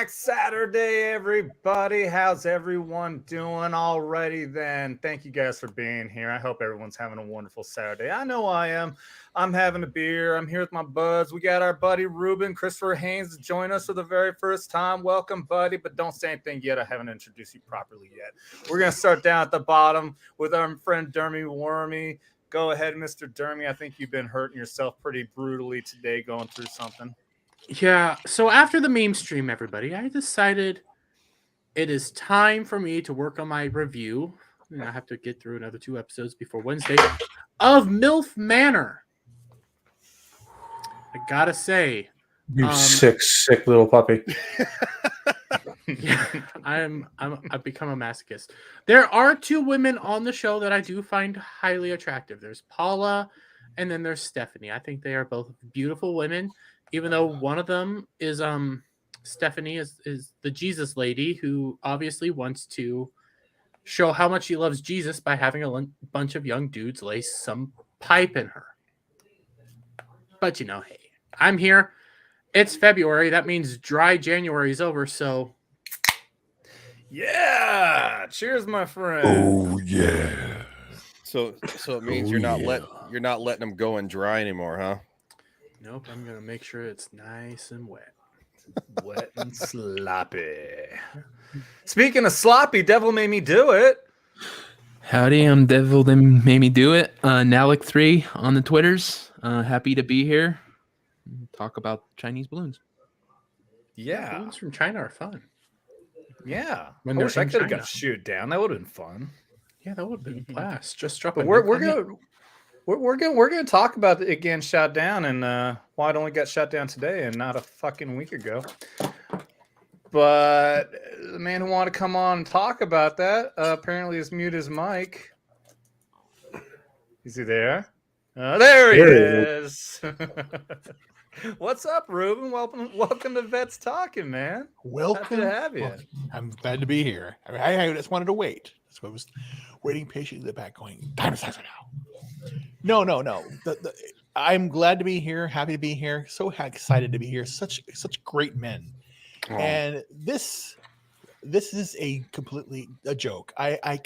Skinemax Saturday, everybody. How's everyone doing already then? Thank you guys for being here. I hope everyone's having a wonderful Saturday. I know I am. I'm having a beer. I'm here with my buds. We got our buddy Reuben, Christopher Haynes, to join us for the very first time. Welcome, buddy, but don't say anything yet. I haven't introduced you properly yet. We're going to start down at the bottom with our friend Dermy Wermy. Go ahead, Mr. Dermy. I think you've been hurting yourself pretty brutally today going through something. Yeah, so after the meme stream, everybody, I decided it is time for me to work on my review. And I have to get through another 2 episodes before Wednesday of MILF Manor. I gotta say, you sick little puppy. Yeah, I've become a masochist. There are 2 women on the show that I do find highly attractive. There's Paula, and then there's Stephanie. I think they are both beautiful women. Even though one of them is Stephanie is the Jesus lady who obviously wants to show how much she loves Jesus by having a bunch of young dudes lace some pipe in her. But hey, I'm here. It's February. That means dry January is over. So, yeah, cheers, my friend. Oh yeah. So it means you're not letting them go and dry anymore, huh? Nope, I'm going to make sure it's nice and wet. Wet and sloppy. Speaking of sloppy, Devil Made Me Do It. Howdy, I'm Devil That Made Me Do It. Nalik3 on the Twitters. Happy to be here. Talk about Chinese balloons. Yeah. Balloons from China are fun. Yeah. When I they're wish I in could have got China. shoot down. That would have been fun. Yeah, that would have been a blast. Just drop But a we're nuke on gonna talk talk about it again, shot down, and why it only got shut down today and not a fucking week ago. But the man who wanted to come on and talk about that apparently has muted his mic. Is he there? There he is. What's up, Reuben? Welcome to Vets Talking, man. Welcome. Happy to have you. Well, I'm glad to be here. I just wanted to wait. That's why I was waiting patiently in the back going, time is now. No. I'm glad to be here. Happy to be here. So excited to be here. Such great men. Oh. And this is a completely a joke. I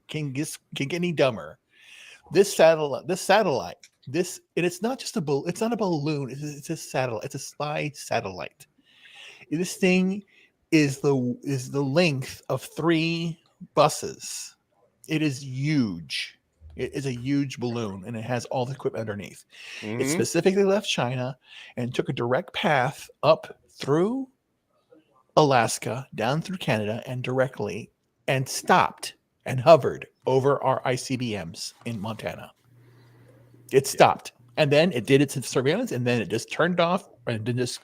can get any dumber. This satellite, and it's not just it's not a balloon. It's a satellite. It's a spy satellite. This thing is the length of 3 buses. It is huge. It is a huge balloon, and it has all the equipment underneath. Mm-hmm. It specifically left China and took a direct path up through Alaska, down through Canada, and stopped and hovered over our ICBMs in Montana. It stopped, and then it did its surveillance, and then it just turned off and then just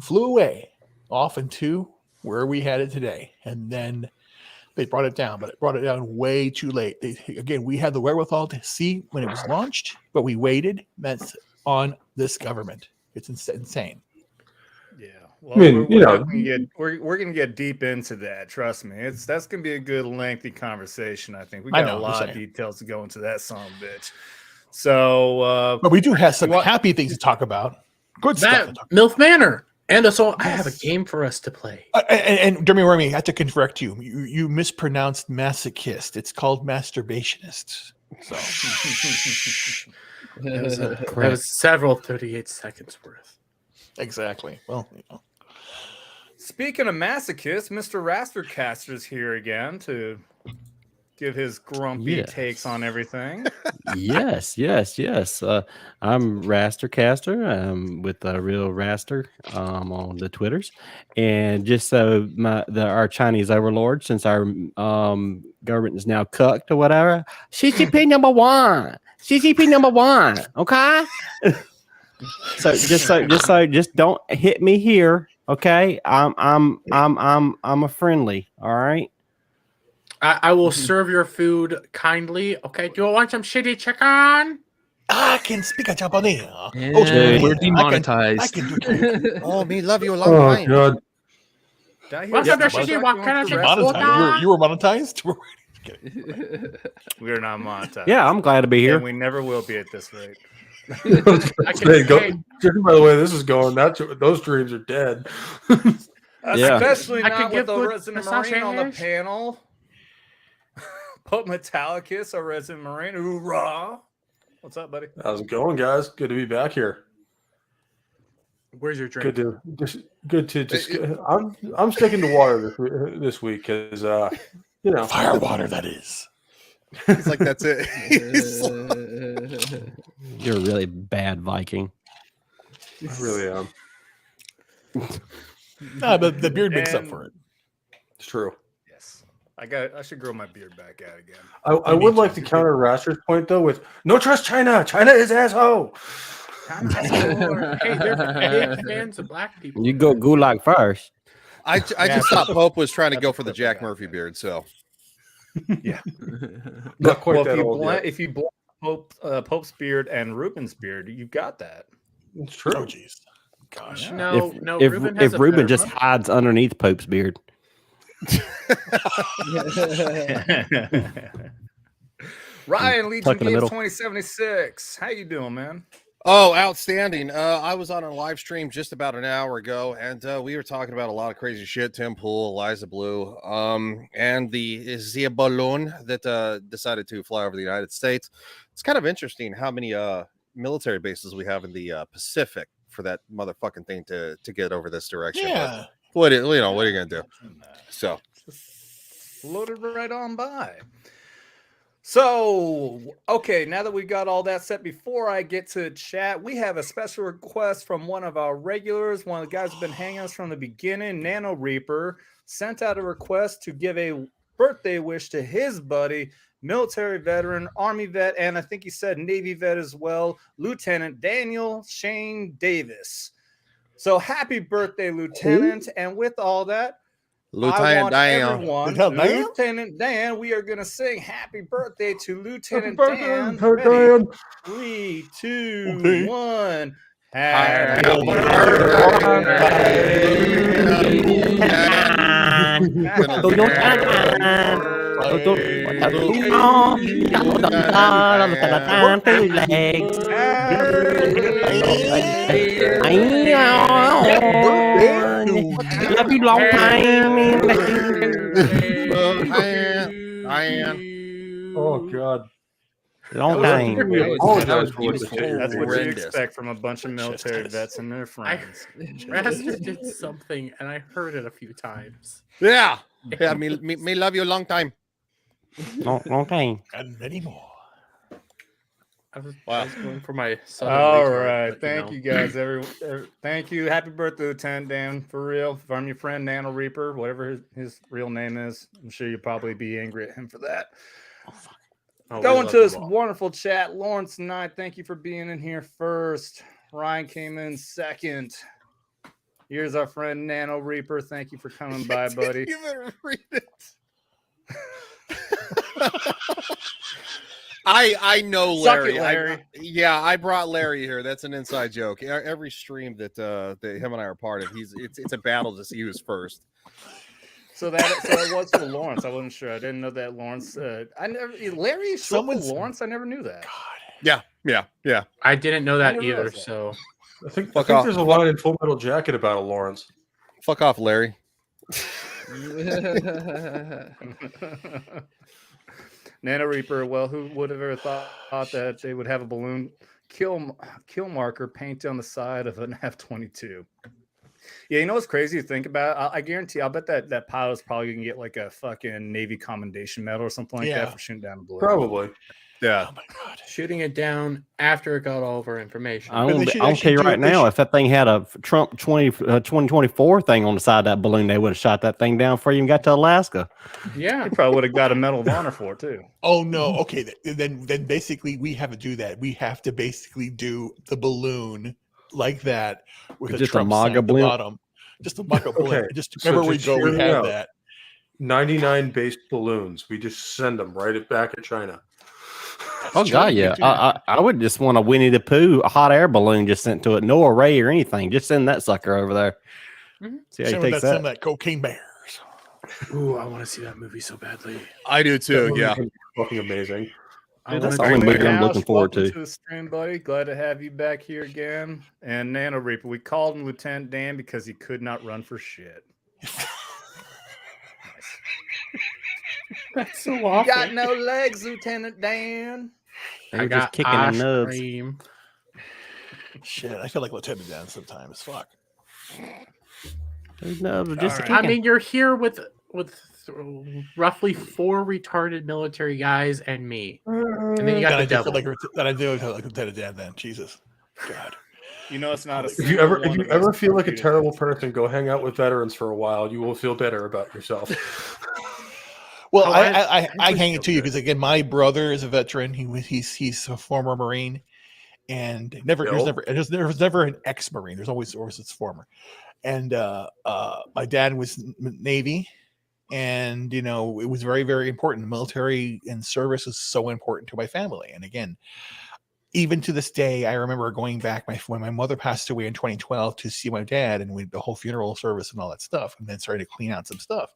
flew away off into where we had it today. And then they brought it down, but it brought it down way too late. We had the wherewithal to see when it was launched, but we waited. That's on this government. It's insane. Yeah, well, we're gonna get deep into that. Trust me, that's gonna be a good lengthy conversation. I think we got a lot of details to go into that son of a bitch. So, but we do have some happy things to talk about. Good stuff. MILF Manor. And also, I have a game for us to play. And Dermy Wermy, I have to correct you. You mispronounced masochist. It's called masturbationist. So that was several 38 seconds worth. Exactly. Well, Speaking of masochists, Mr. Raster Caster is here again to give his grumpy takes on everything. Yes. I'm Raster Caster. I'm with the real Raster on the Twitters, and just so our Chinese overlord, since our government is now cucked or whatever, CCP number one, okay. just don't hit me here, okay? I'm a friendly, all right. I will serve your food kindly. Okay, do you want some shitty chicken? I can speak a Japanese. Yeah, we're demonetized. I can do Oh, me love you a long time. God. What's up, shitty? What can I say? You were monetized? We're not monetized. Yeah, I'm glad to be here. And we never will be at this rate. I can, hey, By the way, this is going. Those dreams are dead. Yeah. Especially I could not give with a good resident massage marine on the hands. panel. Put Metallicus, a resident marine. Hoorah! What's up, buddy? How's it going, guys? Good to be back here. where's your drink? Good to just. I'm sticking to water this week because Fire water, that is. He's like, that's it. He's like- You're a really bad Viking. I really am. No, but the beard makes up And- for it. It's true. Yes. I should grow my beard back out again. I would like to counter Raster's point though with no trust China. China is asshole. Hey, they're big fans of black people. You go gulag first. I just thought Pope was trying to go for the Jack Murphy beard. So Not quite Well, that old yet. if you blend Pope's beard and Reuben's beard, you've got that. It's true. Oh, jeez. Gosh. No, If, no. if Reuben has if a Reuben better just one. hides underneath Pope's beard. Ryan Legion Tuck in the Games middle. 2076. How you doing, man? Oh, outstanding. I was on a live stream just about an hour ago, and we were talking about a lot of crazy shit. Tim Pool, Eliza Blue, and the Zia balloon that decided to fly over the United States. It's kind of interesting how many military bases we have in the Pacific for that motherfucking thing to get over this direction. But Yeah. what are you gonna do? So Floated right on by. So, okay, now that we got all that set, before I get to chat, we have a special request from one of our regulars, one of the guys who's been hanging us from the beginning, Nano Reaper, sent out a request to give a birthday wish to his buddy, military veteran, Army vet, and I think he said Navy vet as well, Lieutenant Daniel Shane Davis. So happy birthday, Lieutenant. And with all that, Lieutenant Dan. everyone, Lieutenant Dan? Lieutenant Dan, we are going to sing happy birthday to Lieutenant birthday, Dan. Lieutenant Ready? Dan. 3, 2, Okay. 1. Happy Happy Love you long time. Oh God. Long That time. Apologize for what beautiful. the That's what you Horrendous. expect from a bunch of military Just- vets and their friends. Raster did something, and I heard it a few times. Yeah. Yeah, me love you a long time. Long time. And many more. I was Wow. going for my southern All retard, right. but, Thank you guys. Thank you. Happy birthday, Lieutenant Dan. For real. From your friend Nano Reaper, whatever his real name is. I'm sure you'll probably be angry at him for that. Oh, we Going love to you this all. wonderful chat. Lawrence Knight, thank you for being in here first. Ryan came in second. Here's our friend Nano Reaper. Thank you for coming by, buddy. You better read it. I know Suck Larry. it, Larry. I brought Larry here. That's an inside joke. Every stream that him and I are part of, it's a battle to see who's first. So it was for Lawrence. I wasn't sure. I didn't know that Lawrence. Larry Someone's- Lawrence. I never knew that. God. Yeah. I didn't know that never either. realized that. So I think Fuck off. there's a line in Full Metal Jacket about a Lawrence. Fuck off, Larry. Nano Reaper. Well, who would have ever thought that they would have a balloon kill marker paint on the side of an F-22? Yeah, you know what's crazy to think about? I guarantee. I'll bet that pilot's probably gonna get like a fucking Navy Commendation Medal or something like Yeah. that for shooting down a balloon. Probably. Yeah. Oh my God. shooting it down after it got all of our information. I'll But they tell should you actually do right it- they now, should- if that thing had a Trump 2024 thing on the side of that balloon, they would have shot that thing down before you even got to Alaska. Yeah. He probably would have got a Medal of Honor for it too. Oh no. Okay. Then basically we have to do that. We have to basically do the balloon like that with Just a Trump sign MAGA at the blimp? bottom. Just a MAGA blimp. Okay, Just so wherever we just go, hear we me have out. that. 99 based balloons. We just send them right back at China. Oh That's God, true. yeah. We do that. I would just want a Winnie the Pooh, a hot air balloon just sent to it. No array or anything. Just send that sucker over there. Mhm. See how Some he of takes some of that. that cocaine bears. Ooh, I want to see that movie so badly. I do too. Yeah. Fucking amazing. Dude, that's that's the only great. movie I'm Ash, looking forward welcome to. the stream, buddy. Glad to have you back here again. And Nano Reaper, we called him Lieutenant Dan because he could not run for shit. That's so You awful. got no legs, Lieutenant Dan. They I were got just kicking in nubs. cream. Shit, I feel like Lieutenant Dan sometimes. Fuck. Those nubs are just a All right. I kicking. mean, you're here with roughly 4 retarded military guys and me, and then you got Then the I do devil. feel like I do feel like Lieutenant Dan. Then Jesus, God. You know it's not a. If you ever single one of feel these like a computers. terrible person, go hang out with veterans for a while. You will feel better about yourself. Well, Oh, I I hang it feel to you good. because again, my brother is a veteran. He's a former Marine, and there's never an ex-Marine. There's always it's former. And my dad was Navy, and it was very, very important. Military and service is so important to my family. And again, even to this day, I remember going back when my mother passed away in 2012 to see my dad, and the whole funeral service and all that stuff, and then started to clean out some stuff.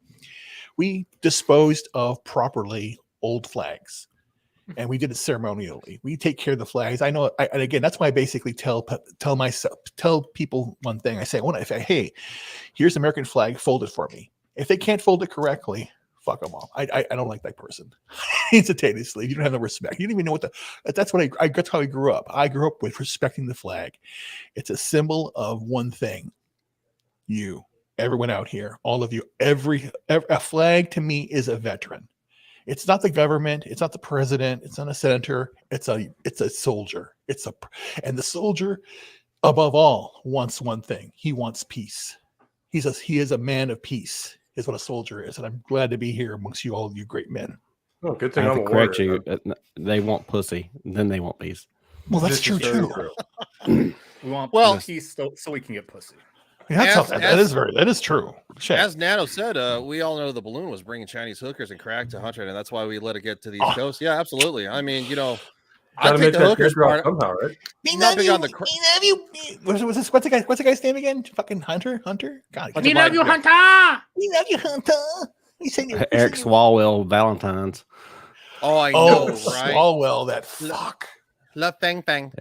We disposed of properly old flags, and we did it ceremonially. We take care of the flags. I know, and again, that's why I basically tell people one thing. I say, hey, here's the American flag, fold it for me. If they can't fold it correctly, fuck them all. I don't like that person. Instantaneously, you don't have no respect. You don't even know that's how I grew up. I grew up with respecting the flag. It's a symbol of one thing. Everyone out here, all of you, a flag to me is a veteran. It's not the government. It's not the president. It's not a senator. It's a soldier. And the soldier, above all, wants one thing. He wants peace. He is a man of peace. Is what a soldier is, and I'm glad to be here amongst you, all of you great men. Oh, good I thing have I'm to a correct warrior. you. They want pussy, then they want peace. Well, that's This true is very too. true. We want Well- peace so we can get pussy. Yeah, that is true. Shit. As Nano said, we all know the balloon was bringing Chinese hookers and crack to Hunter, and that's why we let it get to the East Coast. Yeah, absolutely. I mean, I Gotta think make the that hookers dead drop part. somehow, right? Not big on the What's the guy's name again? Fucking Hunter. God, Me love you, Hunter. we love you, Hunter. You said you. Eric Swalwell Valentine's. Oh, I know, right? Swalwell, that fuck. Love bang bang.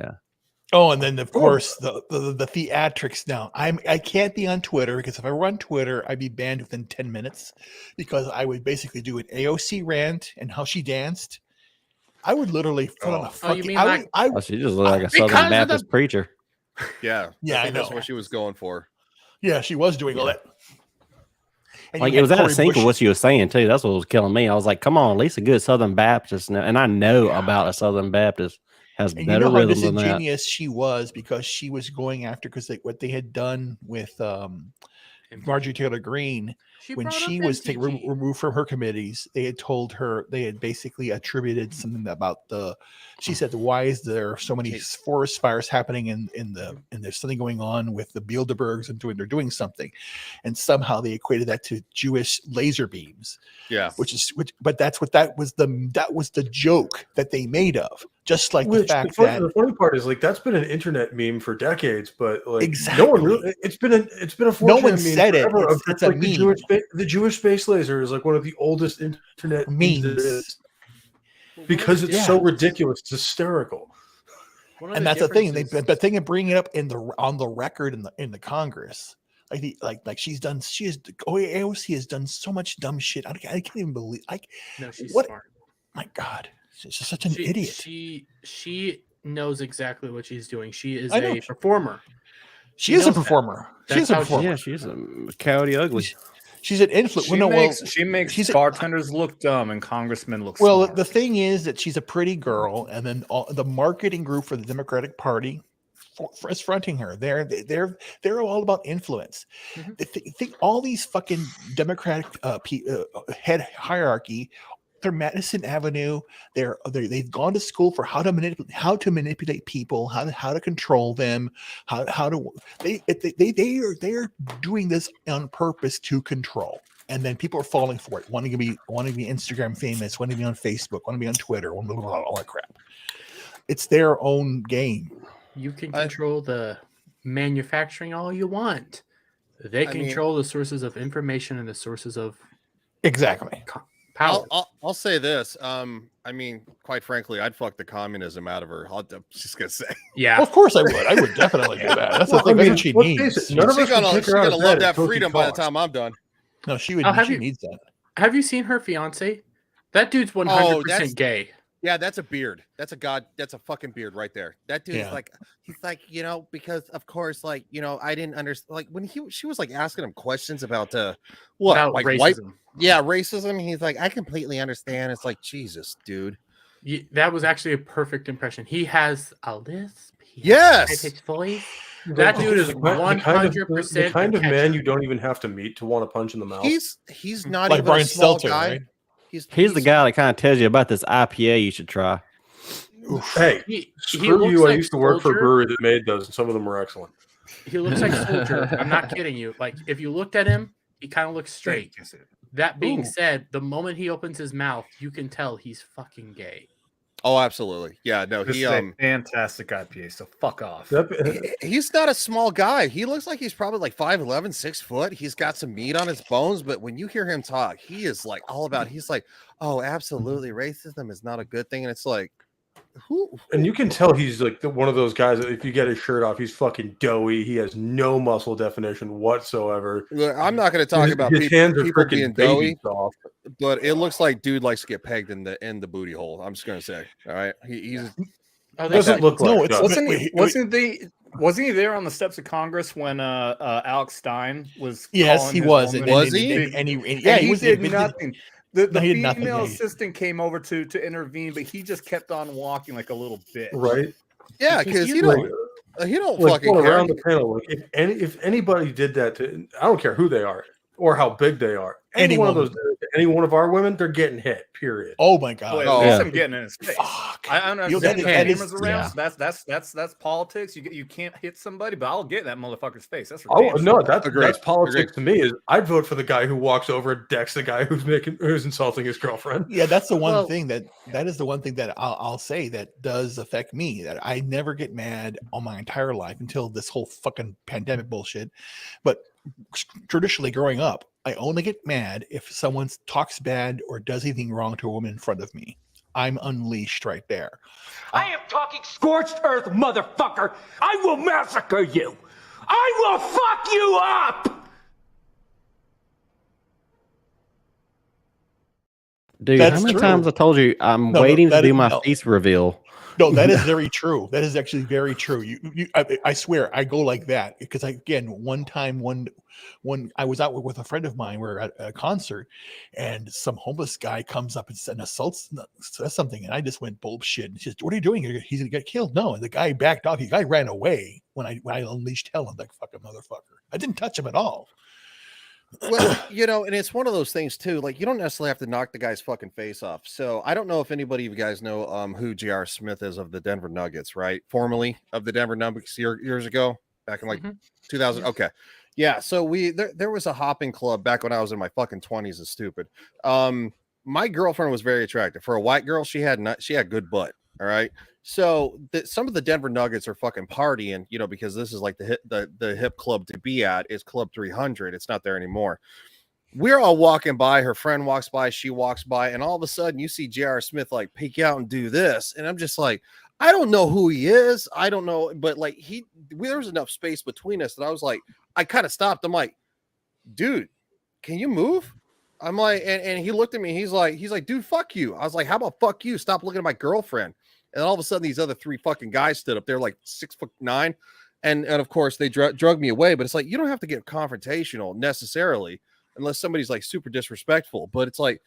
Oh, and then of course the theatrics now. I can't be on Twitter because if I were on Twitter, I'd be banned within 10 minutes because I would basically do an AOC rant and how she danced. I would literally put on a fucking. you mean Oh, she just looked like a Because Southern of Baptist preacher. Yeah, Yeah, I think that's know. what she was going for. yeah, she was doing all that. And Like you it was had out of Cory sync with Bush- what she was saying too. That's what was killing me. I was like, "Come on, at least a good Southern Baptist." Now, and I know about a Southern Baptist has And better you know how rhythm than that. disingenuous she was because she was going after what they had done with Marjorie Taylor Greene when brought she up was MTG. removed from her committees. They had told her they had basically attributed something about she said, why is there so many forest fires happening and there's something going on with the Bilderbergs and they're doing something, and somehow they equated that to Jewish laser beams. Yeah, But that was the joke that they made of. Just like the fact that the funny part is like that's been an internet meme for decades, but like Exactly. no one really. It's been a 4chan No one meme said it. forever. It's a Like meme. the Jewish space laser is like one of the oldest internet memes there Memes. is because it's so ridiculous. It's hysterical. and that's the thing. The thing of bringing it up on the record in the Congress, like AOC has done so much dumb shit. I can't even believe. No, she's what? smart. My God, she's just such an idiot. She knows exactly what she's doing. She is I know. a performer. She is a knows that. performer. She That's is a how she- performer. Yeah, she's a coyote ugly. She's an influence. She makes she's bartenders look dumb and congressmen look Well, smart. the thing is that she's a pretty girl, and then the marketing group for the Democratic Party is fronting her. They're all about influence. Mhm. All these fucking Democratic head hierarchy. They're Madison Avenue. They've gone to school for how to manipulate people, how to control them, they are doing this on purpose to control. And then people are falling for it, wanting to be Instagram famous, wanting to be on Facebook, wanting to be on Twitter, all that crap. It's their own game. You can control the manufacturing all you want. They control the sources of information and the sources of Exactly. power. I'll say this. I mean, quite frankly, I'd fuck the communism out of her. I'm just gonna say. Yeah. Of course I would. I would definitely do that. That's the Well, thing. I mean, That's what she let's face needs. it, none of She's us would gonna, kick she's her out gonna of love bed that until she freedom by the talks. time I'm done. No, she would. Oh, She needs that. Have you seen her fiance? That dude's 100% that's- gay. Yeah, that's a beard. That's a fucking beard right there. That dude's Yeah. like, he's like, because of course, like, I didn't understand. Like when she was like asking him questions about what, About like racism. white, yeah, racism. He's like, I completely understand. It's like, Jesus, dude. That was actually a perfect impression. He has a lisp. Yes. His voice. That dude is 100% the kind of man catcher. you don't even have to meet to want to punch in the mouth. He's not Like even Brian a small Stelter, guy. right? He's the guy that kind of tells you about this IPA you should try. Hey, He screw looks you! I like used to work for a Soldier. brewery that made those, and some of them were excellent. He looks like Soldier. I'm not kidding you. Like if you looked at him, he kind of looks straight. That being Ooh. said, the moment he opens his mouth, you can tell he's fucking gay. Oh, absolutely. Yeah, no, This he is a fantastic IPA, so fuck off. he's not a small guy. He looks like he's probably like 5'11", 6 foot. He's got some meat on his bones, but when you hear him talk, he is like all about. He's like, oh, absolutely, racism is not a good thing, and it's like, who? And you can tell he's like one of those guys that if you get his shirt off, he's fucking doughy. He has no muscle definition whatsoever. Look, I'm not going to talk about his hands are people freaking being doughy, baby soft. but it looks like dude likes to get pegged in the booty hole. I'm just going to say, all right, he's. Oh, Doesn't look like that. Wasn't he there on the steps of Congress when Alex Stein was? Yes, calling he his was. woman Was big- he? big- And Yeah, he he was did admitted- nothing. The No, he did nothing, female yeah. assistant came over to intervene, but he just kept on walking like a little bitch. Right? Yeah, because he Like, don't like fucking going care. around the panel. Like if anybody did that to, I don't care who they are or how big they are. Any one of those, any one of our women, they're getting hit. Period. Oh my god. Boy, at Oh, least yeah. I'm getting in his face. Fuck. I don't You know, understand the that is- cameras around. yeah. So that's politics. You can't hit somebody, but I'll get in that motherfucker's face. That's for Oh damn no, sure. that's Agreed. politics to me. Is I'd vote for the guy who walks over and decks the guy who's insulting his girlfriend. Yeah, that's the one Well- thing that is the one thing that I'll say that does affect me. That I never get mad all my entire life until this whole fucking pandemic bullshit. But traditionally, growing up, I only get mad if someone talks bad or does anything wrong to a woman in front of me. I'm unleashed right there. I am talking scorched earth, motherfucker. I will massacre you. I will fuck you up. Dude, That's how many true. times I told you I'm No, waiting to that do is- my no. face reveal? No, that is very true. That is actually very true. I swear, I go like that because one time I was out with a friend of mine, we're at a concert, and some homeless guy comes up and assaults, says something, and I just went bullshit. And says, "What are you doing? He's gonna get killed." No, and the guy backed off. The guy ran away when I unleashed hell. I'm like, "Fucking motherfucker!" I didn't touch him at all. Well, and it's one of those things too. Like you don't necessarily have to knock the guy's fucking face off. So I don't know if anybody of you guys know who J.R. Smith is of the Denver Nuggets, right? Formerly of the Denver Nuggets years ago, back in like 2000. Okay, yeah. So there was a hopping club back when I was in my fucking 20s. Is stupid. My girlfriend was very attractive for a white girl. She had good butt. All right. So some of the Denver Nuggets are fucking partying, because this is like the hip club to be at is Club 300. It's not there anymore. We're all walking by. Her friend walks by. She walks by. And all of a sudden you see J.R. Smith like peek out and do this. And I'm just like, I don't know who he is. I don't know. But like there was enough space between us that I was like, I kind of stopped. I'm like, dude, can you move? I'm like, and he looked at me. He's like, dude, fuck you. I was like, how about fuck you? Stop looking at my girlfriend. And all of a sudden, these other three fucking guys stood up. They're like 6'9", and of course they drug me away. But it's like you don't have to get confrontational necessarily, unless somebody's like super disrespectful. But it's like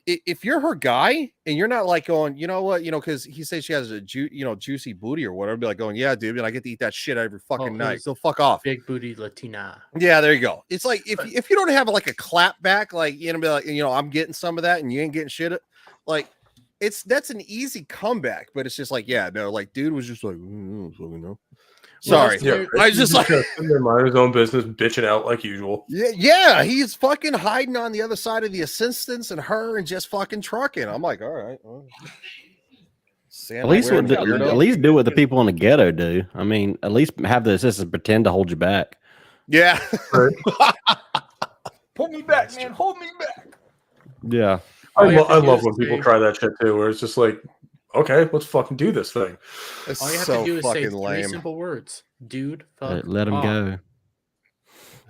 if you're her guy and you're not like going, you know what, because he says she has a juicy booty or whatever. Be like going, yeah, dude, and I get to eat that shit every fucking night. So fuck off. Big booty Latina. Yeah, there you go. It's like if you don't have like a clap back, like be like, I'm getting some of that and you ain't getting shit. Like. That's an easy comeback, but it's just like, yeah, no, like dude was just like, sorry. Yeah, I was just like, mind his own business, bitching out like usual. yeah, he's fucking hiding on the other side of the assistants and her and just fucking trucking. I'm like, all right. Well, At least do what the people in the ghetto do. I mean, at least have the assistants pretend to hold you back. Yeah. Pull me back, man. Hold me back. Yeah. All you have to I do love is when people say- try that shit too, where it's just like, okay, let's fucking do this thing. It's All you have so to do is say fucking 3 lame. simple words. Dude, fuck Let him off. go.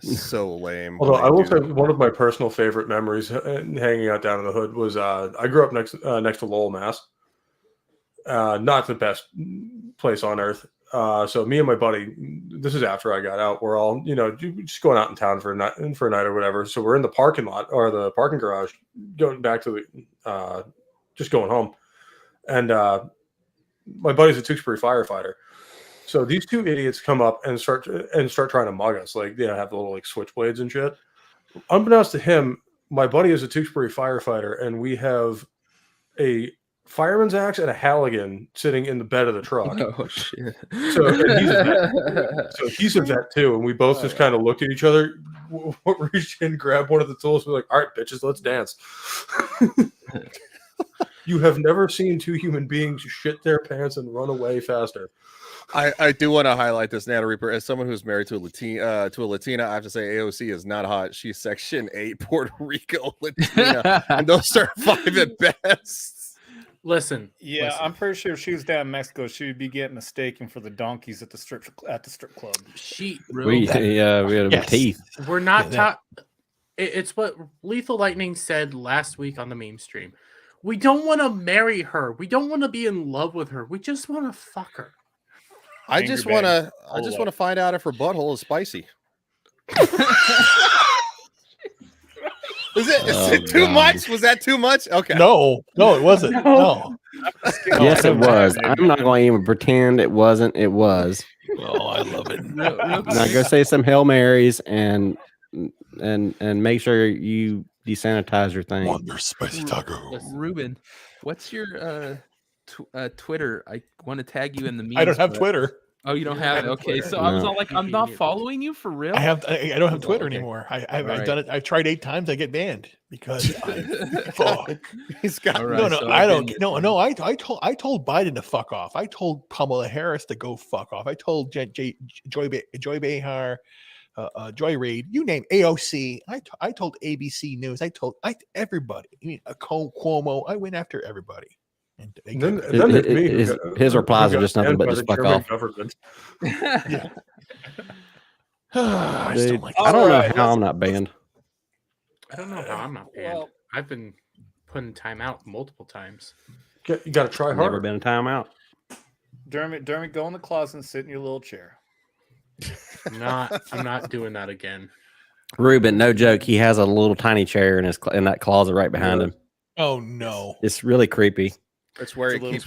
So lame. Although when I they will do say one of my personal favorite memories hanging out down in the hood was I grew up next to Lowell, Mass. Not the best place on earth. So me and my buddy, this is after I got out, we're all, just going out in town for a night or whatever. So we're in the parking lot or the parking garage, going back to the, just going home. And my buddy's a Tewksbury firefighter. So these two idiots come up and start trying to mug us. Like, they have the little switchblades and shit. Unbeknownst to him, my buddy is a Tewksbury firefighter, and we have a fireman's axe and a Halligan sitting in the bed of the truck. Oh shit! So he's a vet too, and we both just kind of looked at each other, reached in, grabbed one of the tools. We're like, "All right, bitches, let's dance." You have never seen two human beings shit their pants and run away faster. I do want to highlight this, Nana Reaper. As someone who's married to a Latina, I have to say AOC is not hot. She's Section 8 Puerto Rico Latina, and those are 5 at best. Listen. I'm pretty sure if she was down in Mexico, she would be getting a staking for the donkeys at the strip club. We had teeth. We're not it's what Lethal Lightning said last week on the meme stream. We don't want to marry her. We don't want to be in love with her. We just want to fuck her. I just want to find out if her butthole is spicy. Is it too much? Was that too much? Okay. No, it wasn't. No. Yes, it was. I'm not going to even pretend it wasn't. It was. Oh, I love it. Now go say some Hail Marys and make sure you desanitize your thing. Wonder spicy taco. Reuben, what's your Twitter? I want to tag you in the memes. I don't have Twitter. Oh, you don't have it? Okay, so I was all like, I'm not following you for real. I don't have Twitter anymore. I've done it. I've tried 8 times. I get banned because fuck. He's got I don't. No. I told Biden to fuck off. I told Kamala Harris to go fuck off. I told Joy Behar, Joy Reid, you name AOC. I told ABC News. I told everybody. I mean, Cuomo. I went after everybody. And then his replies are just nothing but just fuck off. Yeah. Dude, I don't know how I'm not banned. I don't know how I'm not banned. Well, I've been putting time out multiple times. You got to try harder. Never been a timeout. Dermy, go in the closet and sit in your little chair. I'm not doing that again. Reuben, no joke. He has a little tiny chair in that closet right behind him. Oh no! It's really creepy. It's where he keeps. It's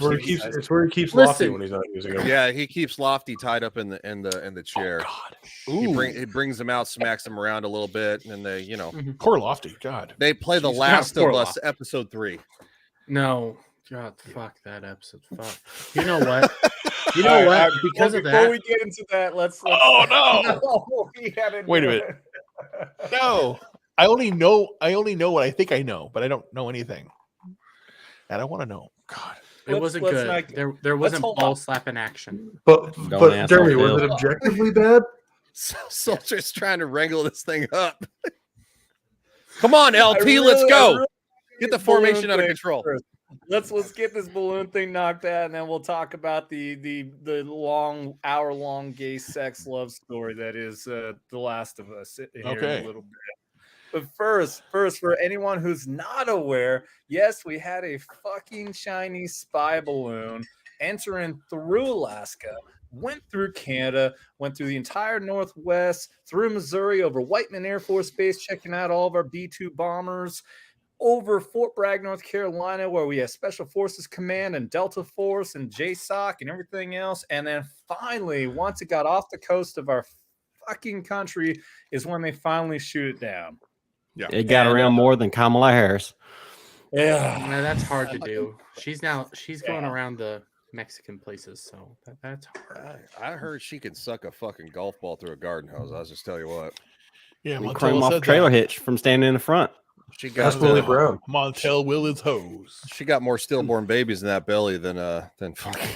where he keeps Listen. Lofty when he's not using it. Yeah, he keeps Lofty tied up in the chair. Oh, God. He brings him out, smacks him around a little bit, and they, Poor Lofty. God. they play The Last of Us episode 3. No, God, fuck that episode. Fuck. You know what? You know what? Because of before that. we get into that, let's Oh no! no, we hadn't Wait a done minute. No, I only know what I think I know, but I don't know anything, and I want to know. God. It wasn't good. There wasn't ball slapping action. But ask Dermy, off was it Bill. objectively bad? Soldier's trying to wrangle this thing up. Come on, LP, let's go. Get the formation under control. Let's get this balloon thing knocked out, and then we'll talk about the long hour-long gay sex love story that is The Last of Us here in a little bit. But first, for anyone who's not aware, yes, we had a fucking Chinese spy balloon entering through Alaska, went through Canada, went through the entire Northwest, through Missouri, over Whiteman Air Force Base, checking out all of our B-2 bombers, over Fort Bragg, North Carolina, where we have Special Forces Command and Delta Force and JSOC and everything else. And then finally, once it got off the coast of our fucking country, is when they finally shoot it down. Yeah, It got around more than Kamala Harris. Yeah, No, that's hard to do. She's going around the Mexican places, so that's hard. I heard she can suck a fucking golf ball through a garden hose. I'll just tell you what. Yeah, We chrome off a trailer hitch from standing in the front. She got That's Willie Brown. Montel will his hose. She got more stillborn babies in that belly than fucking.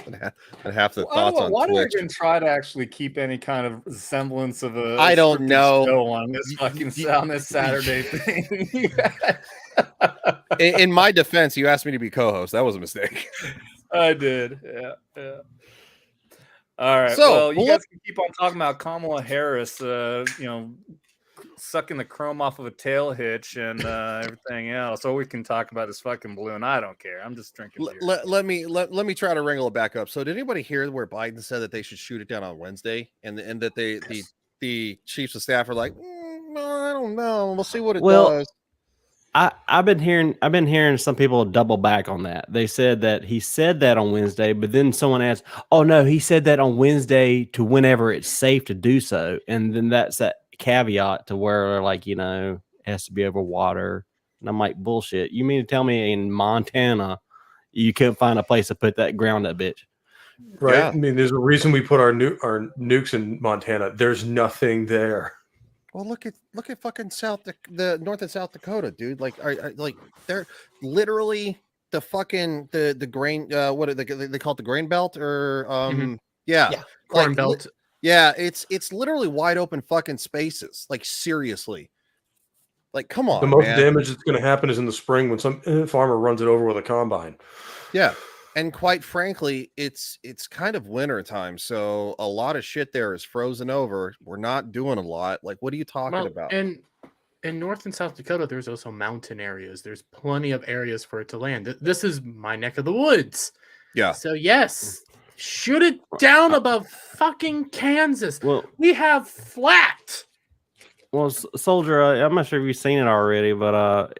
and half the Why thoughts do, on why do I Twitch. even try to actually keep any kind of semblance of a I don't scripted know. show on this fucking on this Saturday thing? In my defense, you asked me to be co-host. That was a mistake. I did. Yeah. All right. So, well, you well, guys can keep on talking about Kamala Harris, sucking the chrome off of a tail hitch and everything else, or we can talk about this fucking balloon. I don't care. I'm just drinking beer. Let me try to wrangle it back up. So, did anybody hear where Biden said that they should shoot it down on Wednesday, and that the chiefs of staff are like, I don't know. We'll see what it does. I've been hearing some people double back on that. They said that he said that on Wednesday, but then someone asked, "Oh no, he said that on Wednesday to whenever it's safe to do so." And then that's that caveat to where it has to be over water. And I'm like, bullshit. You mean to tell me in Montana you couldn't find a place to put that ground up bitch? Right. Yeah. I mean, there's a reason we put our nukes in Montana. There's nothing there. Well, look at fucking the North and South Dakota, dude. Like, like they're literally the fucking the grain. What are they call it? The grain belt or Corn belt. It's literally wide open fucking spaces. Like seriously, like come on. The most man. damage that's going to happen is in the spring when some farmer runs it over with a combine. Yeah. And quite frankly, it's kind of winter time, so a lot of shit there is frozen over. We're not doing a lot. Like, what are you talking about? And in North and South Dakota, there's also mountain areas. There's plenty of areas for it to land. This is my neck of the woods. Yeah. So yes, shoot it down above fucking Kansas. Well, we have flat. Well, Soldier, I'm not sure if you've seen it already, but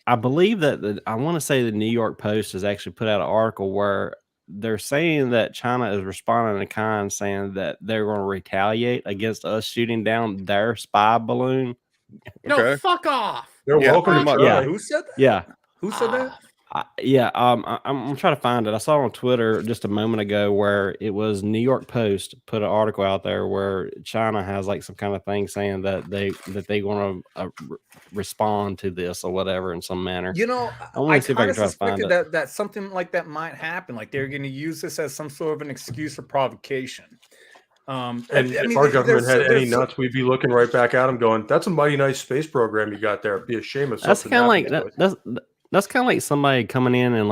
I believe that I want to say the New York Post has actually put out an article where they're saying that China is responding in kind, saying that they're going to retaliate against us shooting down their spy balloon. No, fuck off. They're welcome to much. Yeah. Who said that? Yeah. Who said that? I'm trying to find it. I saw it on Twitter just a moment ago where it was New York Post put an article out there where China has like some kind of thing saying that they want to respond to this or whatever in some manner. I kind of suspected that something like that might happen. Like they're going to use this as some sort of an excuse for provocation. If our government had any nuts, we'd be looking right back at them, going, "That's a mighty nice space program you got there. It'd be a shame if that's something." Kind of like that's kind of like somebody coming in and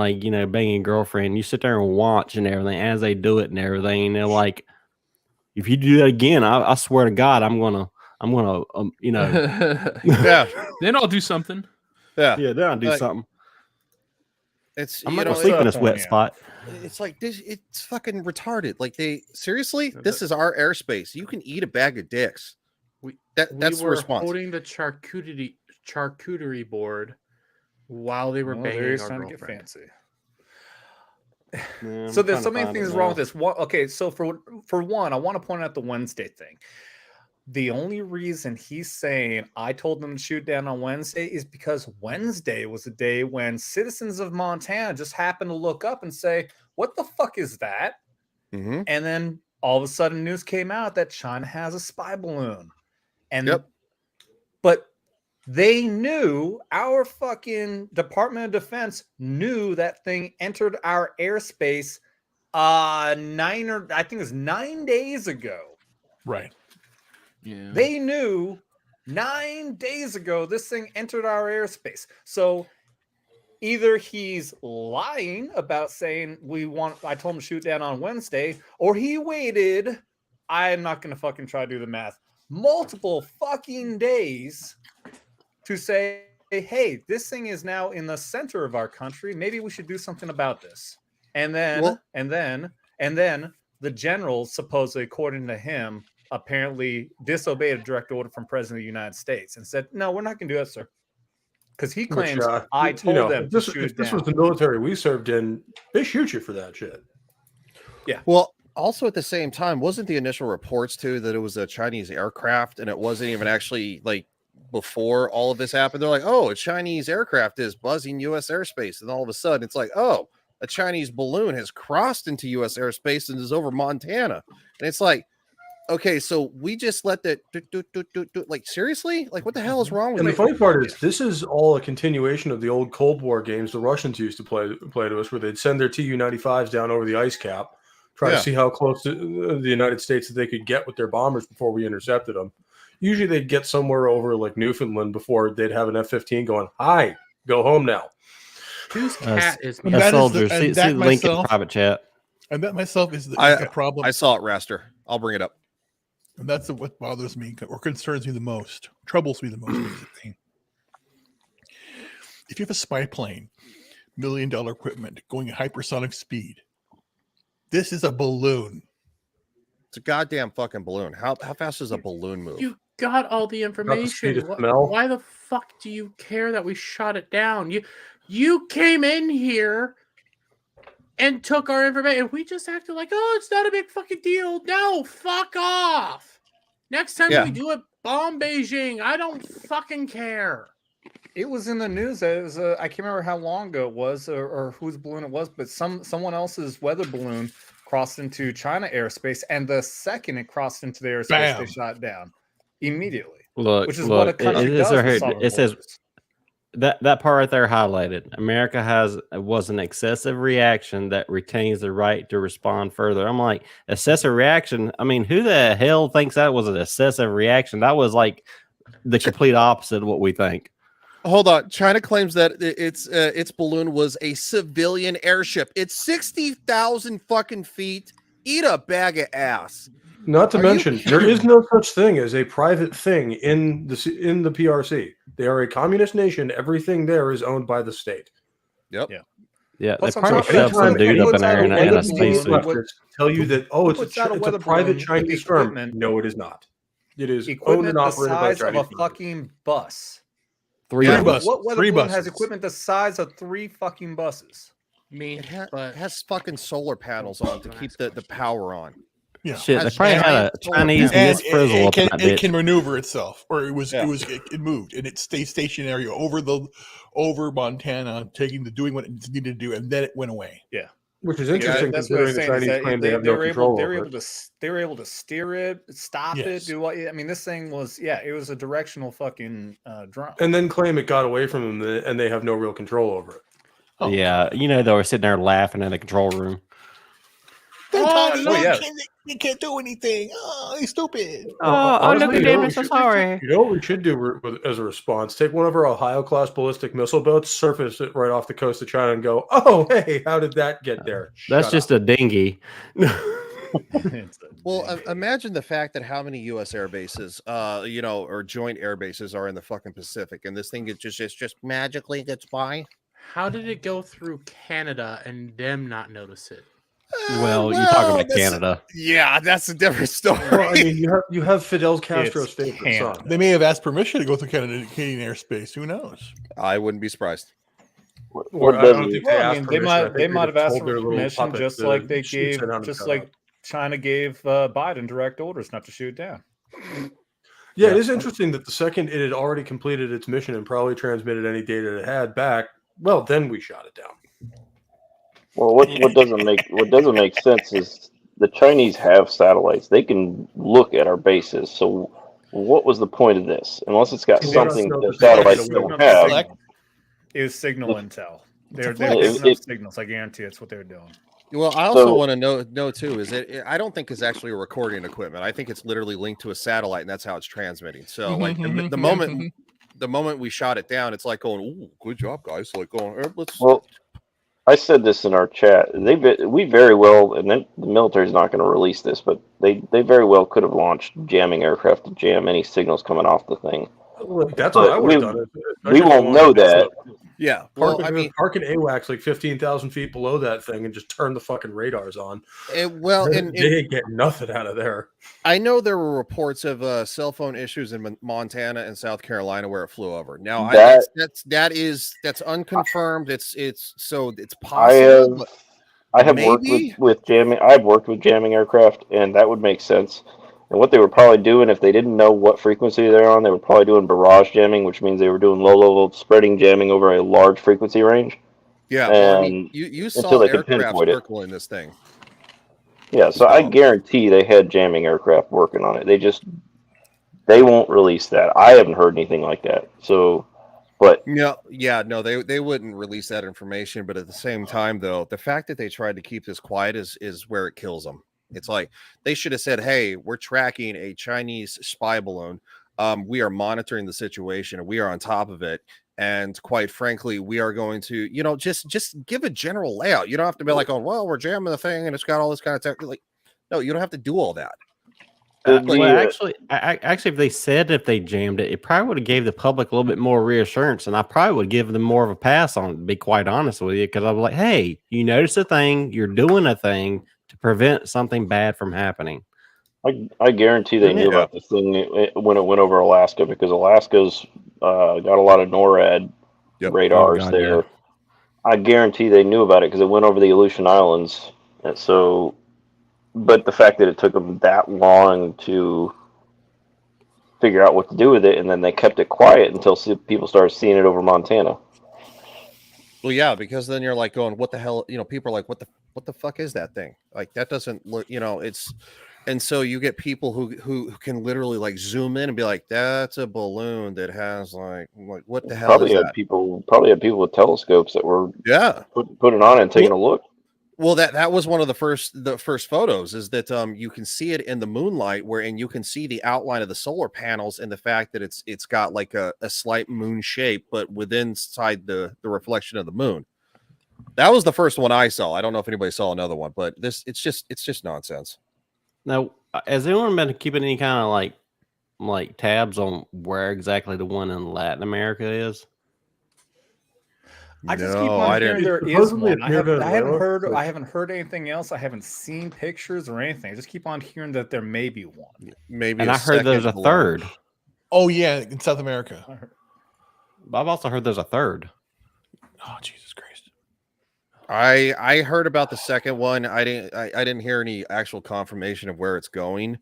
banging a girlfriend. You sit there and watch and everything as they do it and everything. And they're like, if you do that again, I swear to God, I'm gonna, yeah. Then I'll do something. Yeah, then I'll do something. I'm not gonna sleep in this wet spot. It's like this. It's fucking retarded. Like seriously, this is our airspace. You can eat a bag of dicks. That's the response. Holding the charcuterie board while they were banging our girlfriend. To get fancy. So there's so many things wrong with this. Okay, so for one, I want to point out the Wednesday thing. The only reason he's saying I told them to shoot down on Wednesday is because Wednesday was a day when citizens of Montana just happened to look up and say, "What the fuck is that?" Mm-hmm. And then all of a sudden news came out that China has a spy balloon. And but they knew, our fucking Department of Defense knew that thing entered our airspace 9 days ago. Right. Yeah. They knew 9 days ago this thing entered our airspace. So either he's lying about saying I told him to shoot down on Wednesday, or he waited, I'm not going to fucking try to do the math, multiple fucking days to say, hey, this thing is now in the center of our country. Maybe we should do something about this. And then the generals, supposedly, according to him, apparently disobeyed a direct order from President of the United States and said, no, we're not going to do that, sir. Because he claims I told them to shoot it down. If this was the military we served in, they shoot you for that shit. Yeah. Well, also at the same time, wasn't the initial reports too that it was a Chinese aircraft and it wasn't even actually like before all of this happened? They're like, oh, a Chinese aircraft is buzzing U.S. airspace. And all of a sudden it's like, oh, a Chinese balloon has crossed into U.S. airspace and is over Montana. And it's like, Okay, so we just let that like seriously? Like what the hell is wrong with And it? the funny part is, this is all a continuation of the old Cold War games the Russians used to play to us, where they'd send their Tu-95s down over the ice cap, try to see how close to the United States that they could get with their bombers before we intercepted them. Usually they'd get somewhere over like Newfoundland before they'd have an F-15 going, "Hi, go home now." Whose cat is And me? that is soldier. and See that the link in myself- private chat. And that myself is the problem. I saw it, Raster. I'll bring it up. And that's what bothers me or concerns me the most, troubles me the most, basically. If you have a spy plane, $1 million equipment going at hypersonic speed, this is a balloon. It's a goddamn fucking balloon. How fast does a balloon move? You got all the speed information. of smell. Why the fuck do you care that we shot it down? You came in here and took our information. We just acted like, oh, it's not a big fucking deal. No, fuck off. Next time we do it, bomb Beijing. I don't fucking care. It was in the news. It was I can't remember how long ago it was or whose balloon it was, but someone else's weather balloon crossed into China airspace, and the second it crossed into the airspace, they shot it down immediately. Look, Which is what a country does with southern it says borders. that part right there highlighted. America was an excessive reaction that retains the right to respond further. I'm like, excessive reaction. I mean, who the hell thinks that was an excessive reaction? That was like the complete opposite of what we think. Hold on. China claims that its balloon was a civilian airship. It's 60,000 fucking feet. Eat a bag of ass. Not to mention, there is no such thing as a private thing in the PRC. They are a communist nation. Everything there is owned by the state. Yep. Yeah, they Plus, I'm probably sorry, shoved some anytime dude up in there in anytime a a spacesuit. balloon- Tell you that it's puts out a a weather private balloon Chinese with firm. equipment- No, it is not. It is owned Equipment and the operated by size of Chinese a companies. fucking bus. Three Yeah. of them. buses. What weather Three balloon has buses. equipment the size of 3 fucking buses? Me, It but has fucking solar panels on to keep the power on. Yeah. Shit, they Has probably had a giant solar Chinese panels. Miss Frizzle it up in can, that it bitch. can maneuver itself, or it moved, and it stayed stationary over Montana, doing what it needed to do, and then it went away. Which is interesting That's what I'm considering the saying. is Chinese that claim they have no control they were over able it. to they were able to steer it, stop Yes. it, do what? I mean, this thing was it was a directional fucking drone. And then claim it got away from them and they have no real control over it. Oh, Yeah, you know, they were sitting there laughing in the control room. They're tiny. no, yeah. They can't do anything. Oh, they're stupid. Honestly, you know what we should do as a response? Take one of our Ohio-class ballistic missile boats, surface it right off the coast of China, and go, "Oh, hey, how did that get there?" That's Shut just up. a dinghy. Well, imagine the fact that how many U.S. air bases, or joint air bases are in the fucking Pacific, and this thing just magically gets by. how did it go through Canada and them not notice it? Well, you're talking about that's- Canada. Yeah, that's a different story. Well, I mean, you have Fidel Castro's favorite Canada. son. They may have asked permission to go through Canadian airspace. Who knows? I wouldn't be surprised. Or I don't think Well, I asked mean, they permission. I might think they might have asked told for their little permission, puppet just to like they shoot gave, it on just the like cutout. China gave Biden direct orders not to shoot down. Yeah, it is interesting that the second it had already completed its mission and probably transmitted any data it had back, well, then we shot it down. Well, what doesn't make sense is the Chinese have satellites. They can look at our bases. So what was the point of this? Unless it's got Let us something know that the satellites signal don't of have. flag. It was signal intel. They're flag. picking up signals. I guarantee it's what they're doing. Well, I also So- want to know too is I don't think it's actually a recording equipment. I think it's literally linked to a satellite, and that's how it's transmitting. So, like the moment we shot it down, it's like going, "Ooh, good job, guys!" Like going, "Let's." Well, I said this in our chat. We very well, and then the military's not going to release this, but they very well could have launched jamming aircraft to jam any signals coming off the thing. That's what I would have we- done. we won't know that. Yeah. Park, Well, I mean, park an AWACS like 15,000 feet below that thing and just turn the fucking radars on. and They ain't getting nothing out of there. I know there were reports of cell phone issues in Montana and South Carolina where it flew over. Now, that's unconfirmed. It's possible. I have worked maybe? with jamming. I've worked with jamming aircraft, and that would make sense. And what they were probably doing, if they didn't know what frequency they're on, they were probably doing barrage jamming, which means they were doing low-level spreading jamming over a large frequency range. Yeah, well, I mean, And you until saw they could aircraft pinpoint it. circling this thing. Yeah, so I guarantee they had jamming aircraft working on it. They won't release that. I haven't heard anything like that. So, but No, they wouldn't release that information. But at the same time, though, the fact that they tried to keep this quiet is where it kills them. It's like they should have said, "Hey, we're tracking a Chinese spy balloon. We are monitoring the situation, and we are on top of it. And quite frankly, we are going to, just give a general layout. You don't have to be like, oh, well, we're jamming the thing, and it's got all this kind of tech. Like, no, you don't have to do all that." Actually, if they said if they jammed it, it probably would have gave the public a little bit more reassurance, and I probably would give them more of a pass on it, to be quite honest with you, because I was like, hey, you notice a thing, you're doing a thing to prevent something bad from happening. I guarantee they knew about this thing when it went over Alaska, because Alaska's got a lot of NORAD radars there. Yeah. I guarantee they knew about it because it went over the Aleutian Islands. And so, but the fact that it took them that long to figure out what to do with it, and then they kept it quiet until people started seeing it over Montana. Well, yeah, because then you're like going, what the hell? People are like, what the fuck is that thing? Like, that doesn't look, it's. And so you get people who can literally like zoom in and be like, that's a balloon that has like what the hell is that? Probably had people with telescopes that were putting on it and taking a look. Well, that was one of the first photos, is that you can see it in the moonlight, and you can see the outline of the solar panels, and the fact that it's got like a slight moon shape, but inside the reflection of the moon. That was the first one I saw. I don't know if anybody saw another one, but it's just nonsense. Now, has anyone been keeping any kind of like tabs on where exactly the one in Latin America is? I just keep on hearing there is one. I haven't heard anything else. I haven't seen pictures or anything. I just keep on hearing that there may be one. Maybe, and I heard there's a third. Oh yeah, in South America. I've also heard there's a third. Oh Jesus Christ! I heard about the second one. I didn't hear any actual confirmation of where it's going.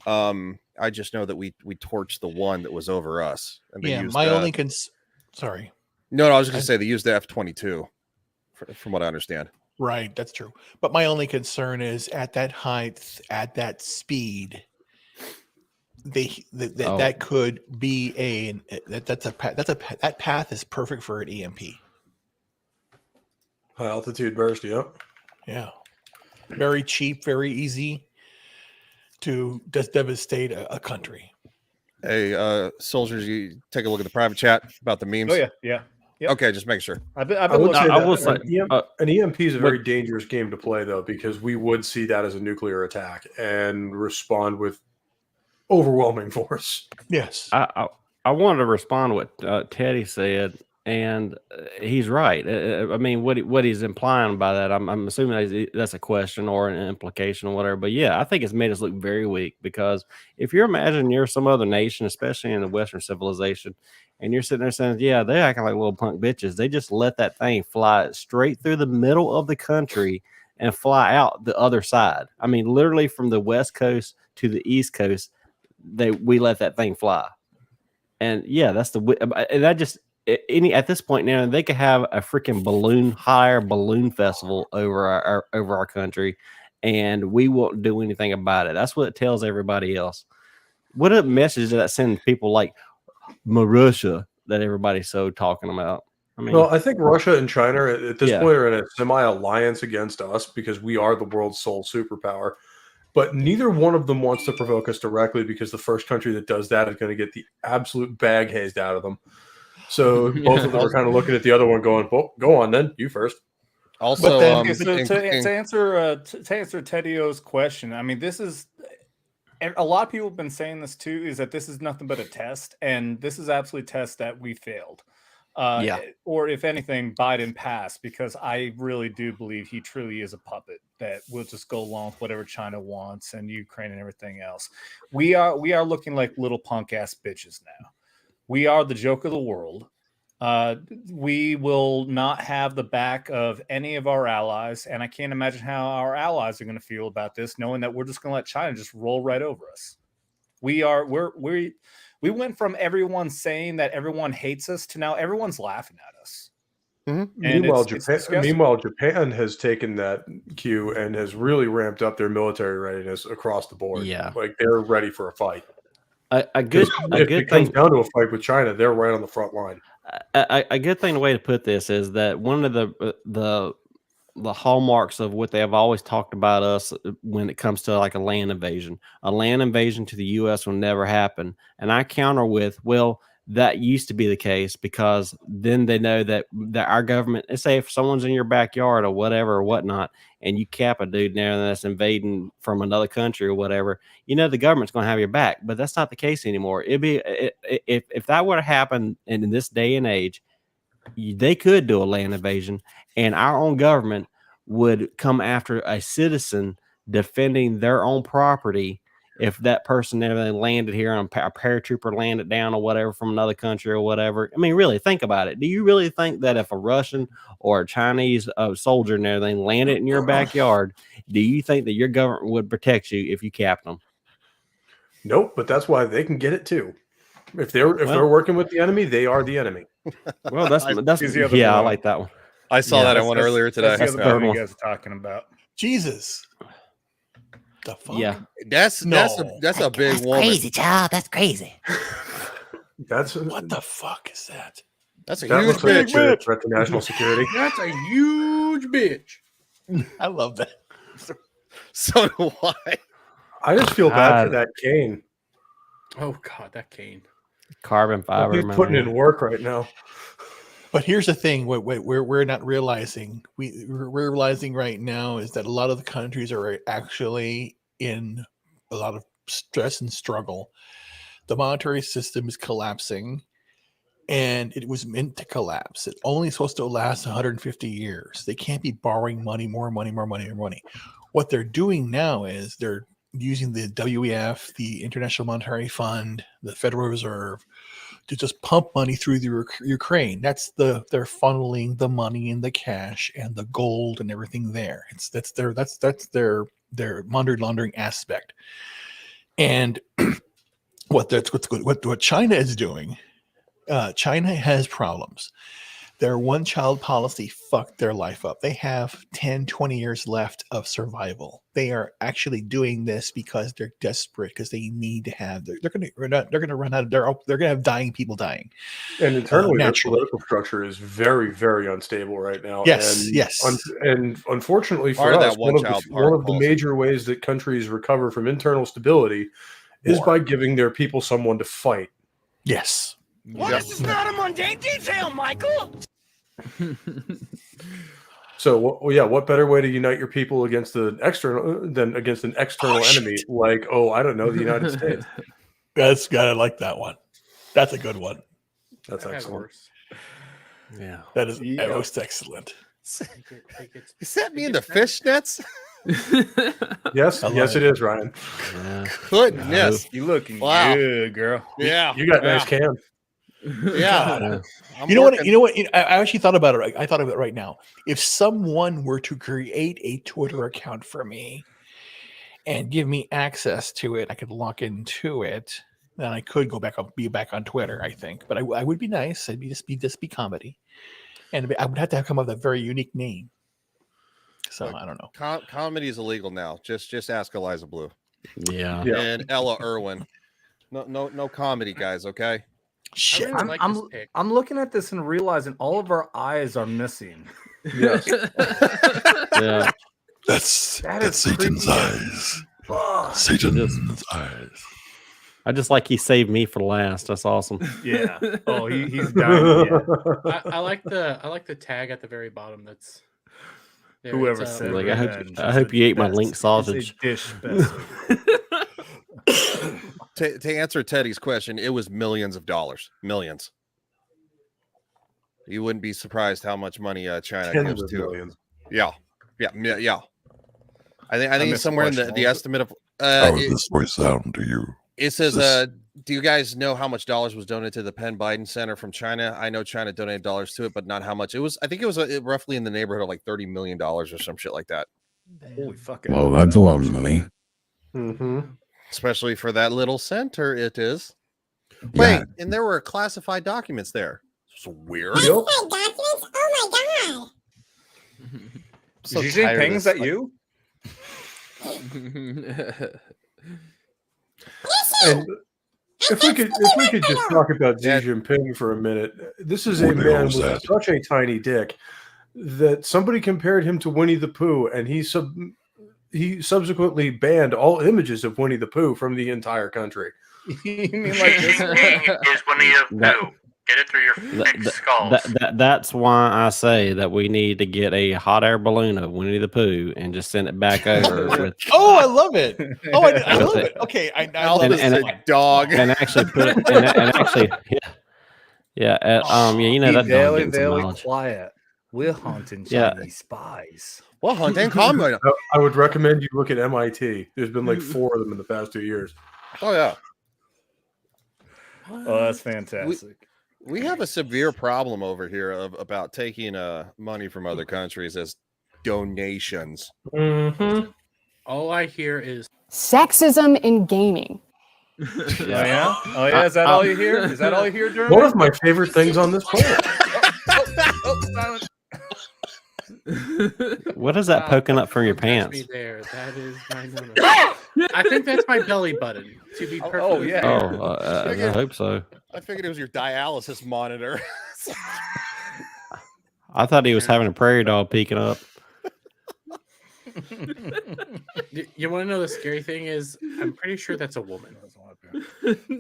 I just know that we torched the one that was over us. And they used only sorry. No, I was just gonna say they used the F-22, from what I understand. Right, that's true. But my only concern is at that height, at that speed, that could be that path is perfect for an EMP. High altitude burst, yeah. Very cheap, very easy to just devastate a country. Hey, soldiers, you take a look at the private chat about the memes. Oh yeah. Yep. Okay, just make sure. I will say an EMP is a very dangerous game to play, though, because we would see that as a nuclear attack and respond with overwhelming force. Yes. I wanted to respond to what Teddy said, and he's right. I mean, what he's implying by that, I'm assuming that's a question or an implication or whatever. But yeah, I think it's made us look very weak, because if you're imagining you're some other nation, especially in the Western civilization, and you're sitting there saying, yeah, they're acting like little punk bitches. They just let that thing fly straight through the middle of the country and fly out the other side. I mean, literally from the West Coast to the East Coast, we let that thing fly. And yeah, that's at this point now, they could have a freaking balloon festival over our country, and we won't do anything about it. That's what it tells everybody else. What a message does that send people like Russia that everybody's so talking about? I mean, well, I think Russia and China at this point are in a semi-alliance against us because we are the world's sole superpower. But neither one of them wants to provoke us directly, because the first country that does that is going to get the absolute bag hazed out of them. So both of them are kind of looking at the other one going, well, go on then, you first. Also, to answer Teddy O's question, I mean, this is a lot of people have been saying this too, is that this is nothing but a test, and this is absolutely a test that we failed. Or if anything, Biden passed, because I really do believe he truly is a puppet that will just go along with whatever China wants and Ukraine and everything else. We are looking like little punk ass bitches now. We are the joke of the world. We will not have the back of any of our allies, and I can't imagine how our allies are going to feel about this, knowing that we're just going to let China just roll right over us. We went from everyone saying that everyone hates us to now everyone's laughing at us. And Meanwhile, it's disgusting. Japan has taken that cue and has really ramped up their military readiness across the board. Yeah. Like they're ready for a fight. A good If it comes thing. down to a fight with China, they're right on the front line. A good thing, the way to put this is that one of the hallmarks of what they have always talked about us when it comes to like a land invasion to the U.S. will never happen. And I counter with, well, that used to be the case because then they know that our government, let's say if someone's in your backyard or whatever or whatnot, and you cap a dude there that's invading from another country or whatever, you know, the government's going to have your back. But that's not the case anymore. If that were to happen in this day and age, they could do a land invasion and our own government would come after a citizen defending their own property. If that person never landed here and a paratrooper landed down or whatever from another country or whatever. I mean, really think about it. Do you really think that if a Russian or a Chinese soldier and everything landed in your backyard, do you think that your government would protect you if you capped them? Nope, but that's why they can get it too. If they're working with the enemy, they are the enemy. Well, that's I like that one. I saw that one earlier today. That's the other one you guys are talking about. Jesus. The fuck? Yeah, That's a big woman. Crazy, child. That's crazy. What the fuck is that? That's a That huge looks like a bitch. clear threat to national security. That's a huge bitch. I love that. So do I. I just feel bad for that Kane. Oh God, that cane. carbon fiber. He's putting in work right now. But here's the thing: what we're not realizing, we're realizing right now is that a lot of the countries are actually in a lot of stress and struggle. The monetary system is collapsing, and it was meant to collapse. It's only supposed to last 150 years. They can't be borrowing money, more money. What they're doing now is they're using the WEF, the International Monetary Fund, the Federal Reserve, to just pump money through the Ukraine. They're funneling the money and the cash and the gold and everything there. That's their money laundering aspect. And what China is doing, China has problems. Their one-child policy fucked their life up. They have 10, 20 years left of survival. They are actually doing this because they're desperate, because they need to have. They're going to run out of. They're going to have dying people dying. And internally, their political structure is very, very unstable right now. Yes, and unfortunately for us, one of the major ways that countries recover from internal stability is by giving their people someone to fight. Yes. Well, this is not a mundane detail, Michael. So, what better way to unite your people against the external than against an external enemy? Like, I don't know, the United States. I like that one. That's a good one. That's excellent. Yeah, that is most excellent. Is that me in the fishnets? Yes, it is, Ryan. Yeah. Goodness, you looking good, girl. Yeah, you got nice cam. Yeah. You know what? I actually thought about it. I thought of it right now. If someone were to create a Twitter account for me and give me access to it, I could log into it. Then I could be back on Twitter, I think. But I would be nice. I'd just be comedy, and I would have to come up with a very unique name. So I don't know. Comedy is illegal now. Just ask Eliza Blue. Yeah. And Ella Irwin. No comedy, guys. Okay. Shit. I'm looking at this and realizing all of our eyes are missing. Yes. Yeah. That's Satan's creepy. eyes. Satan's eyes. I just like he saved me for last. That's awesome. Yeah. Oh, he's dying. Yeah. I like the tag at the very bottom. That's there, Whoever said Like, revenge I hope you ate my best. link sausage. It's a dish best. To answer Teddy's question, it was millions of dollars. Millions. You wouldn't be surprised how much money China gives to millions. Yeah. I think it's somewhere in the estimate of how does this voice sound to you? It says do you guys know how much dollars was donated to the Penn Biden Center from China? I know China donated dollars to it, but not how much. I think it was roughly in the neighborhood of like $30 million or some shit like that. Holy fuck. Well, that's a lot of money. Mm-hmm. Especially for that little center, it is. Yeah. Wait, and there were classified documents there. It's weird. Yep. Documents? Oh my So Did you say tired of Ping? Is this, that like- you? And if we could just talk about Xi Jinping for a minute, this is a What the man hell's with that? such a tiny dick that somebody compared him to Winnie the Pooh, and he subsequently banned all images of Winnie the Pooh from the entire country. You mean like this? Is Winnie the Pooh. Get it through your thick skulls. That's why I say that we need to get a hot air balloon of Winnie the Pooh and just send it back over with. Oh, I love it. Oh, I With love it. it. Okay, I Alf love is it. a dog. And actually put it. And actually, you know Be that's very, getting some very knowledge. quiet. We're hunting Yeah. Chinese spies. Well, hunting combat. I would recommend you look at MIT. There's been like 4 of them in the past 2 years. Oh yeah. Oh, that's fantastic. We have a severe problem over here about taking money from other countries as donations. Mm-hmm. All I hear is Sexism in gaming. Oh yeah? Oh yeah, is that all you hear? Is that all you hear, Dermy? One of my favorite things on this planet. Silence. What is that poking up from your Don't touch pants? me there. That is my no-no. I think that's my belly button. To be perfectly Oh, yeah. fair. I hope so. I figured it was your dialysis monitor. I thought he was having a prairie dog peeking up. You want to know the scary thing is? I'm pretty sure that's a woman.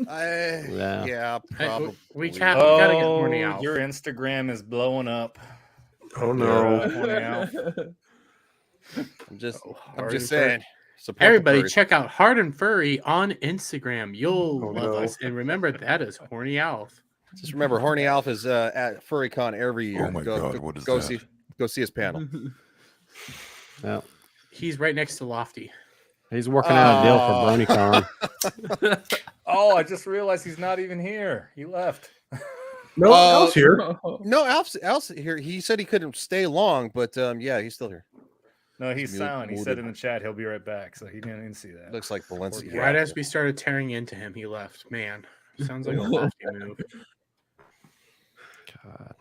Yeah, probably. We gotta get Oh, Horny Alf. your Instagram is blowing up. Oh no. Horny Alf. I'm just Hardy saying. Support the Everybody, furries. check out Hard and Furry on Instagram. You'll Oh, love no. us. And remember, that is Horny Alf. Just remember, Horny Alf is at FurryCon every year. Oh my God, what is go that? see his panel. Yeah. He's right next to Lofty. He's working out a deal for BronyCon. Oh, I just realized he's not even here. He left. No, Al's here. No, Alf's here. He said he couldn't stay long, but yeah, he's still here. No, he's Muted- silent. He said muted. in the chat he'll be right back, so he didn't even see that. Looks like Valencia. Right as we started tearing into him, he left. Man, sounds like a Lofty move. God.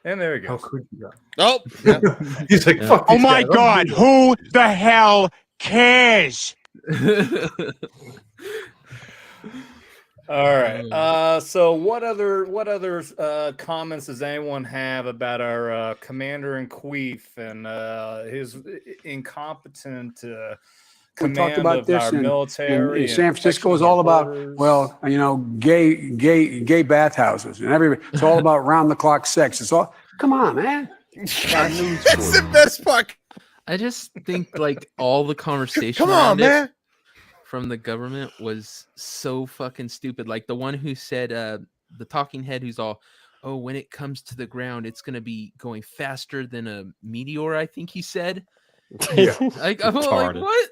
And there he How goes. could you? Oh, He's like, fuck. Oh these my guys. God, who the hell cares? All right. So what other comments does anyone have about our commander in chief and his incompetent We command talked about of this our in military? and San Francisco is protecting all our about, borders? well, gay bathhouses and everybody. It's all about round the clock sex. It's all, come on, man. that's the best part. I just think like all the conversation Come on, around it man. from the government was so fucking stupid. Like the one who said, the talking head who's all, oh, when it comes to the ground, it's gonna be going faster than a meteor. I think he said. Yeah. Like, I'm like, Retarded. what?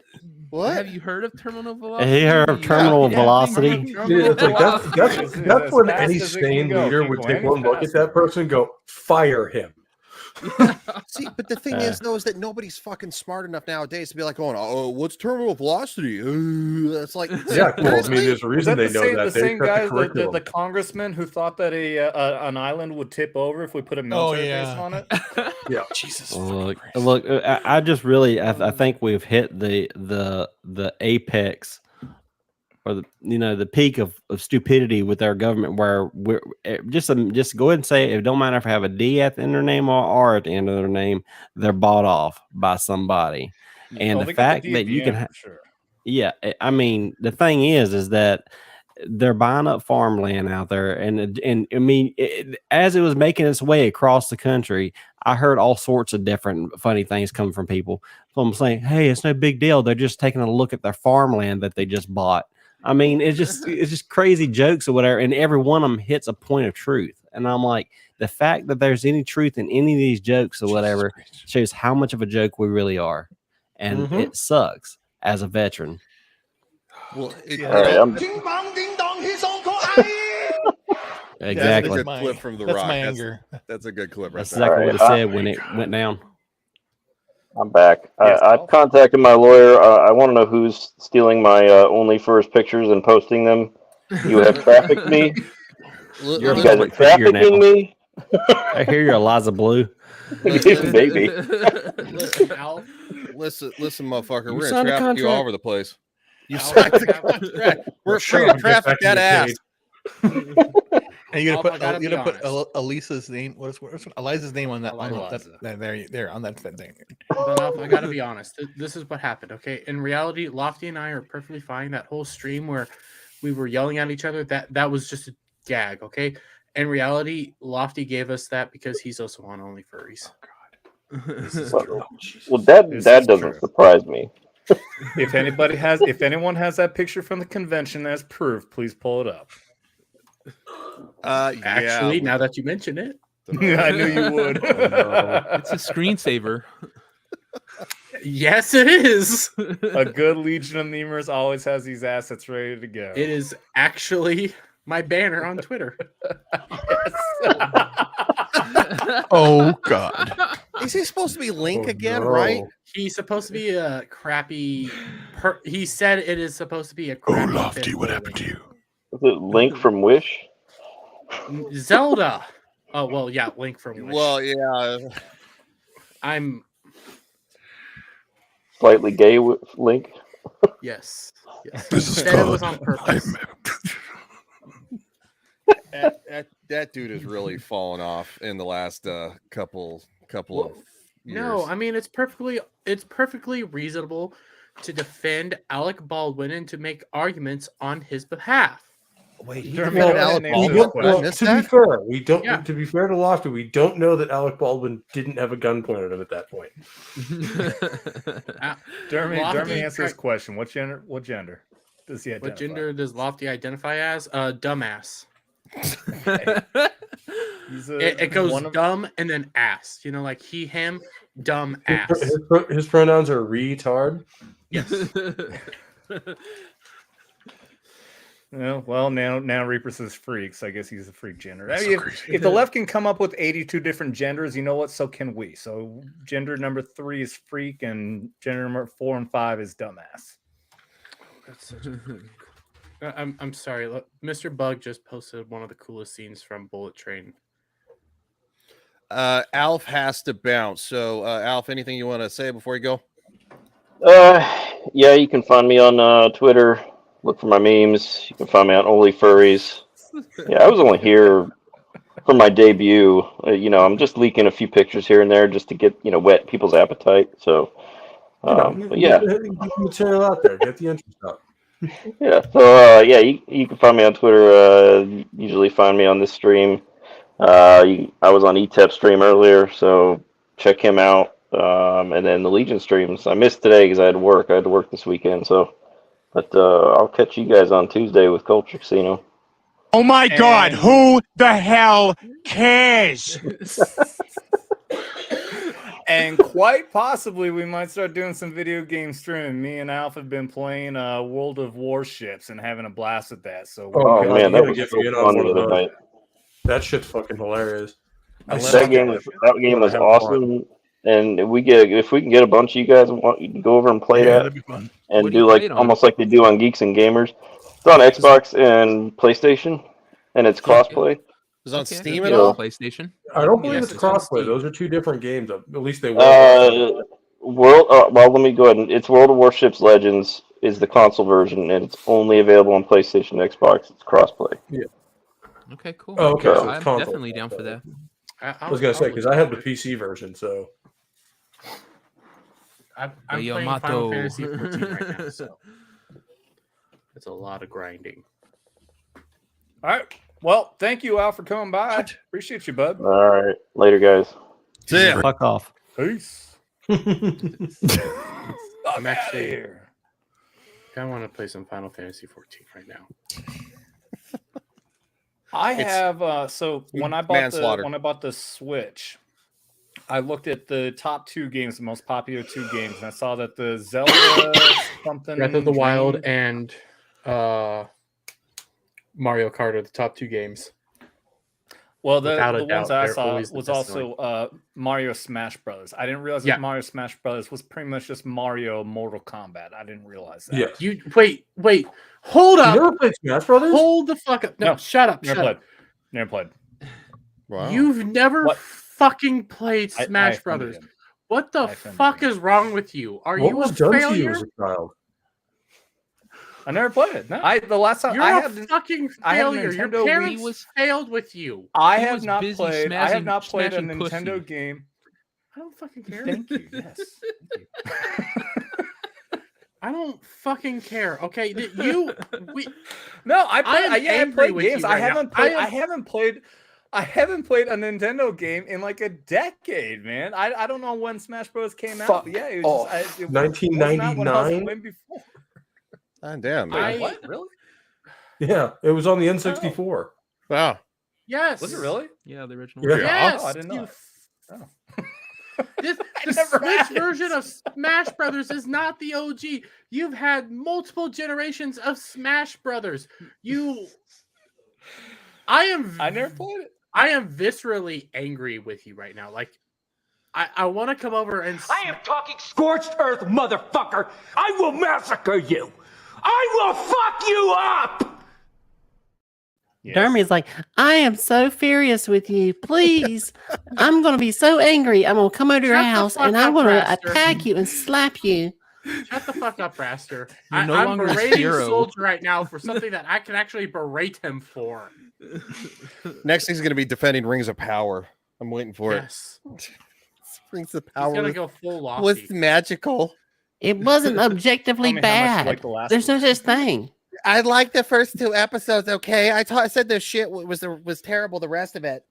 What? Have you heard of terminal velocity? He heard of terminal velocity. Yeah, it's like that's when As any fast as it sane can go. leader Keep would going take one look at faster. that person and go, fire him. See, but the thing is, though, is that nobody's fucking smart enough nowadays to be like, going, "Oh, what's terminal velocity?" It's like, Yeah, well, I mean, there's a Was reason that they know the that. same They guy, cut the curriculum. the congressman who thought that an island would tip over if we put a military base yeah. on it? Yeah. Jesus. Look, I just really, I think we've hit the apex, or the peak of stupidity with our government, where we're just go ahead and say it don't matter if I have a D at the end of their name or R at the end of their name, they're bought off by somebody, and Oh, the they got fact D that at the you can, end, for sure. yeah, I mean, the thing is that they're buying up farmland out there, and I mean, as it was making its way across the country, I heard all sorts of different funny things coming from people. So I'm saying, hey, it's no big deal. They're just taking a look at their farmland that they just bought. I mean, it's just crazy jokes or whatever, and every one of them hits a point of truth. And I'm like, the fact that there's any truth in any of these jokes or whatever shows how much of a joke we really are, and it sucks as a veteran. well, All right, I'm Ding bong, ding dong, his uncle. Exactly. That's a good clip from The That's Rock. my anger. That's a good clip right That's there. exactly what it All right, said when it went down. I'm back. Yes, I've contacted my lawyer. I want to know who's stealing my OnlyFirst pictures and posting them. You have trafficked me. L- You're You a guys are public figure now. trafficking me. I hear you're Eliza Blue. Baby. Listen, Alf. Listen, motherfucker. You We're signed gonna a traffic you all contract. over the place. You Alf, signed the I got- contract. We're Shut free up to and get traffic back that in your ass. cage. And you're Alf, gonna I gotta put you're be gonna put honest. Elisa's name. What's Eliza's name on that? Eliza. There on that thing. But Alf, I gotta be honest. This is what happened. Okay, in reality, Lofty and I are perfectly fine. That whole stream where we were yelling at each other, that was just a gag. Okay. In reality, Lofty gave us that because he's also on Only Furries. Well, that doesn't surprise me. If anyone has that picture from the convention as proof, please pull it up. Actually, now that you mention it, I knew you would. It's a screensaver. Yes, it is. A good Legion of Memers always has these assets ready to go. It is actually my banner on Twitter. Oh God! Is he supposed to be Link again? no. Right? He's supposed to be a crappy. He said it is supposed to be a Oh, crappy. Lofty, what happened to you? Is it Link from Wish? Zelda. Oh well, yeah, Link from Wish. Well, yeah. I'm Slightly gay with Link? yes. This is Said it was called on purpose. That dude has really fallen off in the last couple of years. No, I mean it's perfectly reasonable to defend Alec Baldwin and to make arguments on his behalf. Wait, he Dermy, defended go ahead Alec and answer Baldwin? this Well, question. Missed to be that? fair, we don't. Yeah. To be fair to Lofty, we don't know that Alec Baldwin didn't have a gun pointed at him at that point. Dermy, Lofty answer this question. What gender does he identify? What gender does Lofty identify as? Dumbass. It goes dumb and then ass. You know, like he, him, dumb ass. His pronouns are retard. Yes. Well, now Reaper says freaks. I guess he's a freak gender. I mean, if the left can come up with 82 different genders, you know what? So can we. So gender number 3 is freak, and gender number 4 and 5 is dumbass. That's such a... I'm sorry. Look, Mr. Bug just posted one of the coolest scenes from Bullet Train. Alf has to bounce. So, Alf, anything you want to say before you go? Yeah, you can find me on Twitter. Look for my memes. You can find me on Only Furries. Yeah, I was only here for my debut. I'm just leaking a few pictures here and there just to get whet people's appetite. So, but yeah, Get the material out there. Get the interest up. yeah. So you can find me on Twitter. Usually find me on this stream. I was on ETEP stream earlier, so check him out. And then the Legion streams. I missed today because I had to work. I had to work this weekend, so. But I'll catch you guys on Tuesday with Culture Casino. Oh my God, who the hell cares? And quite possibly we might start doing some video game streaming. Me and Alf have been playing World of Warships and having a blast with that. So God, man, that was get so me in on fun one the of other those. night. That shit's fucking hilarious. That game was awesome. And if we can get a bunch of you guys to go over and play that and do almost like they do on Geeks and Gamers. It's on Xbox and PlayStation, and it's crossplay. Is it on Steam at all? PlayStation. I don't believe it's crossplay. Those are two different games. At least they were. Well, let me go ahead. It's World of Warships Legends is the console version, and it's only available on PlayStation and Xbox. It's crossplay. Yeah. Okay, cool. Oh, okay. So I'm console. definitely down for that. I was gonna say because I have the PC version, so. I'm playing Final Fantasy 14 right now, so it's a lot of grinding. all right. Well, thank you, Al, for coming by. Appreciate you, bud. All right, later, guys. See ya. Fuck off. Peace. I'm actually I want to play some Final Fantasy 14 right now. I have so when I bought the Switch, I looked at the top 2 games, the most popular 2 games, and I saw that the Zelda something Breath of the Wild and Mario Kart are the top 2 games. Well, the Without ones doubt, I they're saw always the was best also Mario Smash Brothers. I didn't realize that Mario Smash Brothers was pretty much just Mario Mortal Kombat. I didn't realize that. Yeah. You wait, hold up. You never played Smash Brothers? Hold the fuck up. No, shut up. Never played. Wow. You've never What? fucking played I Smash offended Brothers. him. What the I offended fuck him. is wrong with you? Are What you was a done to you failure? as a child? I never played it. No, the last time You're I a had fucking I had a failure. Your Nintendo Wii. parents failed with you. I He have was not busy played. I have not played a smashing Nintendo pussy. game. I don't fucking care. Thank you. Yes. Thank you. I don't fucking care. Okay, No, I am played with games. you I right now. haven't played. I haven't played. I haven't played a Nintendo game in like a decade, man. I don't know when Smash Bros came out. But yeah, it was just, it wasn't out when I was 1999? playing before. Ah, damn, man. What? Really? Yeah, it was on the N64. Wow. Yes. Was it really? Yeah, the original. Yeah. Yes. Oh, I didn't know. you that. The never had Switch it. version of Smash Brothers is not the OG. You've had multiple generations of Smash Brothers. I never played it. I am viscerally angry with you right now. Like, I want to come over and. I am talking scorched earth, motherfucker. I will massacre you. I will fuck you up. Dermy's like, I am so furious with you. Please, I'm going to be so angry. I'm going to come over to your Shut the house fuck and I'm up, going to Raster. attack you and slap you. Shut the fuck up, Raster. You're no I'm longer a berating hero. Soldier right now for something that I can actually berate him for. Next thing's going to be defending Rings of Power. I'm waiting for Yes. it. Rings of He's Power gonna go full was Lofty. magical. It wasn't objectively Tell me how much you bad. like the last There's no one. such thing. I liked the first 2 episodes. Okay, I said the shit was terrible. The rest of it.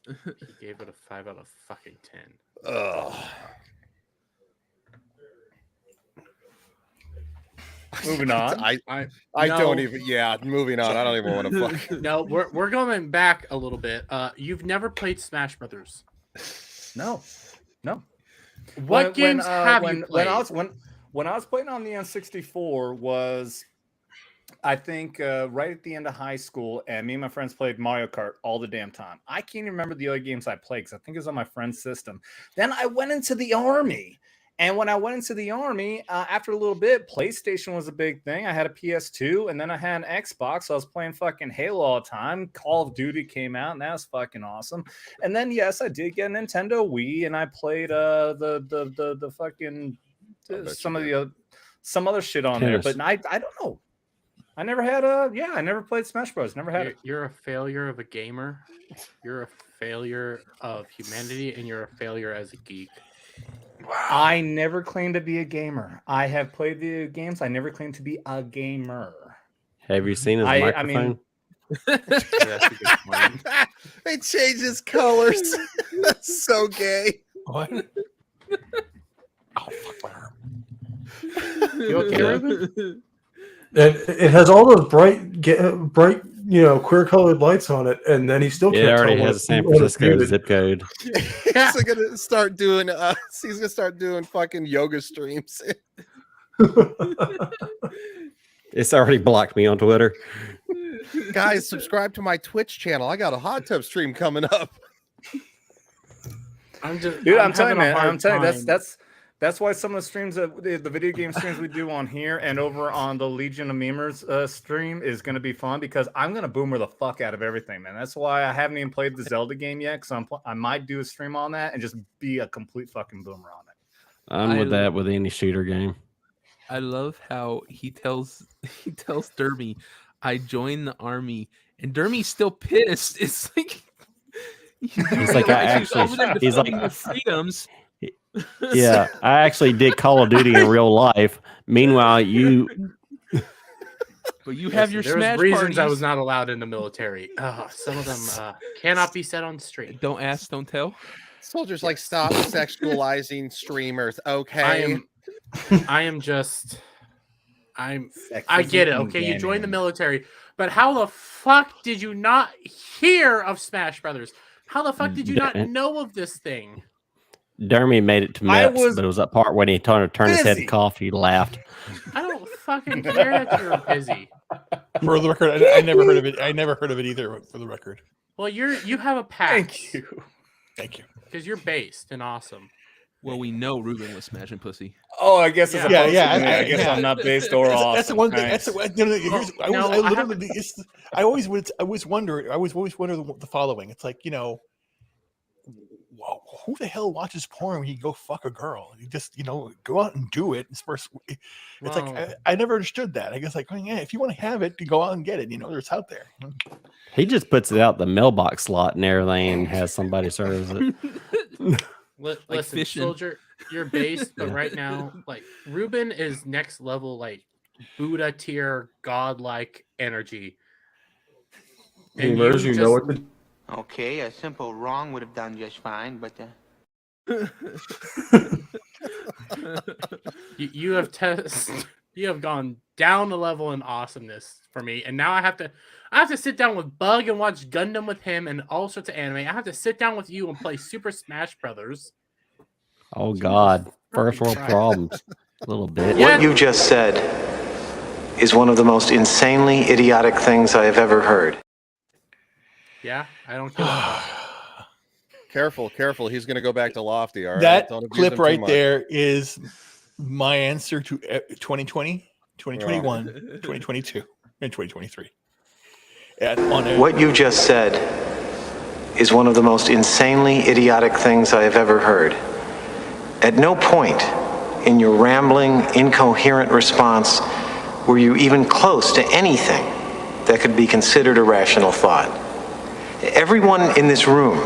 He gave it a 5 out of fucking 10. Ugh. Moving on. I No. don't even. Yeah, moving on. I don't even want to fuck. No, we're going back a little bit. You've never played Smash Brothers. No. What games have you played? When I was playing on the N64 was, I think, right at the end of high school, and me and my friends played Mario Kart all the damn time. I can't even remember the other games I played because I think it was on my friend's system. Then I went into the Army. And when I went into the Army, after a little bit, PlayStation was a big thing. I had a PS2, and then I had an Xbox. So I was playing fucking Halo all the time. Call of Duty came out, and that was fucking awesome. And then, yes, I did get a Nintendo Wii, and I played the fucking some other shit on Tennis. there. But I don't know. I never had I never played Smash Bros. Never had it. You're a failure of a gamer. You're a failure of humanity, and you're a failure as a geek. I never claimed to be a gamer. I have played video games. I never claimed to be a gamer. Have you seen his I microphone? mean- That's a good point. It changes colors. That's so gay. What? Oh, fuck my arm. You okay, Reuben? It has all those bright, queer colored lights on it, and then he still It can't already tell has a what- San what it's Francisco muted. zip code. He's gonna start doing. He's gonna start doing fucking yoga streams. It's already blocked me on Twitter. Guys, subscribe to my Twitch channel. I got a hot tub stream coming up. I'm telling you, man. I'm telling you, that's why some of the streams that the video game streams we do on here and over on the Legion of Memers stream is going to be fun because I'm going to boomer the fuck out of everything, man. That's why I haven't even played the Zelda game yet. So I might do a stream on that and just be a complete fucking boomer on it. I'm with that with any shooter game. I love how he tells Dermy, I joined the army, and Dermy's still pissed. It's like He's like, I actually, he's like, the freedoms. yeah, I actually did Call of Duty in real life. Meanwhile, But you have your There's smash reasons parties. I was not allowed in the military. Some of them cannot be said on stream. Don't ask, don't tell. Soldiers like stop sexualizing streamers. Okay. I get it. Okay, you joined the military, but how the fuck did you not hear of Smash Brothers? How the fuck did you not know of this thing? Dermy made it to Mets, but it was that part when he turned his head to cough, he laughed. I don't fucking care that you're busy. For the record, I never heard of it. I never heard of it either. For the record, Well, you have a pass. Thank you. thank you. Because you're based and awesome. Well, we know Reuben was smashing pussy. Oh, I guess it's Yeah, a yeah, I guess I'm not based or awesome. That's the one thing. Thanks. That's the one. No, here's, I always wonder the following. It's like, who the hell watches porn when you go fuck a girl? You just, go out and do it. It's like I never understood that. I guess like, yeah, if you want to have it, you go out and get it. It's out there. He just puts it out the mailbox slot and everything and has somebody serve it. Listen, fishing. Soldier, you're based, but right now, like Reuben is next level, like Buddha tier, godlike energy. And Gamers, you know what to Okay, a simple wrong would have done just fine, but you have gone down a level in awesomeness for me, and now I have to sit down with Bug and watch Gundam with him and all sorts of anime. I have to sit down with you and play Super Smash Brothers. Oh God, first world problems, a little bit. What you just said is one of the most insanely idiotic things I have ever heard. Yeah, I don't care. Careful. He's going to go back to Lofty. All right. That Don't abuse clip him too right much. there is my answer to 2020, 2021, 2022, and 2023. What you just said is one of the most insanely idiotic things I have ever heard. At no point in your rambling, incoherent response were you even close to anything that could be considered a rational thought. Everyone in this room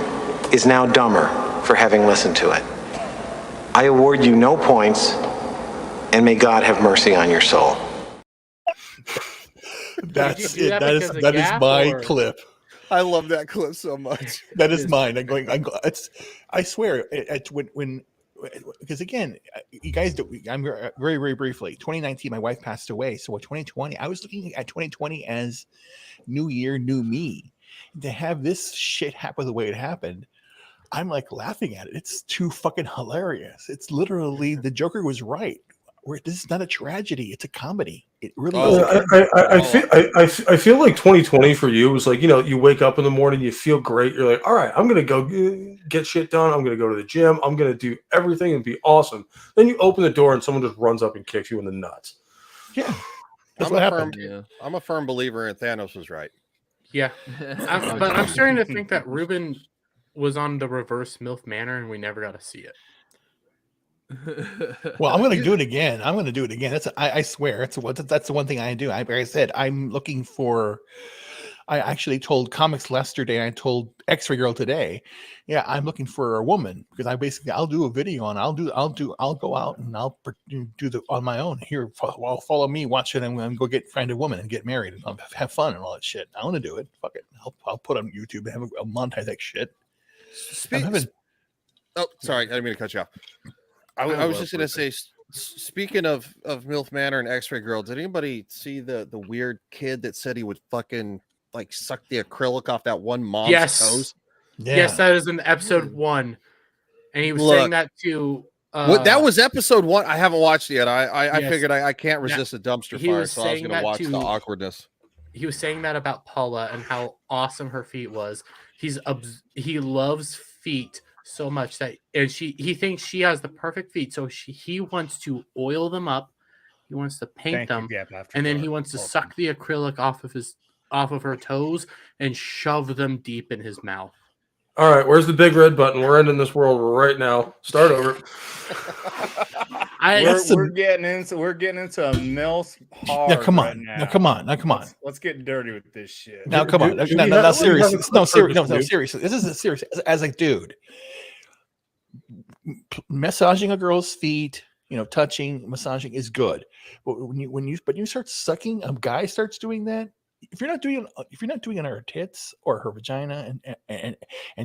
is now dumber for having listened to it. I award you no points, and may God have mercy on your soul. That's it. That is my clip. I love that clip so much. That is mine. I swear, because again, you guys do. I'm very, very briefly. 2019, my wife passed away. So 2020, I was looking at 2020 as new year, new me. To have this shit happen the way it happened, I'm like laughing at it. It's too fucking hilarious. It's literally the Joker was right. This is not a tragedy; it's a comedy. It really is. I feel like 2020 for you was like, you wake up in the morning, you feel great. You're like, all right, I'm gonna go get shit done. I'm gonna go to the gym. I'm gonna do everything and be awesome. Then you open the door and someone just runs up and kicks you in the nuts. Yeah, I'm a firm believer in Thanos was right. Yeah, but I'm starting to think that Reuben was on the reverse MILF Manor and we never got to see it. Well, I'm going to do it again. I swear. That's the one thing I do. Like I said, I'm looking for. I actually told Comics yesterday. I told X-Ray Girl today. Yeah, I'm looking for a woman because I'll do a video on. I'll go out and I'll do on my own. Here, follow me, watch it, and go find a woman and get married and have fun and all that shit. I want to do it. Fuck it. I'll put on YouTube and I'll monetize that shit. Oh, sorry, I didn't mean to cut you off. I was just gonna say, speaking of MILF Manor and X-Ray Girl, did anybody see the weird kid that said he would fucking like suck the acrylic off that one mom's toes? Yeah. Yes, that is in episode 1, and he was saying that to. That was episode 1. I haven't watched it yet. I Yes. figued I can't resist a dumpster fire, so I was gonna watch the awkwardness. He was saying that about Paula and how awesome her feet was. He loves feet so much that, and he thinks she has the perfect feet, so he wants to oil them up, he wants to paint them, and then he wants to suck the acrylic off of her toes and shove them deep in his mouth. All right, where's the big red button? We're ending this world right now. Start over. We're getting into a MILF hard. Now come on. Right now. Now come on. Let's get dirty with this shit. Now come on. No, seriously. This is serious. As a dude, massaging a girl's feet, touching, massaging is good. But when you start sucking, a guy starts doing that. If you're not doing it on her tits or her vagina and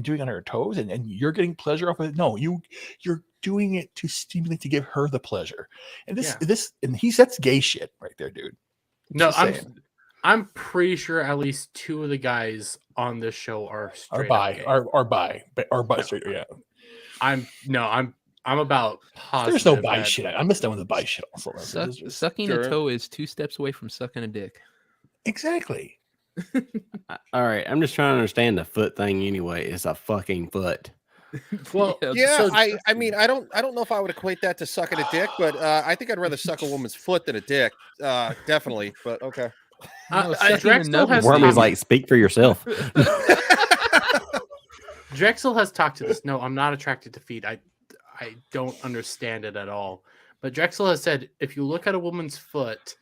doing it on her toes and you're getting pleasure off of it, no, you're doing it to stimulate, to give her the pleasure. And that's gay shit right there, dude. No, I'm pretty sure at least 2 of the guys on this show are straight are bi straight. Yeah. I'm about positive. There's no bi shit. I'm just done with the bi shit. Also, sucking a toe is 2 steps away from sucking a dick. Exactly. All right, I'm just trying to understand the foot thing. Anyway, it's a fucking foot. Well, yeah. I mean, I don't know if I would equate that to sucking a dick, but I think I'd rather suck a woman's foot than a dick. Definitely. But okay. Wormy's like, speak for yourself. Drexel has talked to this. No, I'm not attracted to feet. I don't understand it at all. But Drexel has said if you look at a woman's foot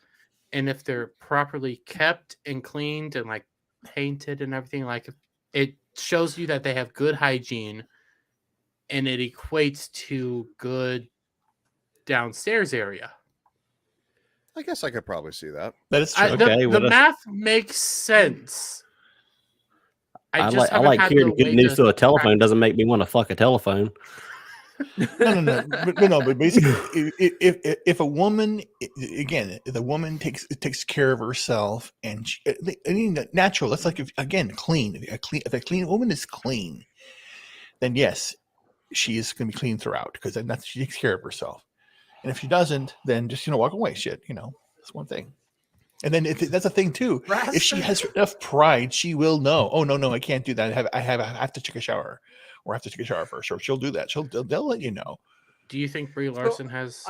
and if they're properly kept and cleaned and like painted and everything, like it shows you that they have good hygiene and it equates to good downstairs area. I guess I could probably see that. That is true. The math makes sense. I like hearing good news to a telephone. Doesn't make me want to fuck a telephone. No. But basically, if a woman, again, if the woman takes care of herself and natural, that's like clean. If a clean woman is clean, then yes, she is going to be clean throughout because then she takes care of herself. And if she doesn't, then just walk away. Shit, that's one thing. And then that's a thing too. If she has enough pride, she will know. Oh no, I can't do that. I have to take a shower, or I have to take a shower first. Or she'll do that. They'll let you know. Do you think Brie Larson has?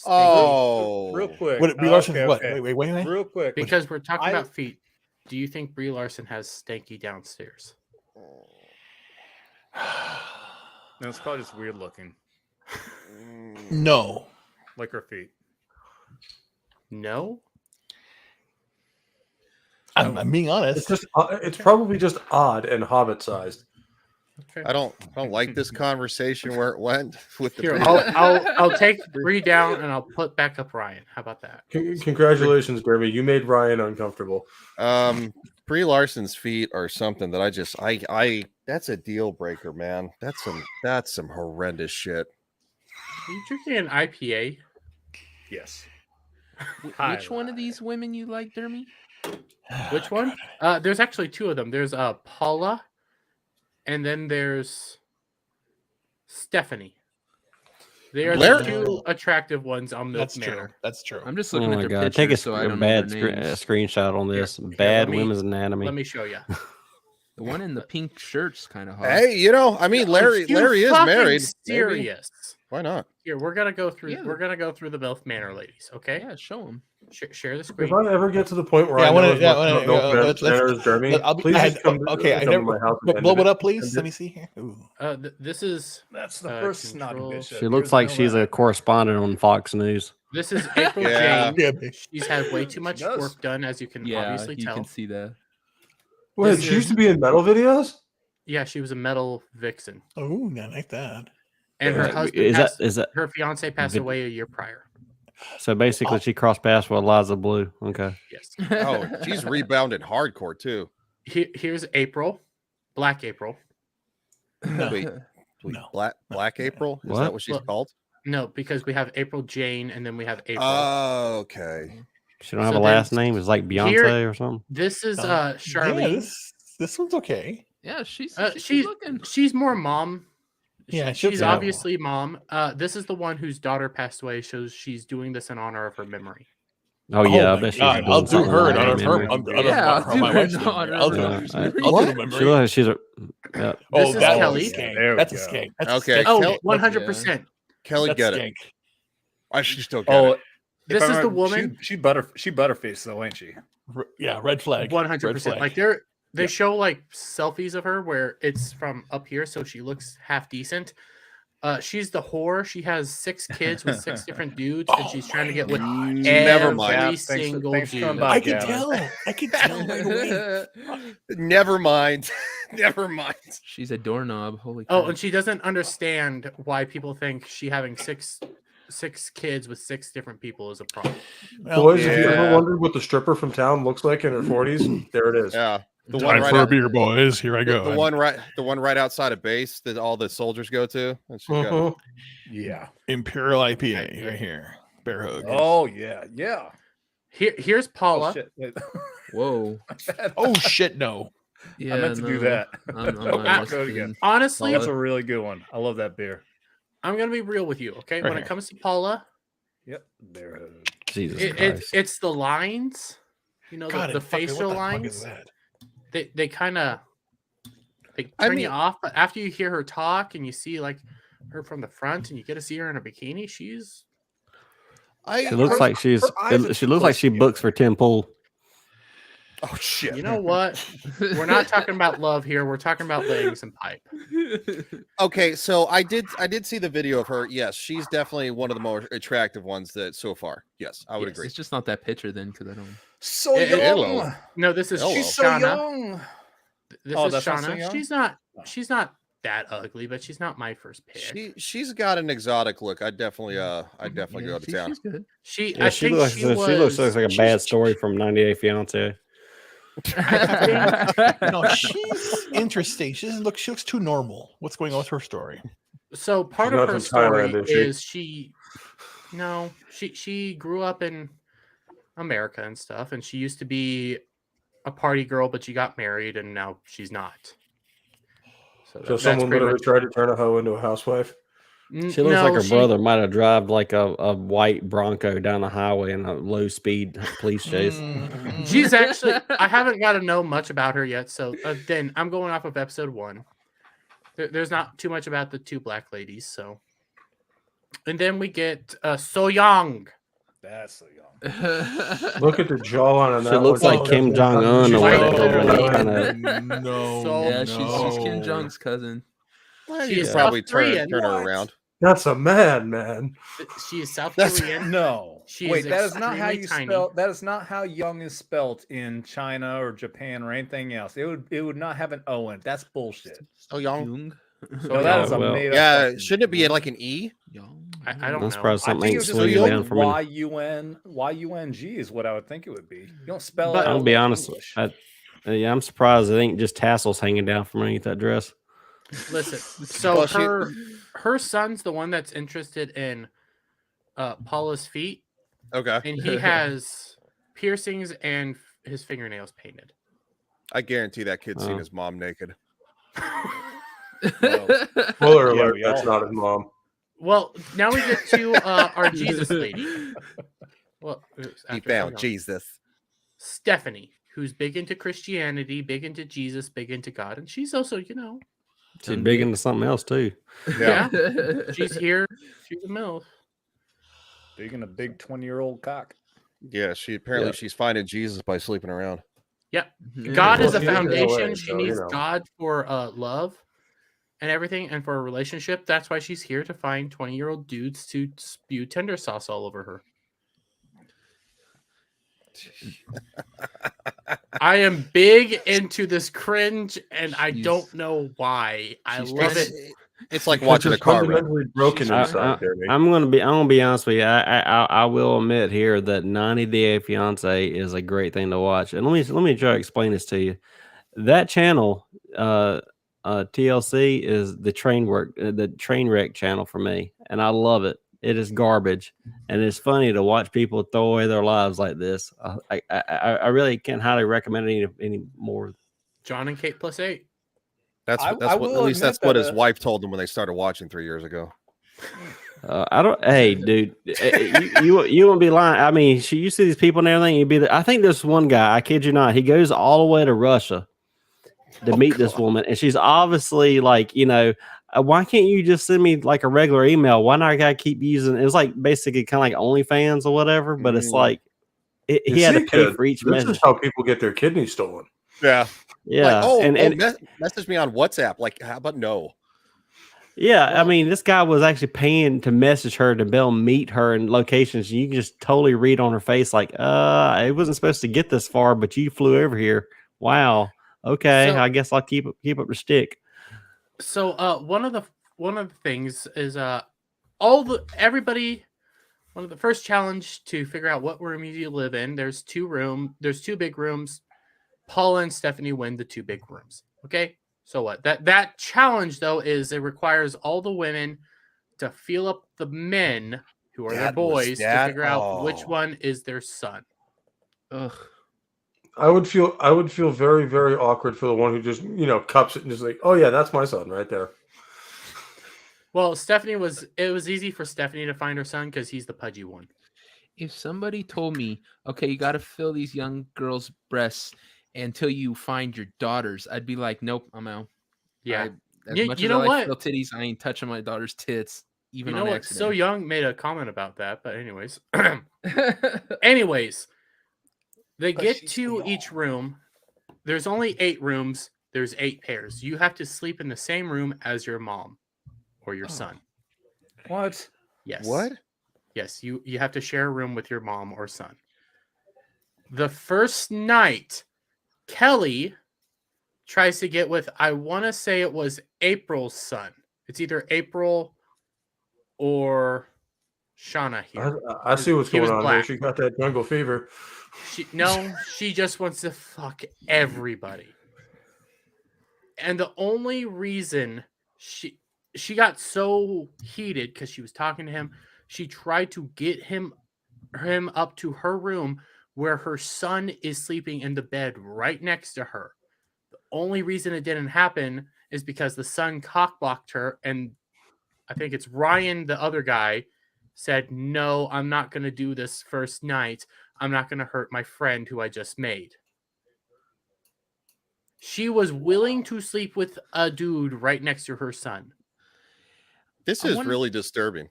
Real quick. What Brie Larson? Okay, What? okay. Wait. Real quick, Because we're talking about feet. Do you think Brie Larson has stanky downstairs? No, it's probably just weird looking. No. Like her feet. No. I'm being honest. It's probably just odd and hobbit sized. Okay. I don't like this conversation where it went with the. Here, I'll take Bree down and I'll put back up Ryan. How about that? Congratulations, Dermy. You made Ryan uncomfortable. Brie Larson's feet are something that I that's a deal breaker, man. That's some horrendous shit. Are you drinking an IPA? Yes. Which one of these women you like, Dermy? Which one? There's actually two of them. There's Paula, and then there's Stephanie. They are the two attractive ones on Milk Manor. That's true. I'm just looking at their pictures, Take a so I don't bad know their names. screenshot on this. Here, Bad women's anatomy. Let me show you. The one in the pink shirt's kind of hot. Hey, I mean, Larry is married. Serious. Maybe. Why not? Here, we're gonna go through. Yeah. We're gonna go through the Milk Manor ladies. Okay. Yeah, show them. Share the screen. If I ever get to the point where I want to, please come to my house. Blow it up, please. Let me see here. That's the first snotty bitch. She looks like she's a correspondent on Fox News. This is April Jane. She's had way too much work done, as you can obviously tell. You can see that. Wait, she used to be in metal videos? Yeah, she was a metal vixen. Oh, I like that. And her husband, her fiance passed away a year prior. So basically, she crossed paths with Eliza Blue. Okay. Yes. Oh, she's rebounded hardcore too. Here's April, Black April. Wait, Black April? Is that what she's called? No, because we have April Jane, and then we have April. Oh, okay. She don't have a last name. It's like Beyonce or something. This is Charlene. Yeah, this one's okay. Yeah, she's looking. She's more mom. Yeah, she's obviously mom. This is the one whose daughter passed away, so she's doing this in honor of her memory. Oh yeah, I bet she's I'll do her in honor of her. I'll do her She looks like she's a. This is Kelly. That's a skank. Okay. Oh, 100%. Kelly, get it. I should still get it. This is the woman. She butterface though, ain't she? Yeah, red flag. 100%. Like they show like selfies of her where it's from up here, so she looks half decent. She's the whore. She has 6 kids with 6 different dudes, and she's trying to get with every single dude. I can tell. I can tell right away. Never mind. Never mind. She's a doorknob. Holy crap. Oh, and she doesn't understand why people think she having six kids with 6 different people is a problem. Boys, if you ever wondered what the stripper from town looks like in her 40s, there it is. Yeah. The one right for a beer, boys. Here I go. The one right outside of base that all the soldiers go to. Yeah. Imperial IPA right here. Bear hug. Oh yeah. Here's Paula. Oh, shit. Whoa. Oh shit, no. Yeah, I meant to do that. Honestly, that's a really good one. I love that beer. I'm gonna be real with you, okay? When it comes to Paula, yep, there. Jesus Christ. It's the lines, the facial lines. They kind of turn you off, but after you hear her talk and you see like her from the front and you get to see her in a bikini, she looks like she looks like she books for Tim Pool. Oh shit! You know what? We're not talking about love here. We're talking about laying some pipe. Okay, so I did see the video of her. Yes, she's definitely one of the more attractive ones that so far. Yes, I would agree. It's just not that picture then, because I don't. So young. Hello. No, this is She's so Shauna. young. This Oh, is that's not So Shauna. Young? She's not that ugly, but she's not my first pick. She's got an exotic look. I'd definitely go to town. She's good. I think looks, she was, she looks like a bad story from 98 Fiance. No, she's interesting. She looks too normal. What's going on with her story? So part She's of not her from story Thailand, is she? she grew up in America and stuff, and she used to be a party girl, but she got married and now she's not. So someone literally tried to turn a hoe into a housewife. She looks like her brother might have driven like a white Bronco down the highway in a low speed police chase. She's actually, I haven't got to know much about her yet. So then I'm going off of episode 1. There's not too much about the two black ladies. So, and then we get So Young. That's So Young. Look at the jawline on that. She looks one. like Kim Jong Un or whatever. She's Kim Jong's cousin. Well, you could probably turn her around. That's a man. She is South Korean. No. She Wait, is that is not how you extremely spell. That is not how young is spelt in China or Japan or anything else. It would not have an O in it. That's bullshit. So young. So that is a made up. Yeah, shouldn't it be like an E? I don't That's know. probably something I ain't think swinging down for me. Y-U-N-G is what I would think it would be. You don't spell it. I'll be honest. I'm surprised it ain't just tassels hanging down from underneath that dress. Listen, so her son's the one that's interested in Paula's feet. Okay. And he has piercings and his fingernails painted. I guarantee that kid's seen his mom naked. Spoiler alert, that's not his mom. Well, now we get to our Jesus lady. Well, he found Jesus. Stephanie, who's big into Christianity, big into Jesus, big into God. And she's also, She's big into something else too. Yeah. She's here. She's a MILF. Big in a big 20-year-old cock. Yeah, she's finding Jesus by sleeping around. Yep. God is a Well, foundation. so, She needs God for love and everything, and for a relationship. That's why she's here, to find 20-year-old dudes to spew tender sauce all over her. I am big into this cringe, and I don't know why. I love it. It's like watching a car wreck. Broken inside, I'm gonna be honest with you. I will admit here that 90 Day Fiance is a great thing to watch. And let me try to explain this to you. That channel, TLC, is the train wreck channel for me, and I love it. It is garbage, and it's funny to watch people throw away their lives like this. I really can't highly recommend it any more. John and Kate +8. That's what his wife told him when they started watching 3 years ago. I don't. Hey, dude, you wouldn't be lying. I mean, you see these people and everything. You'd be. I think there's one guy. I kid you not. He goes all the way to Russia to meet this woman, and she's obviously like, why can't you just send me like a regular email? Why not? I gotta keep using. It was like basically kind of like OnlyFans or whatever, but it's like he had to pay for each message. This is how people get their kidneys stolen. Yeah. Yeah. Like, message me on WhatsApp. Like, how about no? Yeah, I mean, this guy was actually paying to message her to be able to meet her in locations. You can just totally read on her face, like, it wasn't supposed to get this far, but you flew over here. Wow. Okay, I guess I'll keep up the stick. So, one of the things is one of the first challenge to figure out what room you live in. There's two big rooms. Paula and Stephanie win the two big rooms. Okay. So what? That challenge though is it requires all the women to feel up the men who are their boys to figure out which one is their son. Ugh. I would feel very, very awkward for the one who just cups it and just like, oh yeah, that's my son right there. Well, it was easy for Stephanie to find her son because he's the pudgy one. If somebody told me, okay, you got to fill these young girls' breasts until you find your daughters, I'd be like, nope, I'm out. Yeah. As much as I like feel titties, I ain't touching my daughter's tits, even on accident. So Young made a comment about that, but anyways. They get to each room. There's only 8 rooms. There's 8 pairs. You have to sleep in the same room as your mom or your son. What? Yes. What? Yes, you have to share a room with your mom or son. The first night, Kelly tries to get with, I want to say it was April's son. It's either April or Shauna here. I see what's He going was on black. here. She got that jungle fever. She just wants to fuck everybody. And the only reason she got so heated because she was talking to him, she tried to get him up to her room where her son is sleeping in the bed right next to her. The only reason it didn't happen is because the son cockblocked her, and I think it's Ryan, the other guy, said, "No, I'm not going to do this first night. I'm not going to hurt my friend who I just made." She was willing to sleep with a dude right next to her son. This is really disturbing.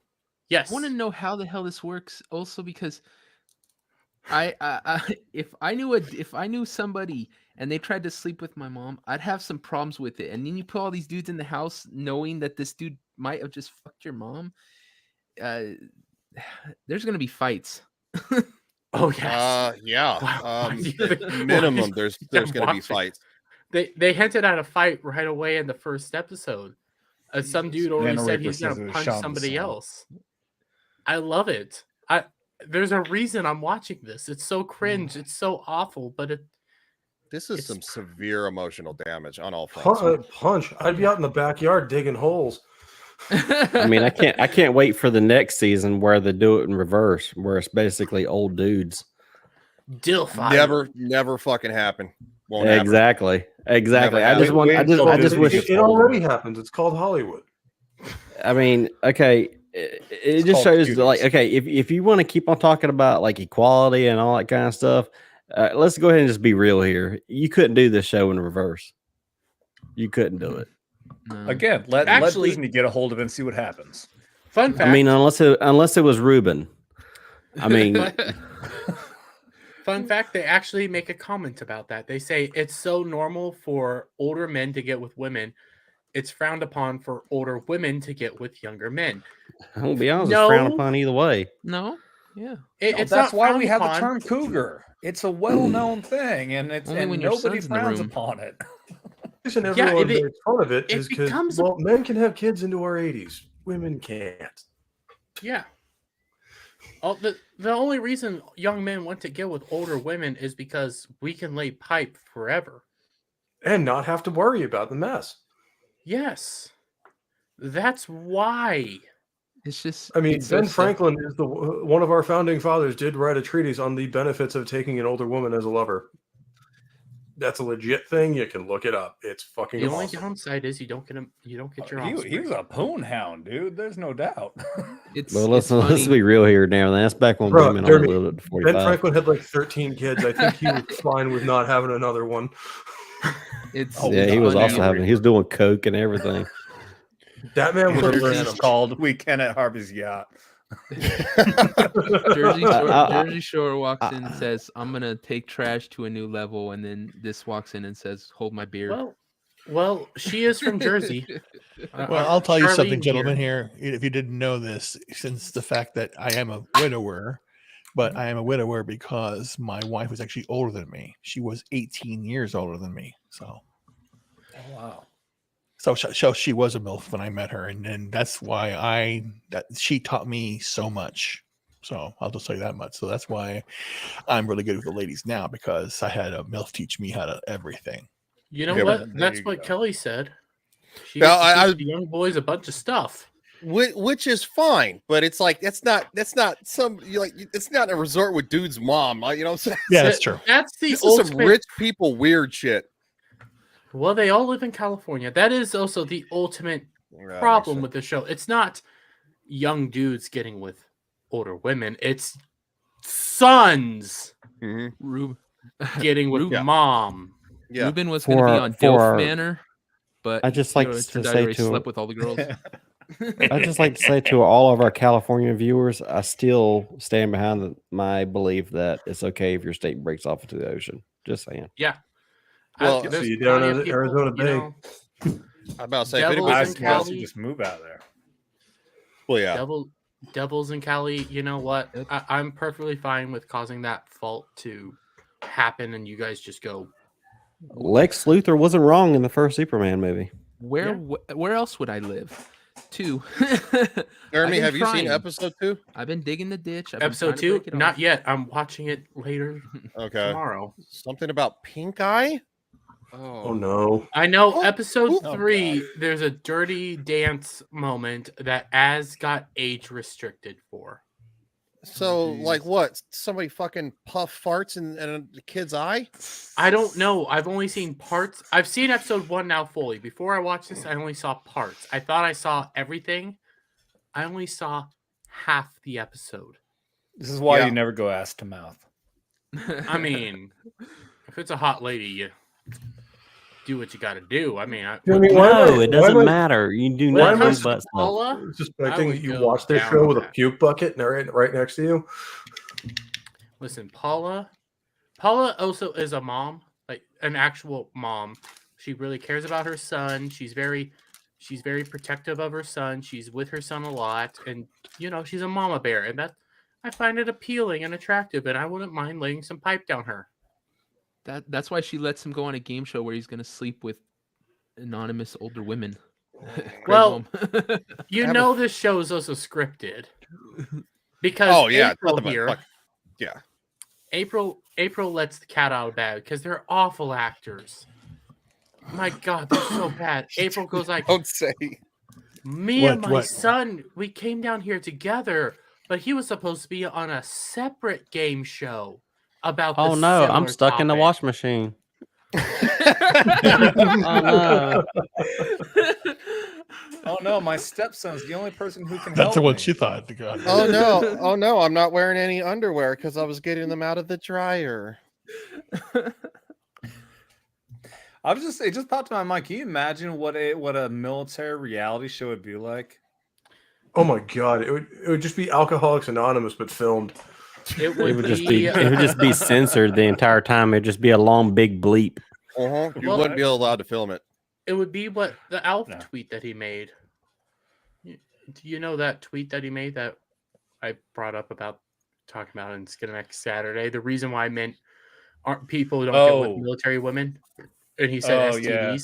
Yes. I want to know how the hell this works also, because if I knew somebody and they tried to sleep with my mom, I'd have some problems with it. And then you put all these dudes in the house knowing that this dude might have just fucked your mom. There's going to be fights. Oh yes. Yeah. Minimum there's going to be fights. They hinted at a fight right away in the first episode. Some dude already said he's going to punch somebody else. I love it. There's a reason I'm watching this. It's so cringe. It's so awful, but this is some severe emotional damage on all fronts. Punch. I'd be out in the backyard digging holes. I mean, I can't wait for the next season where they do it in reverse, where it's basically old dudes. Never fucking happen. Won't happen. Exactly. I just wish it already happens. It's called Hollywood. I mean, okay, it just shows that, like, okay, if you want to keep on talking about like equality and all that kind of stuff, let's go ahead and just be real here. You couldn't do this show in reverse. You couldn't do it. Again, let Disney get a hold of it and see what happens. Fun fact. I mean, unless it was Reuben. I mean, fun fact, they actually make a comment about that. They say it's so normal for older men to get with women. It's frowned upon for older women to get with younger men. I'll be honest, it's frowned upon either way. No, yeah. That's why we have the term cougar. It's a well-known thing, and nobody frowns upon it. The reason everyone makes fun of it is because men can have kids into our 80s. Women can't. Yeah. The only reason young men want to get with older women is because we can lay pipe forever. And not have to worry about the mess. Yes. That's why. It's just... I mean, Ben Franklin is one of our founding fathers did write a treatise on the benefits of taking an older woman as a lover. That's a legit thing. You can look it up. It's fucking The awesome. only downside is you don't get your offspring. He was a poon hound, dude. There's no doubt. Well, let's be real here now. That's back when women only lived to 45. Ben Franklin had like 13 kids. I think he was fine with not having another one. He was also having. He was doing coke and everything. That man was a called Weekend at Harvey's Yacht. Jersey Shore walks in and says, "I'm gonna take trash to a new level," and then this walks in and says, "Hold my beer." Well, she is from Jersey. Well, I'll tell you something, gentlemen. Here, if you didn't know this, since the fact that I am a widower, but I am a widower because my wife was actually older than me. She was 18 years older than me. So, wow. So she was a MILF when I met her, and that's why she taught me so much. So I'll just tell you that much. So that's why I'm really good with the ladies now, because I had a MILF teach me how to everything. You know what? That's what Kelly said. She the young boys a bunch of stuff, which is fine, but it's like it's not a resort with dude's mom. You know what I'm saying? Yeah, that's true. That's this is some rich people weird shit. Well, they all live in California. That is also the ultimate problem with the show. It's not young dudes getting with older women. It's sons getting with mom. Yeah. Reuben was going to be on Dilf Manor, but I just like to say to slept with all the girls. I just like to say to all of our California viewers, I still stand behind my belief that it's okay if your state breaks off into the ocean. Just saying. Yeah. Well, there's see you down plenty in of people, Arizona you Bay. know, I'm about to say, if Devils anybody's in Guys, guys, Cali. you just move out there. well, yeah. Devils in Cali, you know what? I'm perfectly fine with causing that fault to happen, and you guys just go. Lex Luthor wasn't wrong in the first Superman movie. Where else would I live? 2. Jeremy, have you seen episode 2? I've been digging the ditch. Episode 2? Not yet. I'm watching it later. Okay. Tomorrow. Something about pink eye? Oh no. I know episode 3, there's a dirty dance moment that Az got age restricted for. So, like what? Somebody fucking puff farts in a kid's eye? I don't know. I've only seen parts. I've seen episode 1 now fully. Before I watched this, I only saw parts. I thought I saw everything. I only saw half the episode. This is why you never go ass to mouth. I mean, if it's a hot lady, you do what you got to do. I mean, no, it doesn't matter. You do not nothing but Paula, suspecting would you go watch this down show on with a that. puke bucket right next to you. Listen, Paula also is a mom, like an actual mom. She really cares about her son. She's very protective of her son. She's with her son a lot, and she's a mama bear, and that I find it appealing and attractive, and I wouldn't mind laying some pipe down her. That's why she lets him go on a game show where he's going to sleep with anonymous older women. Well, this show is also scripted because April here. Yeah. April lets the cat out of bed because they're awful actors. My God, they're so bad. April goes like, "Don't say." Me and my son, we came down here together, but he was supposed to be on a separate game show about. Oh no, I'm stuck in the wash machine. Oh no. Oh no, my stepson's the only person who can help That's what me. she thought. God. Oh no, I'm not wearing any underwear because I was getting them out of the dryer. It just popped in my mind. Can you imagine what a military reality show would be like? Oh my god, it would just be Alcoholics Anonymous but filmed. It would just be censored the entire time. It'd just be a long big bleep. You wouldn't be allowed to film it. It would be what the Alf tweet that he made. Do you know that tweet that he made that I brought up about talking about in Skinemax Saturday? The reason why people don't get with military women, and he said STDs.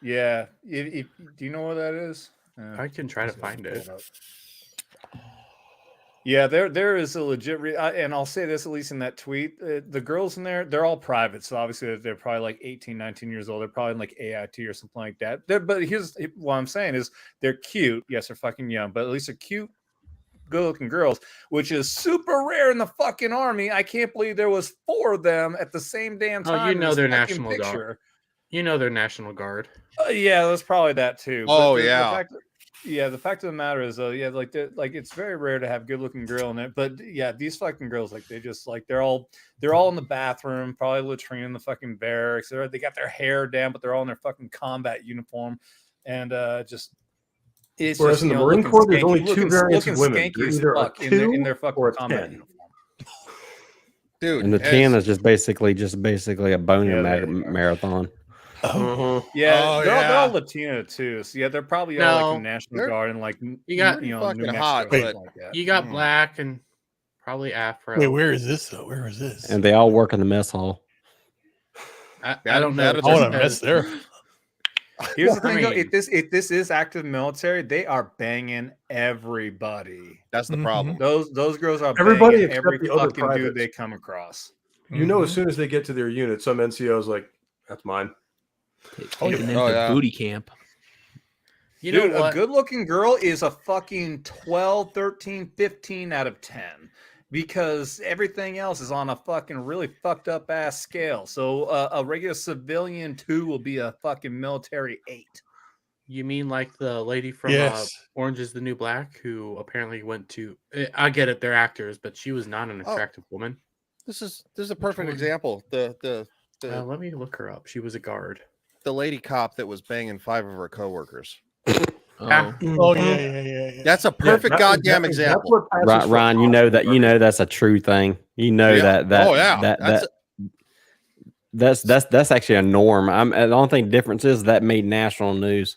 Yeah. Do you know what that is? I can try to find it. Yeah, there is a legit, and I'll say this, at least in that tweet, the girls in there, they're all private. So obviously they're probably like 18, 19 years old. They're probably in like AIT or something like that. But here's what I'm saying is they're cute. Yes, they're fucking young, but at least they're cute, good looking girls, which is super rare in the fucking army. I can't believe there was 4 of them at the same damn time. Oh, they're National Guard. They're National Guard. Yeah, that's probably that too. Oh, the fact of the matter is, it's very rare to have good-looking girl in it. But yeah, these fucking girls, they just they're all in the bathroom, probably latrine in the fucking barracks. They got their hair down, but they're all in their fucking combat uniform, and it's whereas just, in the Marine Corps, there's only 2 variants of women. Skanky as Either a fuck 2 in their fucking or a combat 10. uniform. Dude, And the 10 is just basically a boner marathon. Yeah, they're all Latino too. So yeah, they're probably all like National Guard and like you got New fucking Mexico, hot, something but like that. You got black and probably Afro. Wait, where is this though? Where is this? And they all work in the mess hall. I don't know. I want to mess there. Here's the thing, though. If this is active military, they are banging everybody. That's the problem. Those girls are Everybody banging except every the other fucking dude privates. they come across. You know, as soon as they get to their unit, some NCO's like, "That's mine." Taking them to booty camp. You Dude, know what? a good-looking girl is a fucking 12, 13, 15 out of 10 because everything else is on a fucking really fucked up ass scale. So a regular civilian 2 will be a fucking military 8. You mean like the lady from Orange is the New Black who apparently went to... I get it, they're actors, but she was not an attractive woman. This is a perfect example. Let me look her up. She was a guard. The lady cop that was banging 5 of her coworkers. Yeah. That's a perfect goddamn example. Ron, you know that's a true thing. You know that. Oh yeah. That's actually a norm. The only thing difference is that made national news.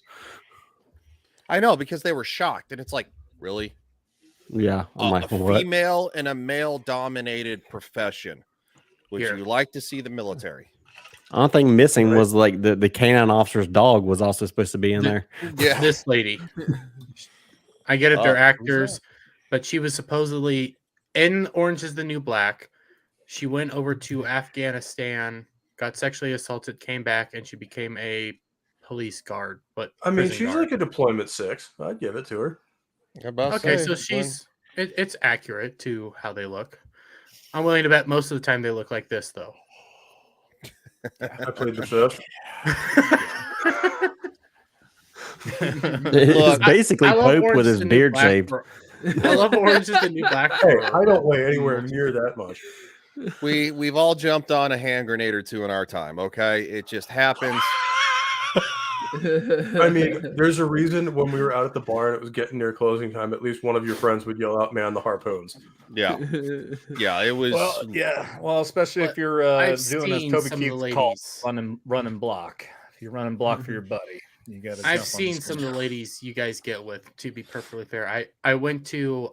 I know, because they were shocked, and it's like, really? Yeah, I'm like, a what? female in a male-dominated profession. Would you like to see the military? The only thing missing was like the canine officer's dog was also supposed to be in there. Yeah, this lady. I get it, they're actors, but she was supposedly in Orange is the New Black. She went over to Afghanistan, got sexually assaulted, came back, and she became a police guard. But I mean, she's like a deployment 6. I'd give it to her. Okay, so it's accurate to how they look. I'm willing to bet most of the time they look like this, though. I played the 5th. It's basically Pope with his beard shaved. I love Orange is the New Black. Hey, I don't weigh anywhere near that much. We've all jumped on a hand grenade or two in our time. Okay, it just happens. I mean, there's a reason when we were out at the bar and it was getting near closing time, at least one of your friends would yell out, "Man, the harpoons." Yeah, yeah, it was. Well, especially if you're doing as Toby Keith calls run and block. If you run and block for your buddy, you got to. I've seen some of the ladies you guys get with. To be perfectly fair, I went to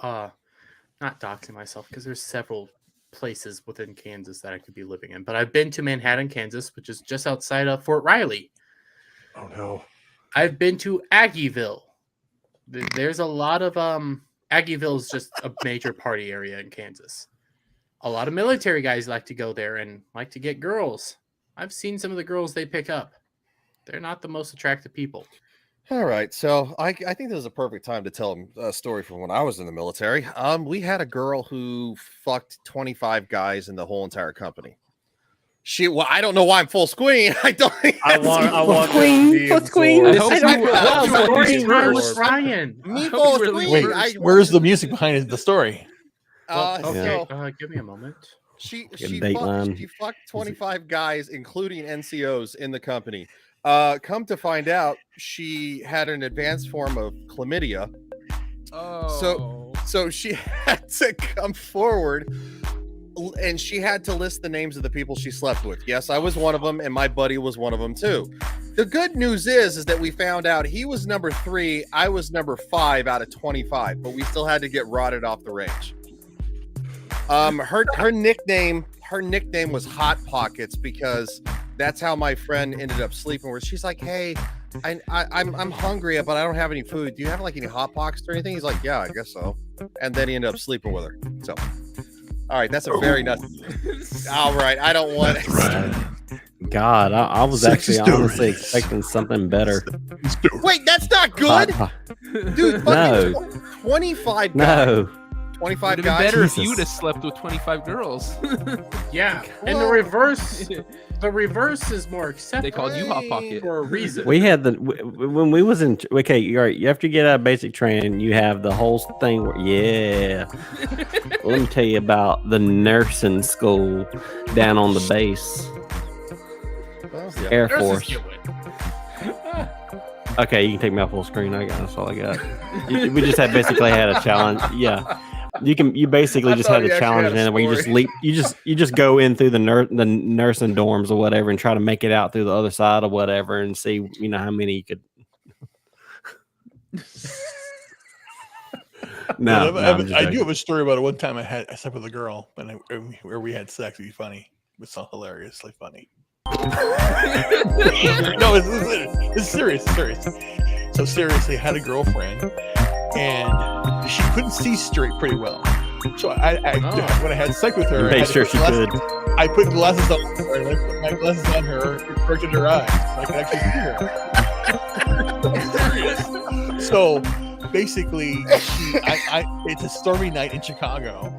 not doxing myself because there's several places within Kansas that I could be living in, but I've been to Manhattan, Kansas, which is just outside of Fort Riley. Oh no! I've been to Aggieville. There's a lot of Aggieville is just a major party area in Kansas. A lot of military guys like to go there and like to get girls. I've seen some of the girls they pick up. They're not the most attractive people. All right, so I think this is a perfect time to tell a story from when I was in the military. We had a girl who fucked 25 guys in the whole entire company. Well, I don't know why I'm full screen. I don't. I want full screen. Ryan. Me full screen. Wait, where's the music behind the story? Give me a moment. She fucked 25 guys, including NCOs in the company. Come to find out, she had an advanced form of chlamydia. Oh. So she had to come forward. And she had to list the names of the people she slept with. Yes, I was one of them, and my buddy was one of them too. The good news is that we found out he was number 3, I was number 5 out of 25, but we still had to get rotted off the range. Her nickname was Hot Pockets because that's how my friend ended up sleeping with. She's like, "Hey, I'm hungry, but I don't have any food. Do you have like any Hot Pockets or anything?" He's like, "Yeah, I guess so." And then he ended up sleeping with her. So. All right, that's a very nice. All right, I don't want it. God, I was actually honestly expecting something better. Wait, that's not good, dude. No, 25 guys. No, 25 guys. Better if you would have slept with 25 girls. Yeah, and the reverse. The reverse is more acceptable. They called you Hot Pocket for a reason. we had when we was in. Okay, you're right. You have to get out of basic training. You have the whole thing where, let me tell you about the nursing school down on the base. Air Force. Okay, you can take me off full screen. That's all I got. We just basically had a challenge. Yeah. You basically just had a challenge in it where you just leap. You just go in through the nursing dorms or whatever and try to make it out through the other side or whatever and see how many you could. I do have a story about it. One time I slept with a girl where we had sex. It'd be funny. It's so hilariously funny. No, it's serious. So seriously, I had a girlfriend, and she couldn't see straight pretty well. So when I had sex with her, made sure she could. I put glasses on her, and I put my glasses on her, and corrected her eyes, so I could actually see her. So basically, it's a stormy night in Chicago.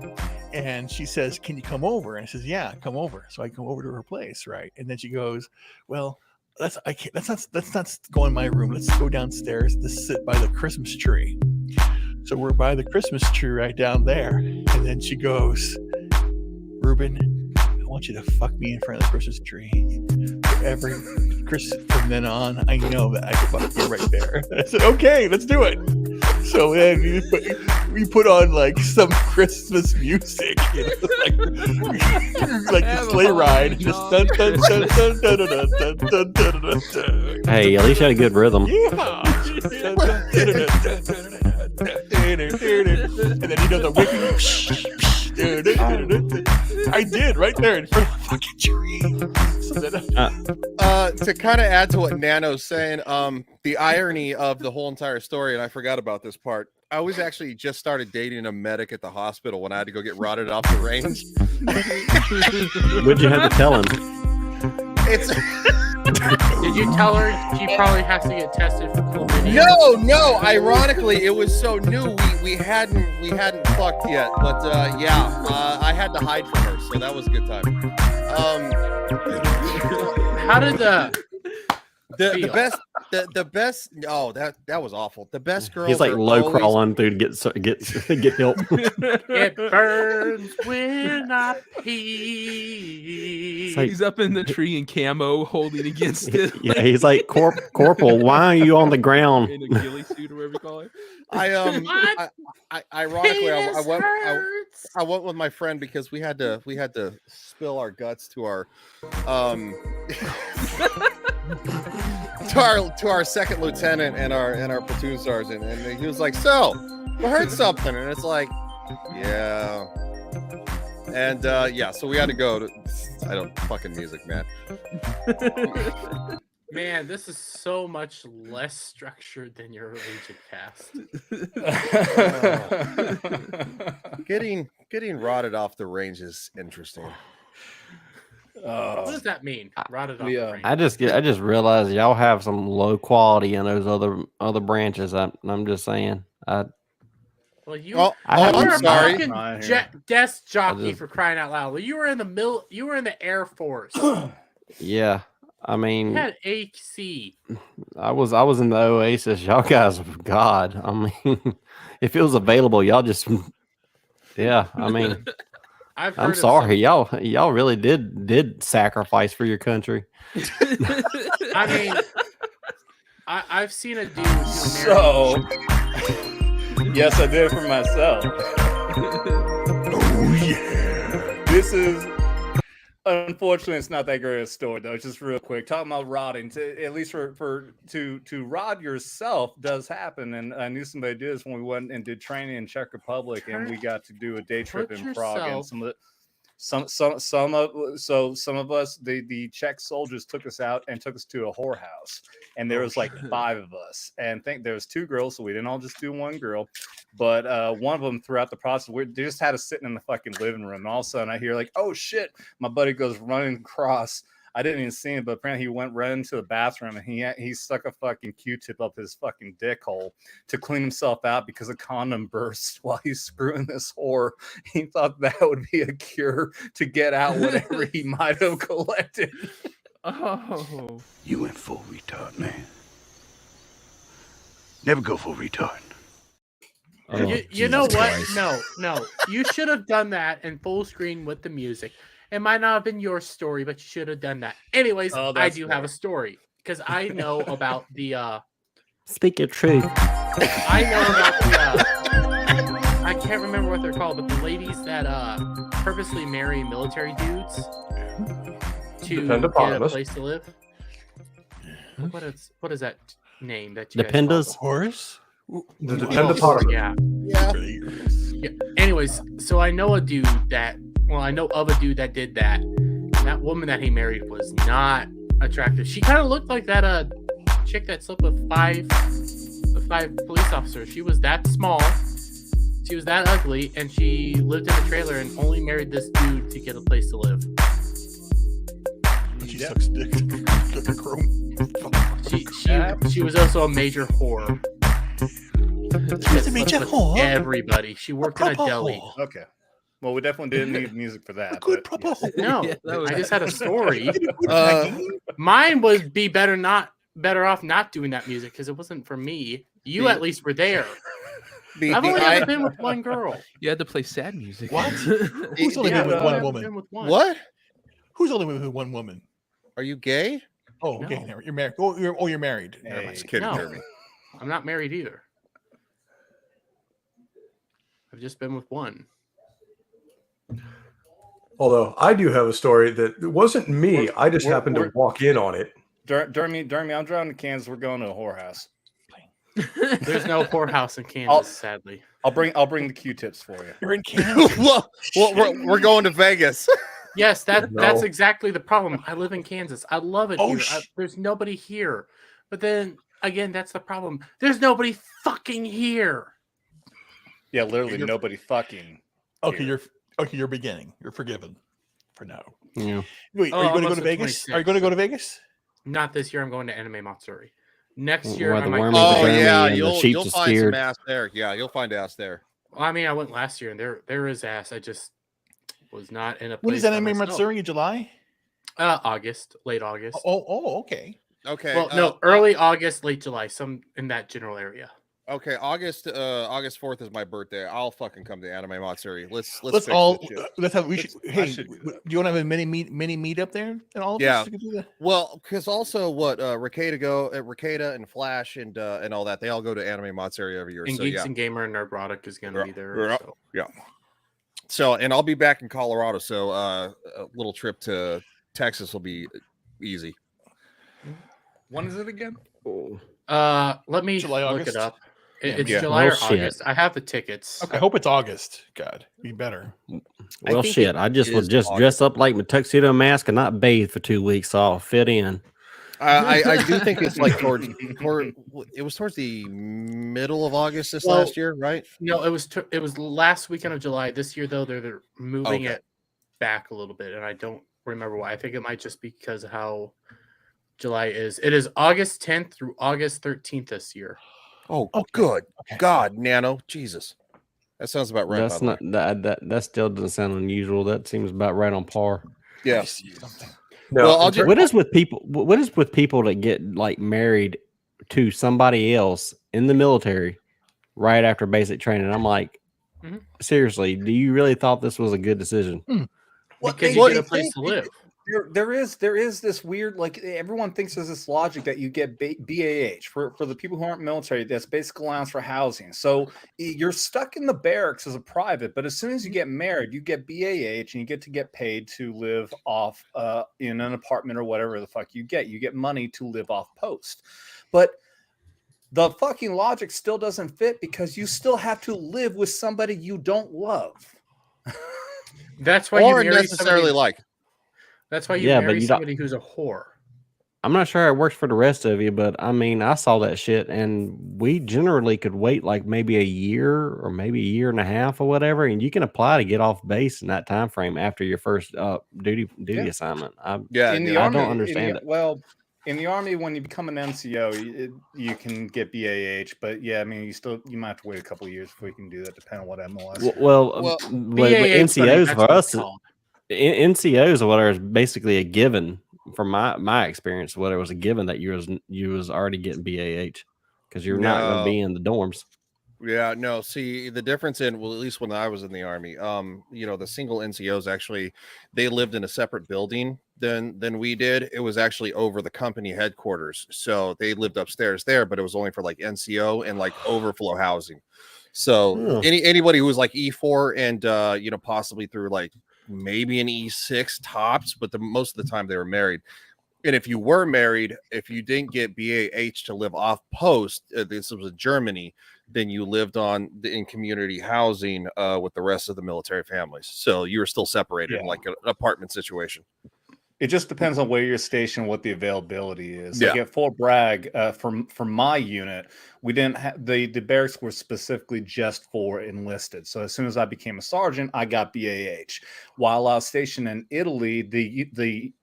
And she says, "Can you come over?" And I says, "Yeah, come over." So I come over to her place, right? And then she goes, "Well, let's not go in my room. Let's go downstairs to sit by the Christmas tree." So we're by the Christmas tree right down there. And then she goes, "Reuben, I want you to fuck me in front of the Christmas tree for every Chris, from then on, I know that I could fuck you right there. I said, okay, let's do it. So then we put on like some Christmas music, you know, like the sleigh ride. Just dun, dun, dun, dun, dun, dun, dun, dun, dun, dun, dun. Hey, at least you had a good rhythm. Yeah. And then he does a wicked. I did right there in front of the fucking tree. To kind of add to what Nano's saying, the irony of the whole entire story, and I forgot about this part. I was actually just started dating a medic at the hospital when I had to go get rotted off the range. What'd you have to tell him? It's. Did you tell her she probably has to get tested for chlamydia? No. Ironically, it was so new we hadn't fucked yet. But I had to hide from her, so that was a good time. How did the best? Oh, that was awful. The best girls. He's like are low always- crawling through to get help. It burns when I pee. He's up in the tree in camo, holding against it. Yeah, he's like Corporal. Why are you on the ground? In a ghillie suit or whatever you call it. Ironically, I went with my friend because we had to spill our guts to our to our second lieutenant and our platoon sergeant, and he was like, "So, we heard something," and it's like, "Yeah." And so we had to go to I don't fucking music, man. Man, this is so much less structured than your Agent Cast. Getting rotted off the range is interesting. What does that mean? Rotted off the range. I just realized y'all have some low quality in those other branches. I'm just saying. Well, you're a sorry. fucking desk jockey for crying out loud. You were in the You were in the Air Force. Yeah, I mean, You had AC. I was in the Oasis. Y'all guys, God, I mean, if it was available, y'all just, yeah. I mean, I'm sorry, y'all really did sacrifice for your country. I mean, I've seen a dude. So, yes, I did for myself. Oh yeah. This is unfortunately it's not that great a story though. It's just real quick. Talking about rotting, at least to rot yourself does happen. And I knew somebody did this when we went and did training in Czech Republic, and we got to do a day trip in Prague. And some of us, the Czech soldiers took us out and took us to a whorehouse, and there was like 5 of us, and there was 2 girls, so we didn't all just do one girl, but one of them throughout the process, they just had us sitting in the fucking living room, and all of a sudden I hear like, oh shit, my buddy goes running across. I didn't even see him, but apparently he went right into the bathroom and he stuck a fucking Q-tip up his fucking dick hole to clean himself out because a condom burst while he's screwing this whore. He thought that would be a cure to get out whatever he might have collected. Oh, You went full retard, man. Never go full retard. You know what? No. You should have done that in full screen with the music. It might not have been your story, but you should have done that. Anyways, I do have a story because I know about the. Speak your truth. I know about the. I can't remember what they're called, but the ladies that purposely marry military dudes to get a place to live. What is that name that you Dependas? Horse? The Dependapotamus. Yeah. Anyways, so I know a dude that. Well, I know of a dude that did that. That woman that he married was not attractive. She kind of looked like that chick that slept with five police officers. She was that small. She was that ugly, and she lived in a trailer and only married this dude to get a place to live. She sucks dick. She was also a major whore. She was a major whore? Everybody. She worked in a deli. Okay. Well, we definitely didn't need music for that. No, I just had a story. Mine would be better off not doing that music because it wasn't for me. You at least were there. I've only ever been with one girl. You had to play sad music. What? Who's only been with one woman? What? Who's only been with one woman? Are you gay? Oh, okay. No. You're married. You're married. Never Hey, mind. Just kidding, No. Dermy. I'm not married either. I've just been with one. Although I do have a story that it wasn't me. I just happened to walk in on it. Dermy, I'm driving to Kansas. We're going to a whorehouse. There's no whorehouse in Kansas, sadly. I'll bring the Q-tips for you. You're in Kansas. well, we're going to Vegas. Yes, that's No. exactly the problem. I live in Kansas. I love it here. There's nobody here. But then again, that's the problem. There's nobody fucking here. Yeah, literally nobody fucking. Okay, you're beginning. You're forgiven for now. Yeah. Wait, are you going to go to Vegas? Are you going to go to Vegas? Not this year. I'm going to Anime Matsuri. Next year, Where I the might. wormies Oh are yeah, and the you'll sheeps are find scared. some ass there. Yeah, you'll find ass there. Well, I mean, I went last year, and there is ass. I just was not in a place. When is by Anime myself. Matsuri in July? August, late August. Oh, okay. Okay. Well, no, early August, late July, some in that general area. Okay, August 4th is my birthday. I'll fucking come to Anime Matsuri. Let's Let's fix all this shit. let's have. We should. Hey, should do do you want to have a mini meet up there and all of Yeah. us? We could do that. Well, because also what Ricada and Flash and all that, they all go to Anime Matsuri every year. And So Geeks yeah. and Gamer and Nerdrotic is going to be there. Yeah. So. Yeah. So, and I'll be back in Colorado. So a little trip to Texas will be easy. When is it again? Let me July, look August? it up. It's Yeah. July or Well, shit. August. I have the tickets. Okay, I hope it's August. God, be better. Well, think shit. it I just would is just dress up like my tuxedo mask and not bathe for 2 weeks, so I'll fit in. I do think it's like it was towards the middle of August this Well, last year, right? No, it was last weekend of July. This year, though, they're moving Okay. it back a little bit, and I don't remember why. I think it might just be because of how July is. It is August 10th through August 13th this year. Oh, good God, Nano, Jesus, that sounds about right. That's by the not way. that still doesn't sound unusual. That seems about right on par. Yeah. No, Well, I'll What is with people that get like married to somebody else in the military right after basic training? I'm like, Mhm. seriously, do you really thought this was a good decision? Because Well, you get a they place think to live. There is this weird, like, everyone thinks there's this logic that you get BAH for the people who aren't military. That's basic allowance for housing. So you're stuck in the barracks as a private, but as soon as you get married, you get BAH and you get to get paid to live off in an apartment or whatever the fuck you get. You get money to live off post, but the fucking logic still doesn't fit because you still have to live with somebody you don't love. That's why Or you marry necessarily somebody, like. That's why you Yeah, but marry you don't- somebody who's a whore. I'm not sure how it works for the rest of you, but I mean, I saw that shit, and we generally could wait like maybe a year or maybe a year and a half or whatever, and you can apply to get off base in that time frame after your first duty Yeah. assignment. Yeah, in the I army, don't understand it. Well, in the army, when you become an NCO, you can get BAH, but yeah, I mean, you might have to wait a couple of years before you can do that, depending on what MLS. Well, Well, with BAH, NCOs that's for what us, it's called. NCOs or whatever is basically a given. From my experience, whether it was a given that you was already getting BAH because you're not going to be in the dorms. Yeah, no. See, the difference at least when I was in the army, the single NCOs actually, they lived in a separate building than we did. It was actually over the company headquarters, so they lived upstairs there, but it was only for like NCO and like overflow housing. So anybody who was like E4 and possibly through like maybe an E6 tops, but most of the time they were married. And if you were married, if you didn't get BAH to live off post, this was in Germany, then you lived in community housing with the rest of the military families. So you were still separated in like an apartment situation. It just depends on where you're stationed, what the availability is. Yeah. Like at Fort Bragg, for my unit, we didn't have the barracks were specifically just for enlisted. So as soon as I became a sergeant, I got BAH. While I was stationed in Italy, the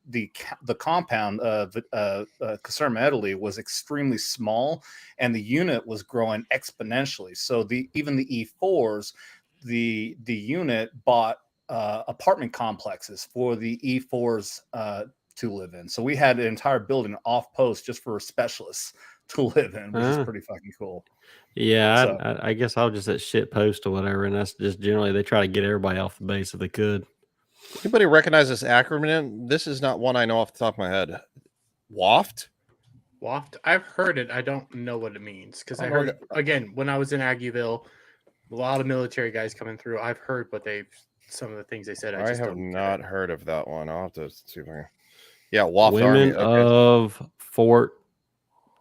compound of Caserma, Italy, was extremely small, and the unit was growing exponentially. So even the E4s, the unit bought apartment complexes for the E4s to live in. So we had an entire building off post just for specialists to live in, which is pretty fucking cool. Yeah, So- I guess I was just at shit post or whatever, and that's just generally they try to get everybody off the base if they could. Anybody recognize this acronym? This is not one I know off the top of my head. Waft? Waft. I've heard it. I don't know what it means because I I don't know heard again when I was in Aggieville, a lot of military guys coming through. I've heard what some of the things they said. I just have don't not heard of that one. I'll have to see if I can. Yeah, Waft Women Army. Okay. of Fort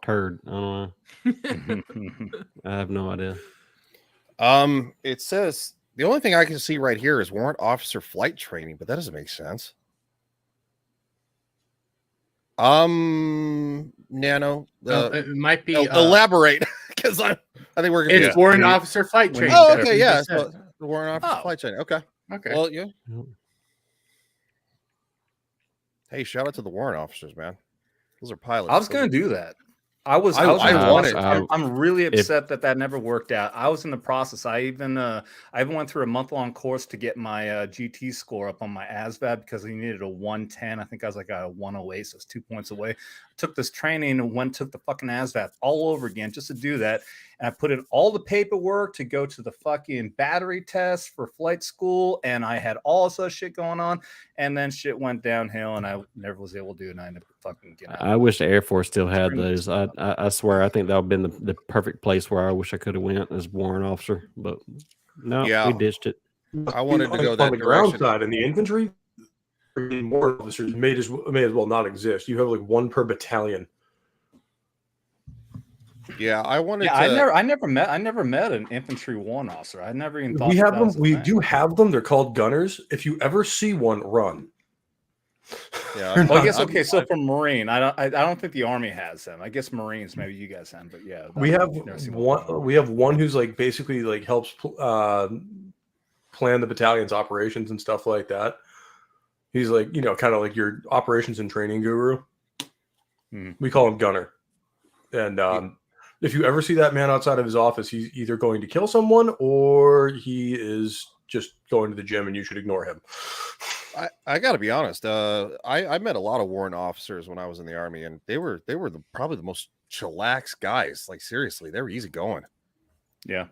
Turd. I don't know. I have no idea. It says the only thing I can see right here is warrant officer flight training, but that doesn't make sense. Nano, it might be elaborate because I think we're gonna. It's warrant officer flight training. Oh, okay, yeah, so the warrant officer flight training. Okay, Well, yeah. Hey, shout out to the warrant officers, man. Those are pilots. I was going to do that. I'm really upset that never worked out. I was in the process. I even went through a month-long course to get my GT score up on my ASVAB because I needed a 110. I think I was like a 108, so it's 2 points away. I took this training and took the fucking ASVAB all over again just to do that. And I put in all the paperwork to go to the fucking battery test for flight school, and I had all this other shit going on, and then shit went downhill, and I never was able to do it, and I ended up fucking getting out. I wish the Air Force still had those. I swear, I think that would have been the perfect place where I wish I could have went as warrant officer, but no, we ditched it. I wanted to go that on the ground direction. side in the infantry. Warrant officers may as well not exist. You have like one per battalion. Yeah, I wanted. Yeah, I never met an infantry warrant officer. I never even thought We have that them. was a We thing. do have them. They're called gunners. If you ever see one, run. Yeah. Well, I guess okay. So for Marine, I don't think the Army has them. I guess Marines, maybe you guys have, but yeah, We have one. We have one who's like basically like helps plan the battalion's operations and stuff like that. He's like, kind of like your operations and training guru. We call him Gunner. And if you ever see that man outside of his office, he's either going to kill someone or he is just going to the gym, and you should ignore him. I got to be honest. I met a lot of warrant officers when I was in the Army, and they were probably the most chillax guys. Like seriously, they were easy going. Yeah.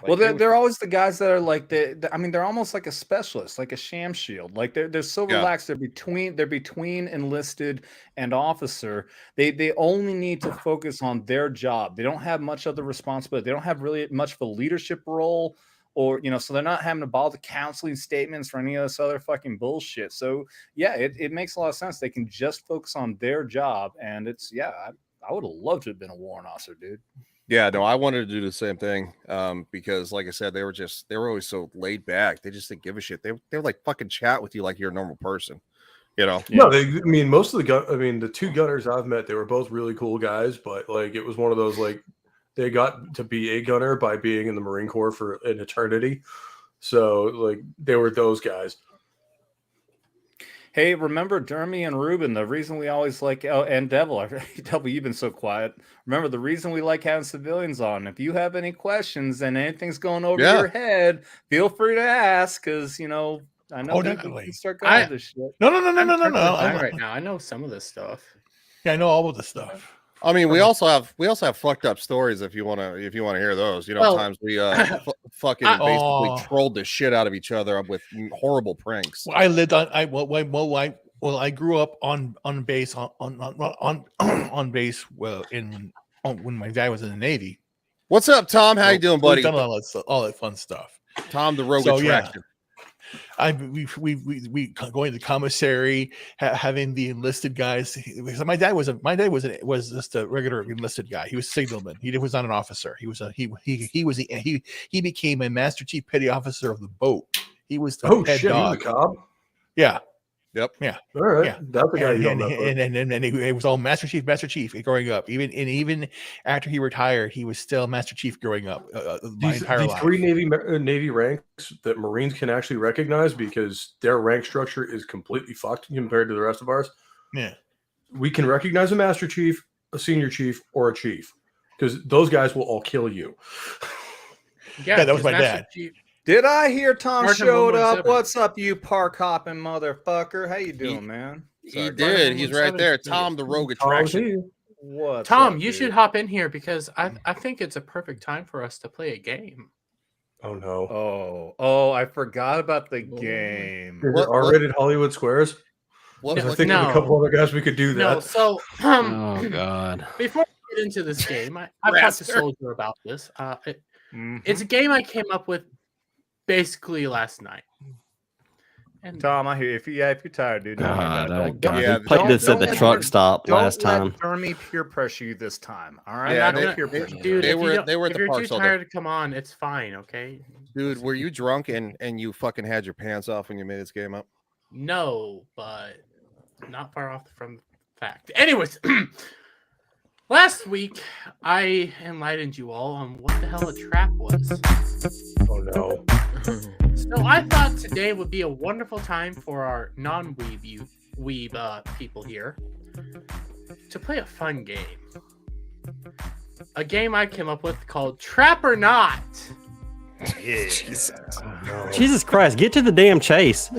Like, Well, they're always the guys that are like they're almost like a specialist, like a sham shield. Like they're so relaxed. They're between enlisted and officer. They only need to focus on their job. They don't have much other responsibility. They don't have really much of a leadership role, or so they're not having to bother counseling statements or any of this other fucking bullshit. So yeah, it makes a lot of sense. They can just focus on their job, and I would have loved to have been a warrant officer, dude. Yeah, no, I wanted to do the same thing because, like I said, they were always so laid back. They just didn't give a shit. They were like fucking chat with you like you're a normal person, No, most of the two gunners I've met, they were both really cool guys, but like it was one of those like they got to be a gunner by being in the Marine Corps for an eternity, so like they were those guys. Hey, remember Dermy and Reuben? The reason we always like and Devil, you've been so quiet. Remember the reason we like having civilians on. If you have any questions and anything's going over your head, feel free to ask because I know definitely. we start going with this shit. No. Right now, I know some of this stuff. Yeah, I know all of this stuff. I mean, we also have fucked up stories if you want to hear those. Times we fucking basically trolled the shit out of each other with horrible pranks. Well, I grew up on base on base. Well, when my dad was in the Navy. What's up, Tom? How you doing, buddy? We've done all that fun stuff. Tom, the rogue attraction. We going to the commissary, having the enlisted guys. My dad was just a regular enlisted guy. He was signalman. He was not an officer. He became a Master Chief Petty Officer of the boat. He was the head dog. He was a cob? Yeah. Yep. Yeah. All right. Yeah. That's the guy you don't know. And he was all Master Chief growing up. Even after he retired, he was still Master Chief growing up. My entire life. Three Navy ranks that Marines can actually recognize because their rank structure is completely fucked compared to the rest of ours. Yeah. We can recognize a Master Chief, a Senior Chief, or a Chief because those guys will all kill you. Yeah, that was my dad. Did I hear Tom Sergeant showed up? 117. What's up, you park hopping motherfucker? How you doing, man? He did. He's right there. Tom, the rogue attraction. What's Tom, up, you dude? should hop in here because I think it's a perfect time for us to play a game. Oh no! Oh! I forgot about the game. R-rated Hollywood Squares. What, I think there's a couple other guys we could do that. No, so Oh God. before we get into this game, I've talked to Soldier about this. It's a game I came up with basically last night. And Tom, I hear if you're tired, dude. Don't worry about it. We played this at the truck stop last time. Don't let Dermy peer pressure you this time. All right, I'm not don't gonna- peer pressure. dude, They if were you at the if you're park too all day. tired to come on, it's fine. Okay. Dude, were you drunk and you fucking had your pants off when you made this game up? No, but not far off from the fact. Anyways, last week I enlightened you all on what the hell a trap was. Oh no. So I thought today would be a wonderful time for our non-weeb people here to play a fun game. A game I came up with called Trap or Not. Yeah. Jesus Christ, get to the damn chase.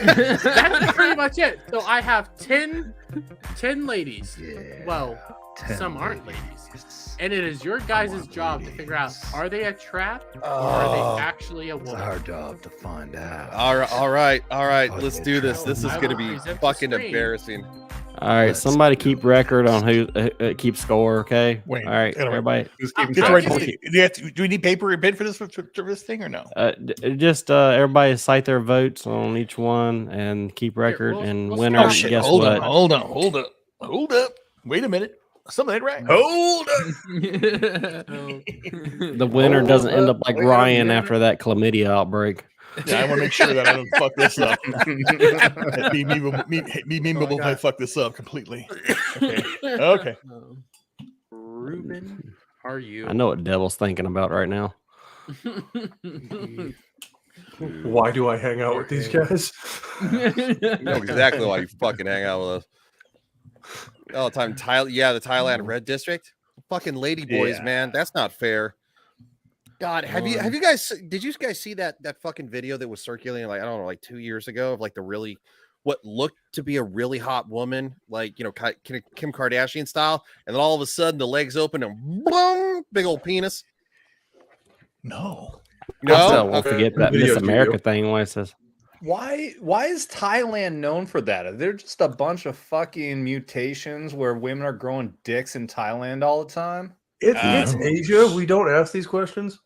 That's pretty much it. So I have 10 ladies. Well, some aren't ladies. And it is your guys' job to figure out, are they a trap or are they actually a woman? It's our job to find out. All right. Let's do this. This is going to be fucking embarrassing. All right, somebody keep record on who keep score, okay? Wait, all right, gotta wait. everybody. Do we need paper and pen for this thing or no? Just everybody cite their votes on each one and keep record. And winner, Oh shit! guess Hold what? up! Wait a minute. Something ain't right. Hold up. The winner doesn't end up like Ryan after that chlamydia outbreak. Yeah, I want to make sure that I don't fuck this up. me will fuck this up completely. Okay. Reuben, are you? I know what Devil's thinking about right now. Why do I hang out with these guys? You know exactly why you fucking hang out with us. All the time. The Thailand Red District. Fucking lady boys, man. That's not fair. God, did you guys see that fucking video that was circulating like, I don't know, like 2 years ago of like what looked to be a really hot woman, like, you know, Kim Kardashian style, and then all of a sudden the legs open and boom, big old penis. I still won't forget that Miss America thing when it says, Why is Thailand known for that? They're just a bunch of fucking mutations where women are growing dicks in Thailand all the time. It's Asia. We don't ask these questions.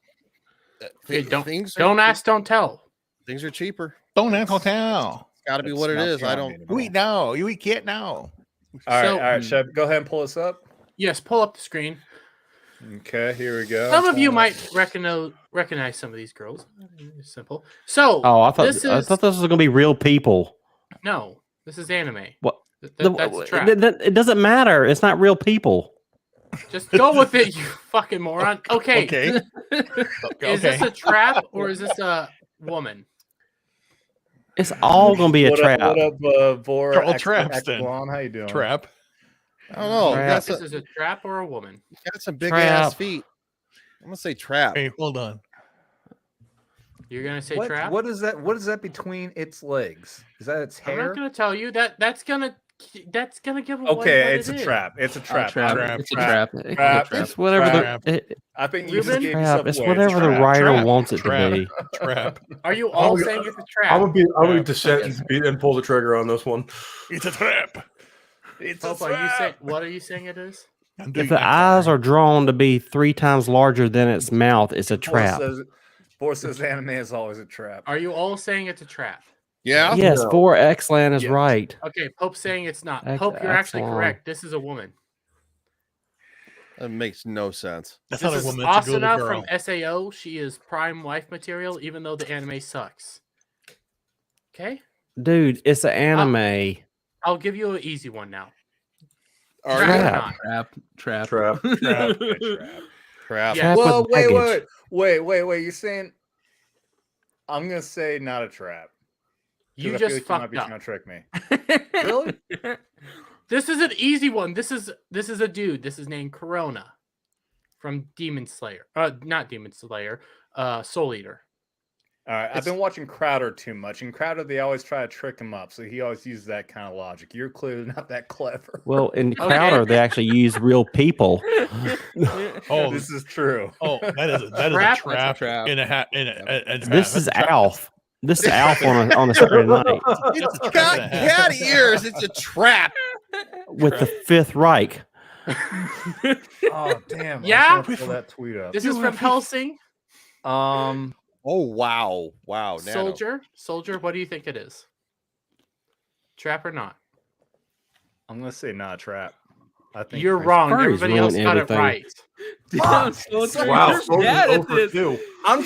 Hey, don't ask, don't tell. Things are cheaper. Don't ask, don't tell. It's got to be what it is. I don't. We know. We can't know. All right, Shep, go ahead and pull us up. Yes, pull up the screen. Okay, here we go. Some of you might recognize some of these girls. It's simple. So, I thought this was going to be real people. No, this is anime. What? That's a trap. It doesn't matter. It's not real people. Just go with it, you fucking moron. Okay. Is this a trap or is this a woman? It's all going to be a trap. What up, Vor? They're all traps then. How you doing? Trap. I don't know. This is a trap or a woman? You got some big ass feet. I'm gonna say trap. Hey, hold on. You're gonna say What, trap? what is that? What is that between its legs? Is that its I'm hair? not gonna tell you that. That's gonna give away. Okay, what it's a it is. trap. It's a trap. It's a trap. It's whatever I think you just Reuben? gave trap. yourself It's away. whatever the writer wants it to be. Trap. Are you all saying it's a trap? I'm gonna dissent and pull the trigger on this one. It's a trap. It's Pope, what are you saying it is? If the eyes are drawn to be 3 times larger than its mouth, it's a trap. Boar says anime is always a trap. Are you all saying it's a trap? Yeah. Yes, 4Xland is right. Okay, Pope's saying it's not. Pope, you're actually correct. This is a woman. That makes no sense. That's This not a is woman. It's a Asuna girl. from SAO. She is prime wife material, even though the anime sucks. Okay? Dude, it's an anime. I'll give you an easy one now. Trap. Trap. Trap. Yeah. Well, wait. You're saying I'm gonna say not a trap. You I just feel like fucked you might be up. trying to trick me. Really? This is an easy one. This is a dude. This is named Corona from Demon Slayer. Not Demon Slayer. Soul Eater. All right, I've been watching Crowder too much. In Crowder, they always try to trick him up, so he always uses that kind of logic. You're clearly not that clever. Well, in Crowder, they actually use real people. Oh, This is true. Oh, that is a trap in a hat. This is Alf. This is Alf on a Saturday night It's got cat ears. It's a trap. with the Fifth Reich. Oh damn! Yeah? I was gonna pull that tweet up. This is from Helsing. Oh wow. Nano. Soldier, what do you think it is? Trap or not? I'm gonna say not trap. I think You're wrong. Furries Everybody else ruin got everything. it right. Damn, Soldier, Wow, you're Soldier's bad at 0 for this. 2. I'm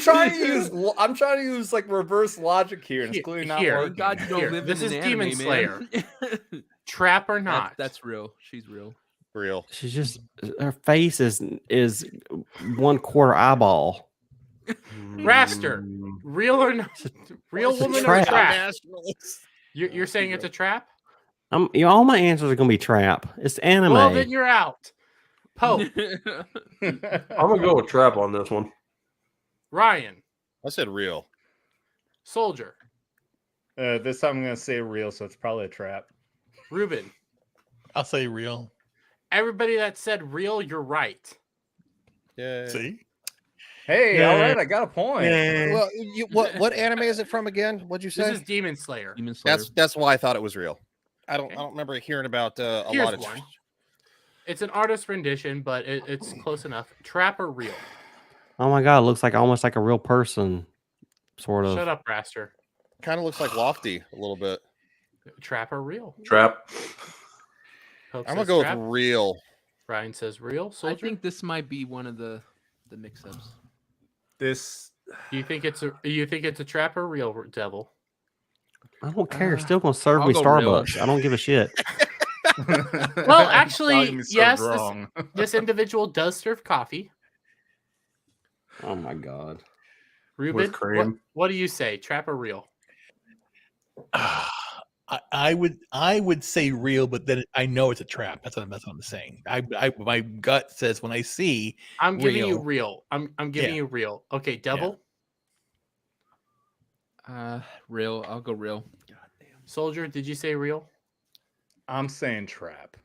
trying to use like reverse logic here, and it's clearly not Here. working. God, you don't Here, live this in is an Demon anime, Slayer. man. Trap or not? That's real. She's real. Real. She's just her face is 1/4 eyeball. Raster. Real or not? Real It's a woman or trap. trap? You're saying it's a trap? All my answers are gonna be trap. It's anime. Well, then you're out. Pope. I'm gonna go with trap on this one. Ryan. I said real. Soldier. This time I'm gonna say real, so it's probably a trap. Reuben. I'll say real. Everybody that said real, you're right. Yeah. See? Hey, Yeah. all right, I got a point. Well, what anime is it from again? What'd you say? This is Demon Slayer. Demon Slayer. That's why I thought it was real. I don't Okay. remember hearing about a Here's lot of. one. It's an artist rendition, but it's close enough. Trap or real? Oh my god, it looks like almost like a real person, sort of. Shut up, Raster. Kind of looks like Lofty a little bit. Trap or real? Trap. Pope I'm gonna says go trap. with real. Ryan says real. I Soldier. think this might be one of the mix-ups. This You think it's a trap or real, Devil? I don't care. Still gonna serve I'll me go real. Starbucks. I don't give a shit. Well, actually, Talking me so yes. wrong. This individual does serve coffee. Oh my god. Ruben, cream. what do you say? Trap or real? I would say real, but then I know it's a trap. That's what I'm saying. My gut says when I see I'm giving you real. real. I'm giving you real. Okay, Devil. Real. I'll go real. Soldier, did you say real? I'm saying trap.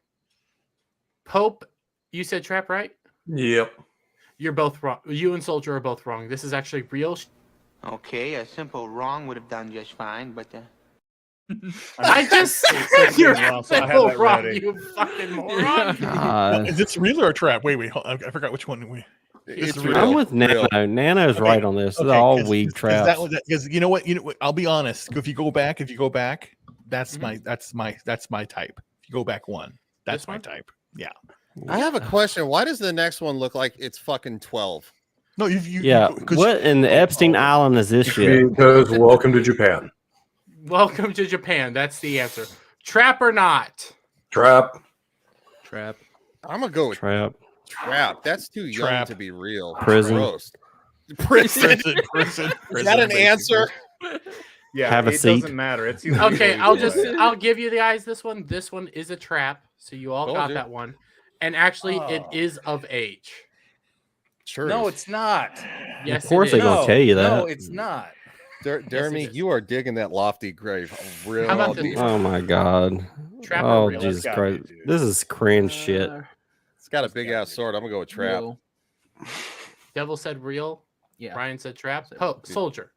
Pope, you said trap, right? Yep. You're both wrong. You and Soldier are both wrong. This is actually real. Okay, a simple wrong would have done just fine, but I just said you're simple wrong, you fucking moron. God. Is this real or a trap? Wait. I forgot which one we. It's This is real. I'm with Nano. Real. Nano's Okay, right on this. They're all weed traps. Because you know what? I'll be honest. If you go back, that's my type. If you go back one, that's my type. Yeah. I have a question. Why does the next one look like it's fucking 12? No, Yeah. What in the Epstein Island is this shit? Because welcome to Japan. Welcome to Japan. That's the answer. Trap or not? Trap. Trap. I'm gonna go with Trap. trap. That's too young Trap. to be real. Prison. Gross. Prison. Is that an answer? Yeah, Have a it seat. doesn't matter. It's either Okay, real or I'll give you the guys this one. This one is a trap, so you all Told got you. that one. And actually, it is of age. Sure. No, is. it's not. Yes, Of course it they're is. gonna tell you that. No, it's not. Dermy, is. you are digging that lofty grave real How about this deep. one? Oh my god. Trap or Oh real? Jesus That's gotta be, Christ. dude. This is cringe shit. It's got a big ass sword. I'm gonna go with trap. Real. Devil said real. Yeah. Ryan said trap. Oh, Soldier.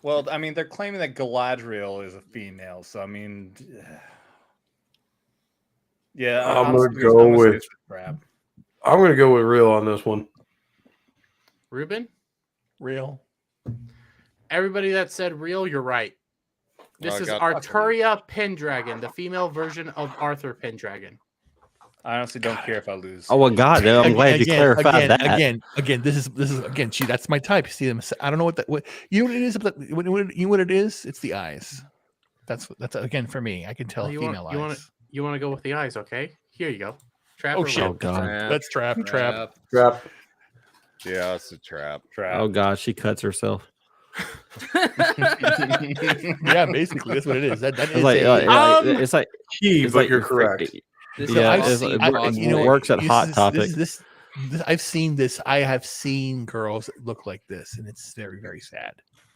Well, I mean, they're claiming that Galadriel is a female, so I mean, yeah, I'm gonna serious. go I'm gonna say with- it's a trap. I'm gonna go with real on this one. Ruben? real. Everybody that said real, you're right. This Oh, is God. Arturia Pendragon, the female version of Arthur Pendragon. I honestly don't care if I lose. Oh well, God, I'm glad you clarified that. Again, this is again. See, that's my type. See them. I don't know what you know what it is. But you know what it is. It's the eyes. That's again for me. I can tell you female want, eyes. You want to go with the eyes, okay? Here you go. Trap Oh or shit! real? Oh God. That's trap. Trap. Yeah, it's a trap. Oh God, she cuts herself. Yeah, basically that's what it is. That It's is like, a, it's like Key, it's but like you're correct. This Yeah, I've it's seen like- Cosmo. you know, works at Hot Topic. This, I've seen this. I have seen girls look like this, and it's very, very sad.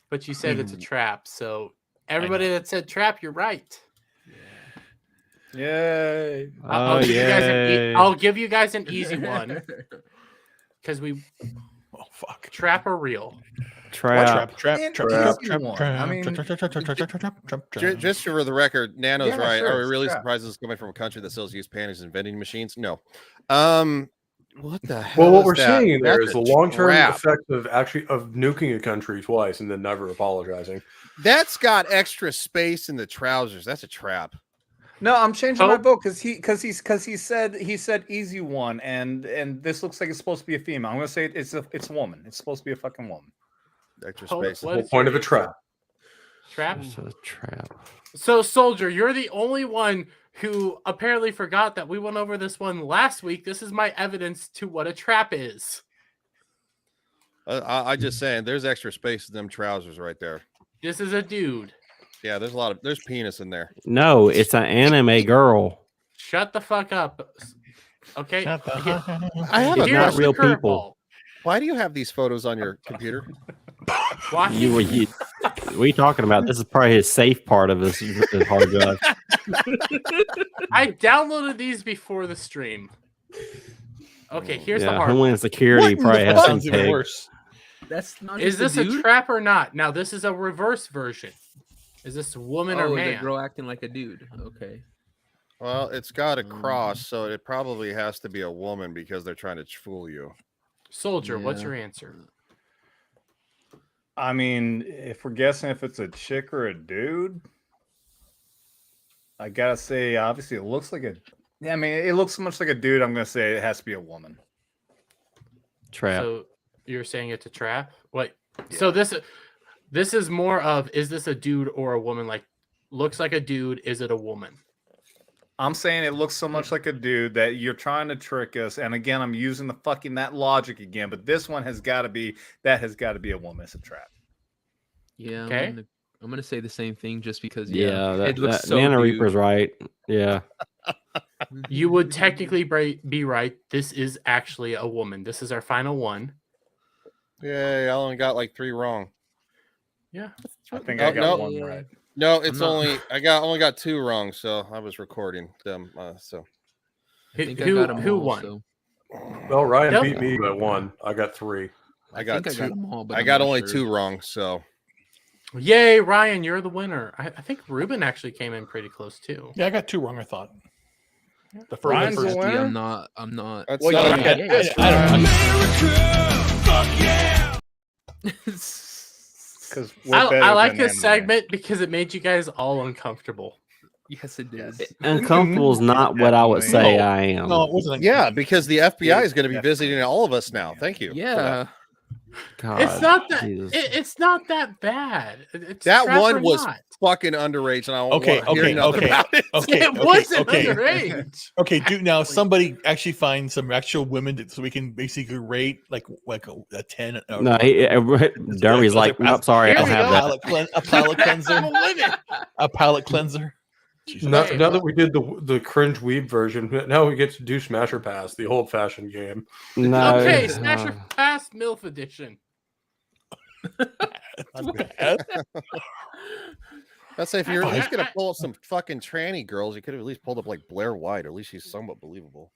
But you said it's a trap, so everybody that said trap, you're right. Yay! I'll give you guys an easy one because we Oh fuck. Trap or real? Trap. Just for the record, Nano's Yeah, right. sure, Are we it's really trap. surprised this is coming from a country that sells used panties and vending machines? No. What the hell? Well, what is we're that? seeing in there That's is the a long-term trap. effect of nuking a country twice and then never apologizing. That's got extra space in the trousers. That's a trap. No, I'm changing my Oh. vote because he said easy one, and this looks like it's supposed to be a female. I'm gonna say it's a woman. It's supposed to be a fucking woman. Extra Hold- space. The what whole is point your of a trap. Trap. It's a trap. So, Soldier, you're the only one who apparently forgot that we went over this one last week. This is my evidence to what a trap is. I just saying, there's extra space in them trousers right there. This is a dude. Yeah, there's penis in there. No, it's an anime girl. Shut the fuck up. Okay. Shut the Here- fuck up. I have It's a not here's the real curveball. people. Why do you have these photos on your computer? Why? What are you talking about? This is probably his safe part of his hard drive. I downloaded these before the stream. Okay, here's the Yeah, hard. Homeland Security probably has some Sounds even tape. worse. That's not. Is just this a dude? trap or not? Now, this is a reverse version. Is this woman or Oh, the man? girl acting like a dude. Okay. Well, it's got a cross, so it probably has to be a woman because they're trying to fool you. Soldier, what's Yeah. your answer? I mean, if we're guessing if it's a chick or a dude, I gotta say, obviously, it looks like a. Yeah, I mean, it looks so much like a dude. I'm gonna say it has to be a woman. Trap. So you're saying it's a trap? What? So this is more of, is this a dude or a woman? Like, looks like a dude. Is it a woman? I'm saying it looks so much like a dude that you're trying to trick us. And again, I'm using the fucking that logic again. But this one has got to be a woman. It's a trap. Yeah. Okay. I'm gonna say the same thing just because. Yeah, it looks that so Nana dude. Reaper's right. Yeah. You would technically be right. This is actually a woman. This is our final one. Yay, I only got like 3 wrong. Yeah. I think Oh, I got no. one right. No, it's not- only only got 2 wrong, so I was recording them. So I think Who I got 'em who all, won? so- Well, Ryan Yep. beat me by 1. I got 3. I got think 2. I got 'em all, but I I'm got not only sure. 2 wrong. So Yay, Ryan, you're the winner. I think Reuben actually came in pretty close too. Yeah, I got 2 wrong. I thought. The first, Ryan's the the first winner? I'm not. that's Well, not yeah, Because I like this segment because it made you guys all uncomfortable. Yes, it did. Uncomfortable is not what I would say No. I am. No, it wasn't. Yeah, because the FBI is going to be visiting all of us now. Thank you. for Yeah. that. God, It's not that. Jesus. It's not that bad. It's That trap or one was not. fucking underage, and I don't Okay, want to hear nothing okay. about it. Okay, It wasn't okay. underage. Okay, dude. Now somebody actually find some actual women so we can basically rate like a 10. No, Dermy's like, nope, sorry, I don't Here we have go. that. A palate cleanser. I'm a woman. A palate cleanser. Now that we did the cringe weeb version, now we get to do Smash or Pass, the old-fashioned game. No, Okay, Smash or Pass MILF edition. Let's say if you're at least going to pull up some fucking tranny girls, you could have at least pulled up like Blair White, or at least she's somewhat believable.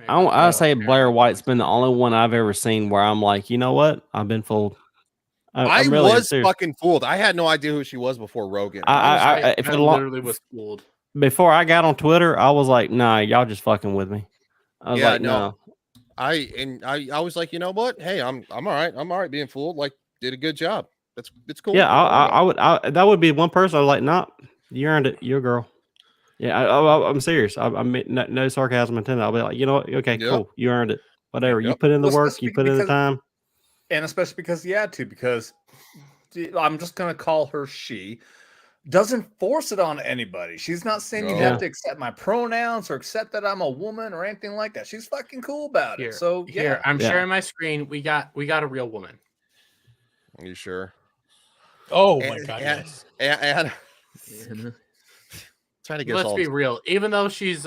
I say Blair White's been the only one I've ever seen where I'm like, you know what? I've been fooled. I I'm really was serious. fucking fooled. I had no idea who she was before Rogan. I I for the long, literally was fooled. before I got on Twitter, I was like, nah, y'all just fucking with me. I was Yeah, like, no. I was like, you know what? Hey, I'm all right. I'm all right being fooled. Like, did a good job. It's cool. Yeah, I would. That would be one person. I was like, nah, you earned it. You're a girl. Yeah, I'm serious. I'm no sarcasm intended. I'll be like, you know what? Okay, Yep. cool. You earned it. Whatever. You Yep. put in the Well, work. especially You put in the because- time. And especially because he had to, because I'm just going to call her she, doesn't force it on anybody. She's not saying you No. have to accept my pronouns or accept that I'm a woman or anything like that. She's fucking cool about Here, it. So, here, yeah. I'm Yeah. sharing my screen. We got a real woman. Are you sure? Oh my god. Yes. And Yeah. trying to get us Let's all. be real. Even though she's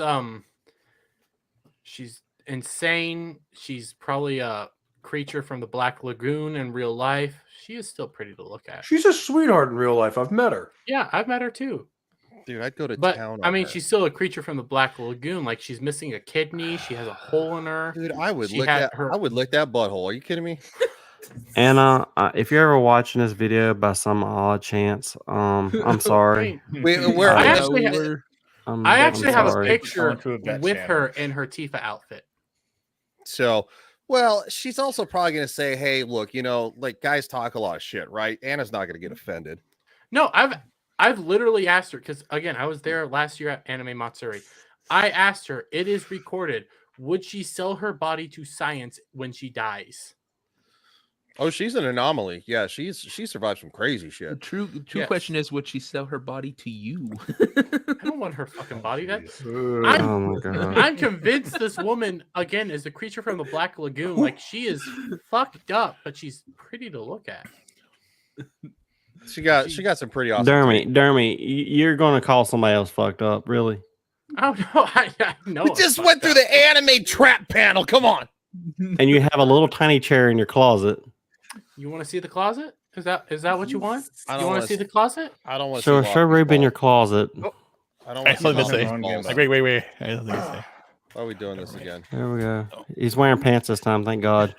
insane, she's probably a creature from the Black Lagoon in real life. She is still pretty to look at. She's a sweetheart in real life. I've met her. Yeah, I've met her too. Dude, I'd go to But town. I on mean, her. she's still a creature from the Black Lagoon. Like, she's missing a kidney. She has a hole in her. Dude, I would she lick had that. her- I would lick that butthole. Are you kidding me? Anna, if you're ever watching this video by some odd chance, I'm sorry. I actually have a sorry. picture with her in her Tifa outfit. So, well, she's also probably going to say, "Hey, look, like guys talk a lot of shit, right?" Anna's not going to get offended. No, I've literally asked her because again, I was there last year at Anime Matsuri. I asked her, it is recorded. Would she sell her body to science when she dies? Oh, she's an anomaly. Yeah, she survived some crazy shit. True Yes. question is, would she sell her body to you? I don't want her fucking body. Oh my god. I'm convinced this woman again is a creature from the Black Lagoon. Like she is fucked up, but she's pretty to look at. She got some pretty awesome. Dermy, you're gonna call somebody else fucked up, really? Oh no, I know. We just went through the anime trap panel. Come on. And you have a little tiny chair in your closet. You want to see the closet? Is that what you want? I don't You want wanna to see see- the closet? I don't want to Show Reuben your closet. I don't I want thought to to say. Like, wait. I don't think say. Why are we doing this again? There we go. He's wearing pants this time, thank God.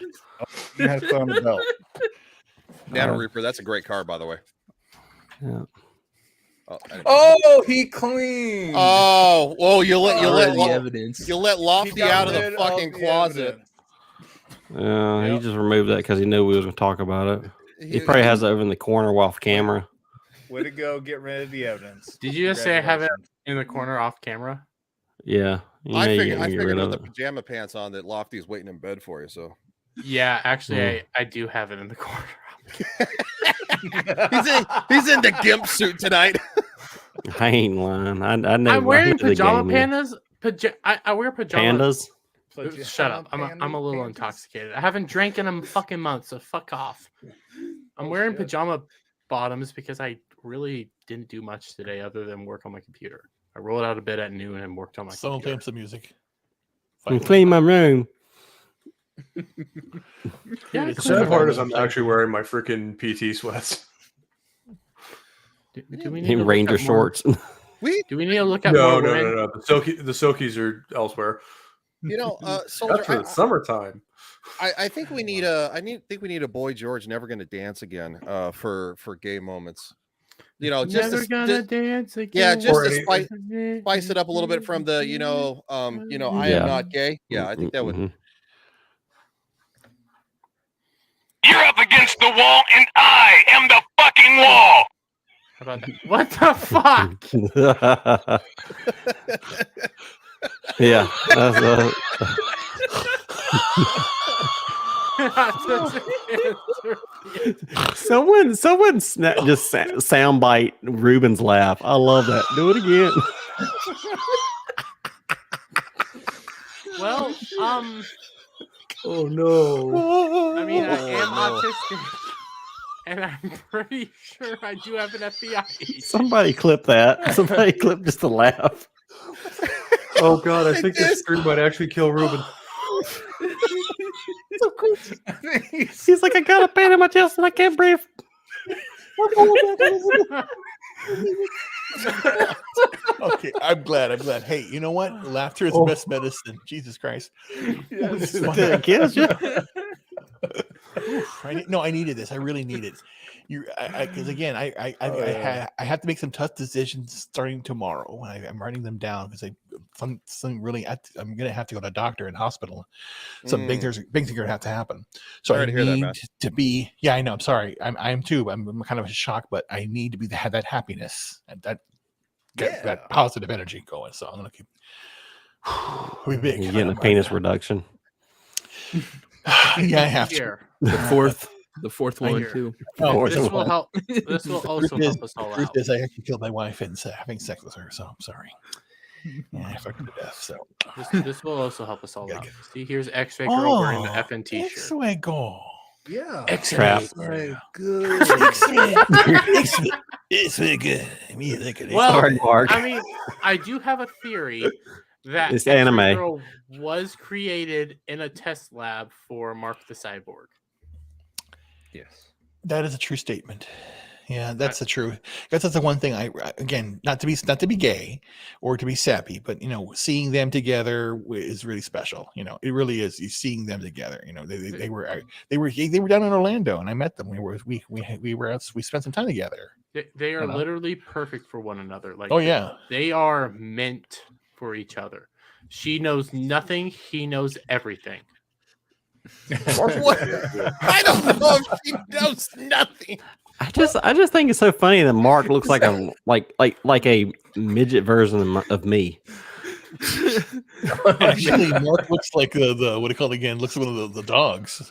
You had to throw on the belt. Nano Reaper, that's a great car, by the way. Yeah. Oh, he clean. Oh, whoa! You let evidence. You let Lofty out of the fucking closet. He just removed that because he knew we was going to talk about it. He probably has it over in the corner off camera. Way to go! Get rid of the evidence. Did you just say I have it in the corner off camera? Yeah. I you figured get rid with of the it. pajama pants on that Lofty's waiting in bed for you. So Yeah, actually, I do have it in the corner. he's in the gimp suit tonight. I ain't lying. I never. I'm wearing I hit the pajama game, pandas. I wear pajamas. Pandas. Shut up. I'm a little intoxicated. I haven't drank in a fucking month, so fuck off. I'm wearing pajama bottoms because I really didn't do much today other than work on my computer. I rolled out of bed at noon and worked on my Someone play computer. some music. Clean my room. Yeah, The sad part is I'm actually wearing my freaking PT sweats. Do we need to Ranger look at more- shorts. Do we need to look at No. more women? The Silkies are elsewhere. Soldier, That's for the summertime. I think we need a Boy George Never Gonna Dance Again for gay moments. Just Never gonna dance again. Yeah, just to spice it up a little bit from the I am not gay. Yeah, I think that would. You're up against the wall, and I am the fucking wall. How about that? What the fuck? Yeah. Someone just soundbite Reuben's laugh. I love that. Do it again. Well, Oh no. I mean, I am autistic, and I'm pretty sure I do have an FBI agent. Somebody clip that. Somebody clip just a laugh. Oh god, I think this screw might actually kill Reuben. He's like, I got a pain in my chest and I can't breathe. Okay, I'm glad. Hey, you know what? Laughter is the best medicine. Jesus Christ. Yes. It kills you. I needed this. I really need it. Because again, I have to make some tough decisions starting tomorrow. I'm writing them down because I'm gonna have to go to a doctor and hospital. Some big things are gonna have to happen. So I need to be. Yeah, I know. I'm sorry. I'm too. I'm kind of in shock, but I need to have that happiness and that positive energy going. So I'm gonna keep. Be big. You're getting a penis reduction. Yeah, I have to. The fourth one too. This will help. This will also help us all out. Truth is, I actually killed my wife and having sex with her, so I'm sorry. Yeah, I fucked her to death. So this will also help us all out. See, here's X-Ray Girl wearing the FNT shirt. X-Ray Girl. Yeah. Trap. Good. X-Ray good. Well, Sorry, Mark. I mean, I do have a theory that It's X-Ray anime. Girl was created in a test lab for Mark the Cyborg. Yes. That is a true statement. Yeah, that's the truth. That's the one thing again, not to be gay or to be sappy, but seeing them together is really special. It really is. You seeing them together. They were down in Orlando, and I met them. We spent some time together. They are literally perfect for one another. Like, oh yeah, they are meant for each other. She knows nothing. He knows everything. What? I don't know if she knows nothing. I just think it's so funny that Mark looks like a midget version of me. Actually, Mark looks like the what do you call it again? Looks like one of the dogs.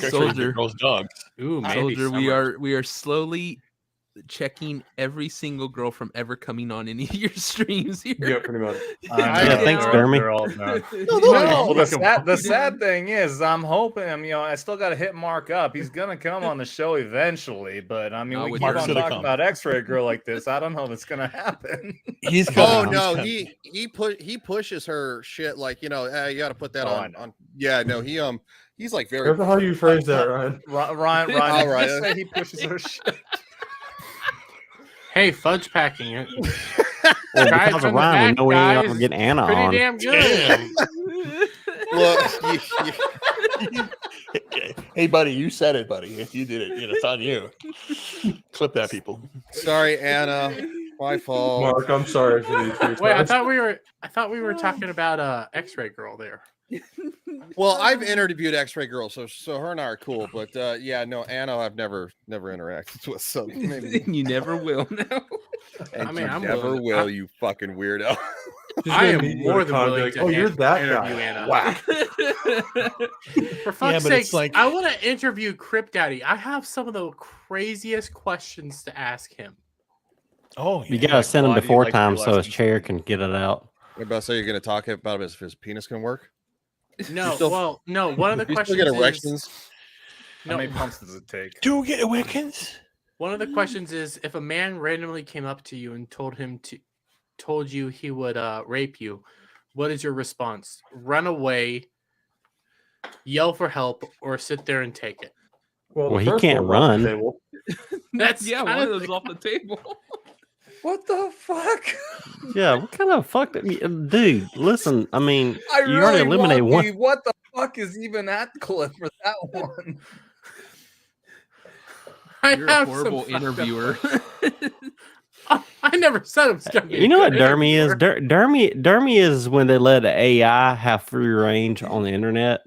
Soldier. Girls' dogs. Ooh, Soldier, we are slowly checking every single girl from ever coming on any of your streams here. Yeah, pretty much. Thanks, Dermy. Well, the sad thing is, I'm hoping, I still got to hit Mark up. He's gonna come on the show eventually, but we keep on talking about X-Ray Girl like this. I don't know if it's gonna happen. He's coming. Oh no, he pushes her shit like you got to put that on. Yeah, no, he's like very. Careful how you phrase that, Ryan. Ryan. All right. Say he pushes her shit. Hey, fudge packing it. Well, because of Ryan, we know we ain't gonna get Anna pretty on. damn good. Look, hey, buddy, you said it, buddy. If you did it, it's on you. Clip that, people. Sorry, Anna. My fault. Mark, I'm sorry for these. Wait, I thought we were talking about X-Ray Girl there. Well, I've interviewed X-Ray Girl, so her and I are cool. But no, Anna, I've never interacted with, so maybe you never will now. And you never will, you fucking weirdo. I am more than willing to you're that interview guy. Anna. Wow. For fuck's sake, I want to interview Crip Daddy. I have some of the craziest questions to ask him. Oh, you gotta send him to 4 times so his chair can get it out. What about you're gonna talk about if his penis can work? No, no. One of the questions still get erections. How many pumps does it take? Do you get erections? One of the questions is, if a man randomly came up to you and told you he would rape you, what is your response? Run away, yell for help, or sit there and take it? Well, he can't run. That's one of those off the table. What the fuck? Yeah, what kind of fuck? Dude, listen, I you really already eliminate one. What the fuck is even that clip for that one? You're a horrible interviewer. I never said it was gonna be. You know what Dermy is? Dermy is when they let the AI have free range on the internet.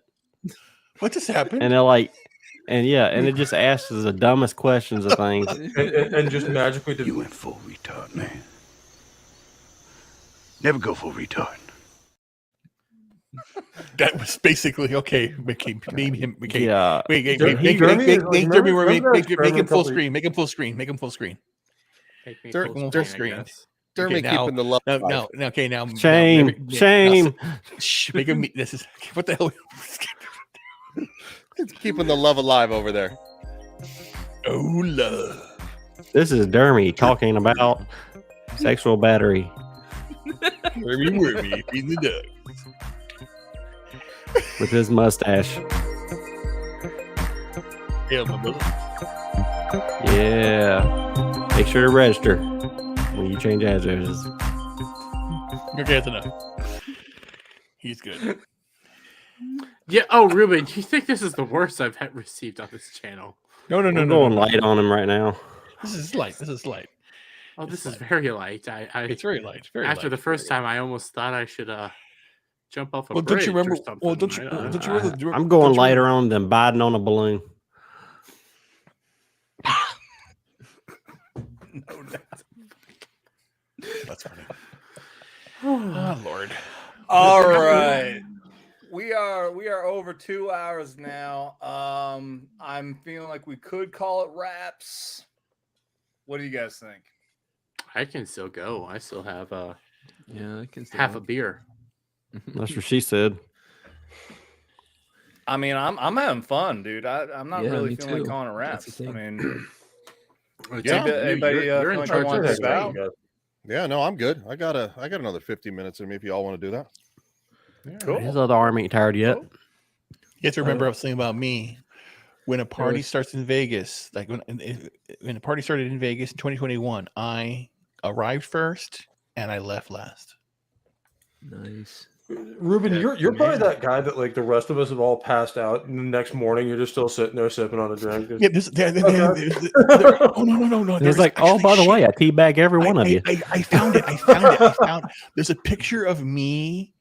What just happened? And they're and it just asks the dumbest questions of things. and just magically You went full retard, man. Never go full retard. That was basically okay. Make him. Yeah. Make Dermy Wermy. Make him full screen. Make him full screen. Make him full screen. Full screen. Dermy keeping the love. No. Okay, now. Shame. Shh. Make him. This is what the hell. It's keeping the love alive over there. Oh, love. This is Dermy talking about sexual battery. Dermy Wermy in the duck. With his mustache. Yeah, my brother. Yeah. Make sure to register when you change addresses. Okay, that's enough. He's good. Yeah. Oh, Reuben, do you think this is the worst I've received on this channel? No. I'm going light on him right now. This is light. Oh, this is very light. It's very light. After the first time, I almost thought I should jump off a bridge. Don't you remember? Or something, Well, don't you remember? I'm going lighter on than Biden on a balloon. That's funny. Oh Lord. All right. We are over 2 hours now. I'm feeling like we could call it wraps. What do you guys think? I can still go. I still have I can still half a beer. That's what she said. I'm having fun, dude. I'm not really feeling like calling it wraps. Anybody you're in charge of this out? Yeah, no, I'm good. I got another 50 minutes in me if you all want to do that. Cool. His other arm ain't tired yet. You have to remember I was thinking about me when a party starts in Vegas, like when a party started in Vegas in 2021, I arrived first and I left last. Nice. Reuben, you're probably that guy that like the rest of us have all passed out, and the next morning you're just still sitting there sipping on a drink. Yeah, oh no. It's like, oh, by the way, I teabag every one of you. I found it. I found there's a picture of me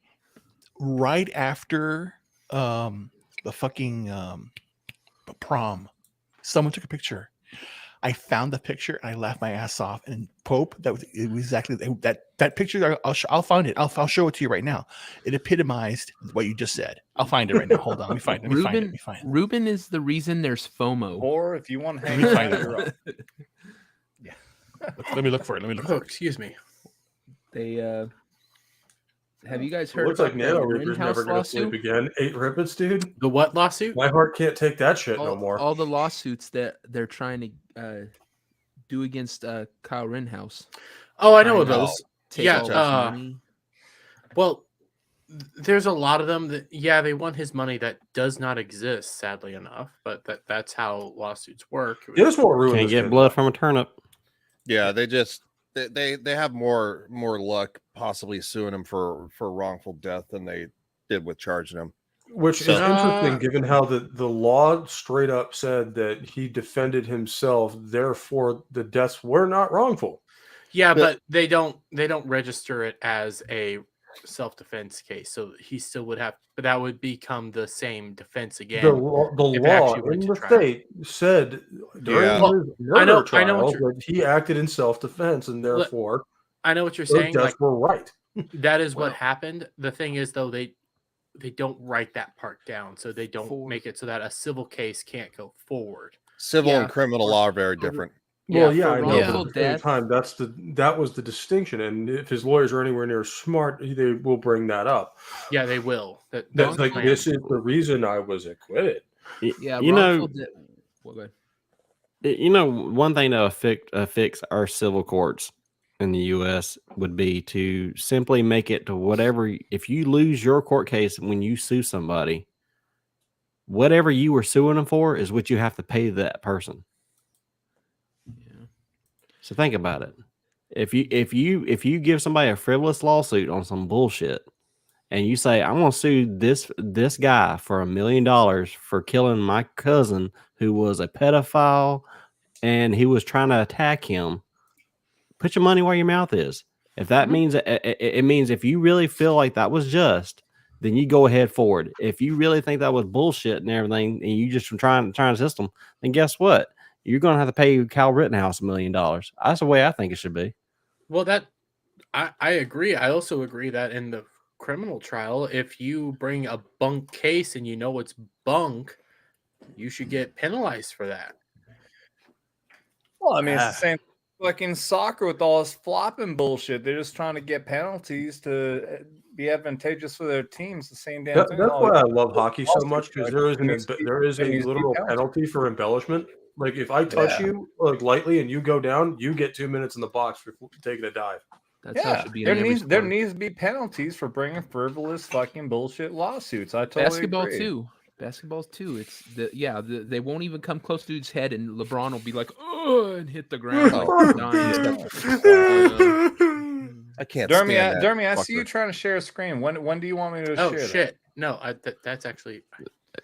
right after the fucking prom. Someone took a picture. I found the picture and I laughed my ass off. And Pope, it was exactly that picture. I'll find it. I'll show it to you right now. It epitomized what you just said. I'll find it right now. Hold on. Let me find it. Reuben is the reason there's FOMO. Or if you want to hang Let me find out, it. Yeah. Let me look for it. Excuse me. They have you guys heard Looks about like Nano the Reaper's Rittenhouse never going to sleep lawsuit? again. 8 ribbons, dude. The what lawsuit? My heart can't take that shit no more. All the lawsuits that they're trying to do against Kyle Rittenhouse. Oh, I know of those. Take all his Yeah. money. Well, there's a lot of them that they want his money that does not exist, sadly enough. But that's how lawsuits work. Yeah, this won't ruin Can't this get kid. blood from a turnip. Yeah, they just they have more luck possibly suing him for wrongful death than they did with charging him. Which is interesting, given how the law straight up said that he defended himself, therefore the deaths were not wrongful. Yeah, but they don't register it as a self-defense case, so he still would have, but that would become the same defense again. The law in the state said during his murder trial that he acted in self-defense, and therefore I know what you're those saying. deaths Like, were right. that is what happened. The thing is, though, they don't write that part down, so they don't make it so that a civil case can't go forward. Civil and criminal law are very different. Well, I know. wrongful But at the same death. time, that was the distinction, and if his lawyers are anywhere near smart, they will bring that up. Yeah, they will. That's like this is the reason I was acquitted. Yeah, you know, wrongful death. Well, go ahead. you know, one thing to fix our civil courts in the U.S. would be to simply make it to whatever. If you lose your court case when you sue somebody, whatever you were suing them for is what you have to pay that person. So think about it. If you give somebody a frivolous lawsuit on some bullshit, and you say, I'm gonna sue this guy for $1 million for killing my cousin who was a pedophile and he was trying to attack him, put your money where your mouth is. If that means it means if you really feel like that was just, then you go ahead forward. If you really think that was bullshit and everything, and you just trying to system, then guess what? You're going to have to pay Kyle Rittenhouse $1 million. That's the way I think it should be. Well, I agree. I also agree that in the criminal trial, if you bring a bunk case and you know it's bunk, you should get penalized for that. Well, I mean, it's the same fucking soccer with all this flopping bullshit. They're just trying to get penalties to be advantageous for their teams. The same damn thing. That's why I love hockey so much, because there is a literal penalty for embellishment. Like if I touch you like lightly and you go down, you get 2 minutes in the box for taking a dive. That's how it should be. There needs to be penalties for bringing frivolous fucking bullshit lawsuits. I totally Basketball agree. too. Basketball too. It's they won't even come close to his head, and LeBron will be like, oh, and hit the ground. I can't. Dermy, I see you trying to share a screen. When do you want me to share? Oh shit! No, that's actually.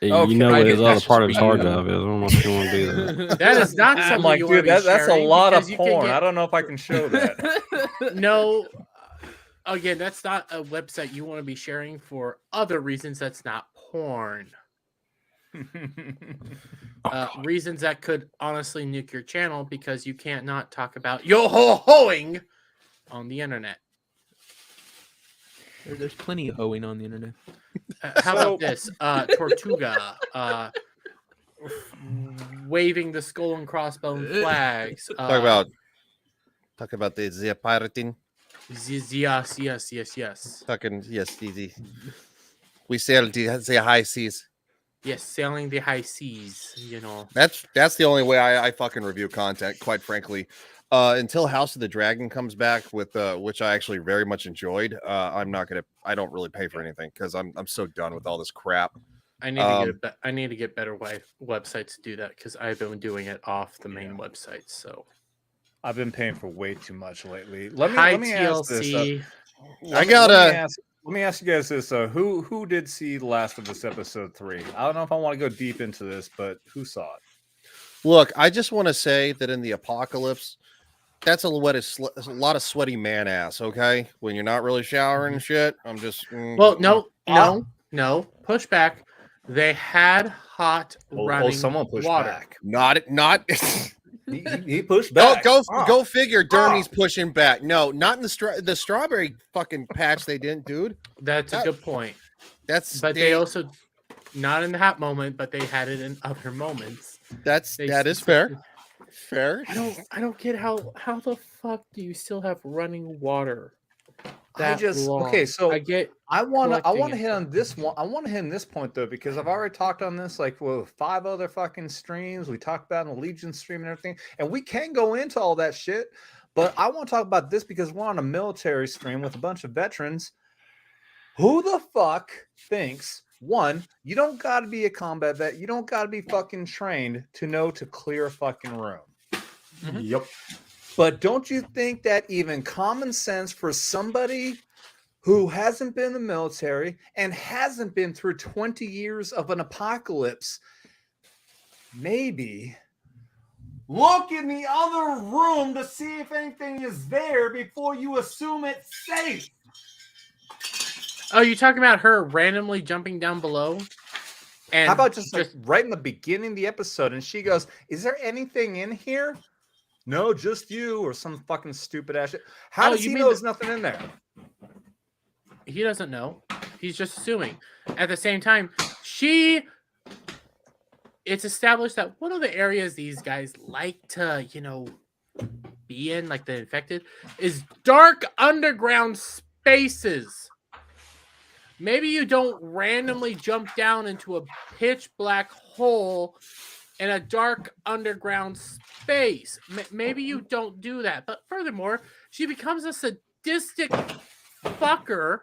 You know what his other part of his hard job is. I don't know if you want to do that. That is not something I'm like, you dude, want to be that's a sharing lot of because you can porn. get- I don't know if I can show that. No, again, that's not a website you want to be sharing for other reasons. That's not porn. Reasons that could honestly nuke your channel because you can't not talk about yo-ho-hoing on the internet. There's plenty of hoeing on the internet. How about this? Tortuga waving the skull and crossbone flags. Talk about the pirating. Yes. Talking easy. We sail the high seas. Yes, sailing the high seas. You know. That's the only way I fucking review content, quite frankly. Until House of the Dragon comes back with which I actually very much enjoyed. I don't really pay for anything because I'm so done with all this crap. I need to get better websites to do that because I've been doing it off the main website. So I've been paying for way too much lately. Hi, let me ask this. TLC. Let me ask you guys this. Who did see The Last of Us episode 3? I don't know if I want to go deep into this, but who saw it? Look, I just want to say that in the apocalypse, that's a lot of sweaty man ass. Okay, when you're not really showering and shit, I'm just. Well, no. Push back. They had hot running someone pushed water. back. Not. He pushed back. Go figure. Dermy's pushing back. No, not in the strawberry fucking patch. They didn't, dude. That's a good point. But they also not in that moment, but they had it in other moments. That is fair. Fair. I don't get how the fuck do you still have running water? Okay, so I want to hit on this one. I want to hit on this point though because I've already talked on this like 5 other fucking streams. We talked about in the Legion stream and everything, and we can go into all that shit. But I want to talk about this because we're on a military stream with a bunch of veterans. Who the fuck thinks? One, you don't got to be a combat vet. You don't got to be fucking trained to know to clear a fucking room. Mm-hmm. Yep. But don't you think that even common sense for somebody who hasn't been in the military and hasn't been through 20 years of an apocalypse, maybe look in the other room to see if anything is there before you assume it's safe? Oh, you talking about her randomly jumping down below? And how about just right in the beginning of the episode, and she goes, "Is there anything in here?" No, just you, or some fucking stupid ass shit. How does he know there's nothing in there? He doesn't know. He's just assuming. At the same time, it's established that one of the areas these guys like to, be in, like the infected, is dark underground spaces. Maybe you don't randomly jump down into a pitch black hole in a dark underground space. Maybe you don't do that. But furthermore, she becomes a sadistic fucker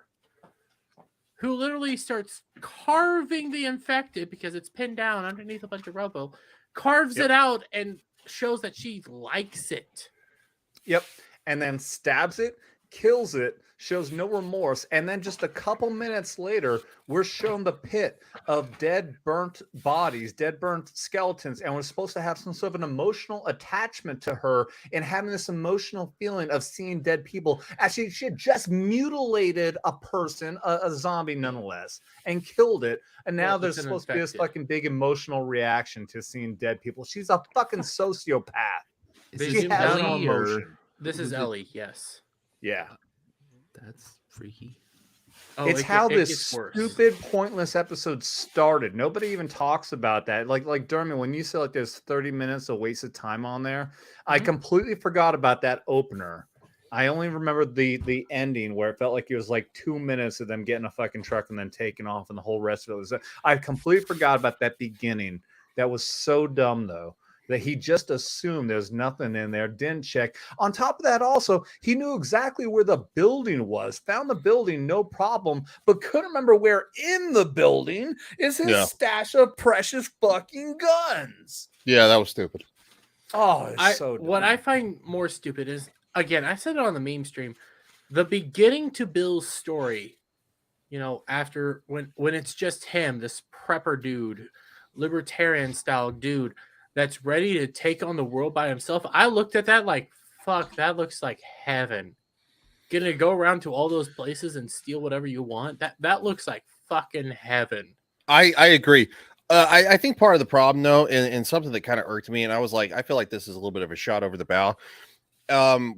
who literally starts carving the infected because it's pinned down underneath a bunch of rubble, carves it out and shows that she likes it. Yep. And then stabs it, kills it, shows no remorse, and then just a couple minutes later, we're shown the pit of dead, burnt bodies, dead, burnt skeletons, and we're supposed to have some sort of an emotional attachment to her and having this emotional feeling of seeing dead people. Actually, she had just mutilated a person, a zombie nonetheless, and killed it, and now there's supposed to be this fucking big emotional reaction to seeing dead people. She's a fucking sociopath. She has no emotion. This is Ellie, yes. Yeah. That's freaky. It's how this stupid, pointless episode started. Nobody even talks about that. Like Dermy, when you said like there's 30 minutes of wasted time on there, I completely forgot about that opener. I only remember the ending where it felt like it was like 2 minutes of them getting a fucking truck and then taking off, and the whole rest of it was. I completely forgot about that beginning. That was so dumb, though. That he just assumed there's nothing in there, didn't check. On top of that, also, he knew exactly where the building was, found the building, no problem, but couldn't remember where in the building is his stash of precious fucking guns. Yeah, that was stupid. Oh, it's so dumb. What I find more stupid is, again, I said it on the meme stream, the beginning to Bill's story, after when it's just him, this prepper dude, libertarian style dude, that's ready to take on the world by himself. I looked at that like, fuck, that looks like heaven. Getting to go around to all those places and steal whatever you want. That looks like fucking heaven. I agree. I think part of the problem, though, and something that kind of irked me, and I was like, I feel like this is a little bit of a shot over the bow.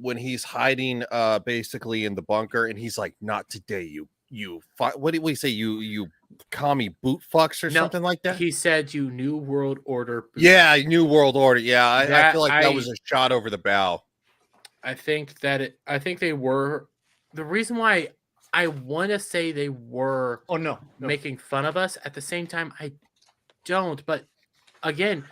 When he's hiding basically in the bunker, and he's like, not today, what did we say? You commie boot fucks or something like that? He said you New World Order boot. Yeah, New World Order. Yeah, I feel like that was a shot over the bow. I think they were. The reason why I want to say they were making fun of us, at the same time, I don't. But again,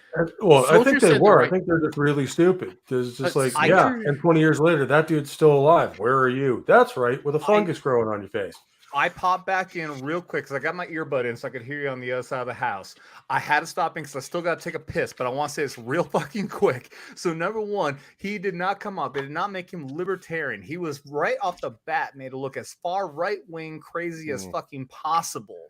well, I think they were. I think they're just really stupid. It's just like, and 20 years later, that dude's still alive. Where are you? That's right, with a fungus growing on your face. I popped back in real quick because I got my earbud in so I could hear you on the other side of the house. I had to stop in because I still got to take a piss, but I want to say it's real fucking quick. So number one, he did not come out. They did not make him libertarian. He was right off the bat made to look as far right-wing crazy as fucking possible.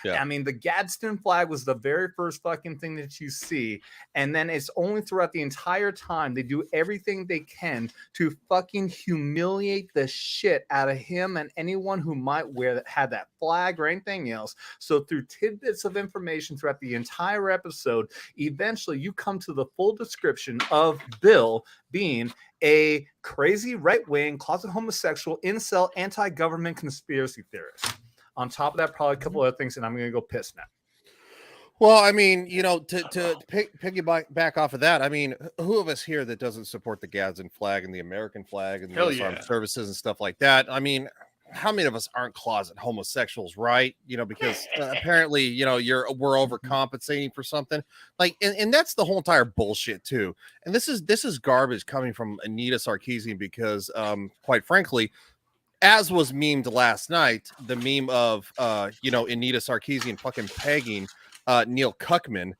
Yeah. I mean, the Gadsden flag was the very first fucking thing that you see. And then it's only throughout the entire time they do everything they can to fucking humiliate the shit out of him and anyone who might wear that had that flag or anything else. So through tidbits of information throughout the entire episode, eventually you come to the full description of Bill being a crazy right-wing, closet homosexual, incel, anti-government conspiracy theorist. On top of that, probably a couple other things, and I'm going to go piss now. Well, I mean, you know, to piggyback off of that, I mean, who of us here that doesn't support the Gadsden flag and the American flag and the Hell US yeah. Armed Services and stuff like that? I mean, how many of us aren't closet homosexuals, right? You know, because apparently, you know, we're overcompensating for something like, and that's the whole entire bullshit too. And this is garbage coming from Anita Sarkeesian because, quite frankly, as was memed last night, the meme of you know, Anita Sarkeesian fucking pegging Neil Cuckman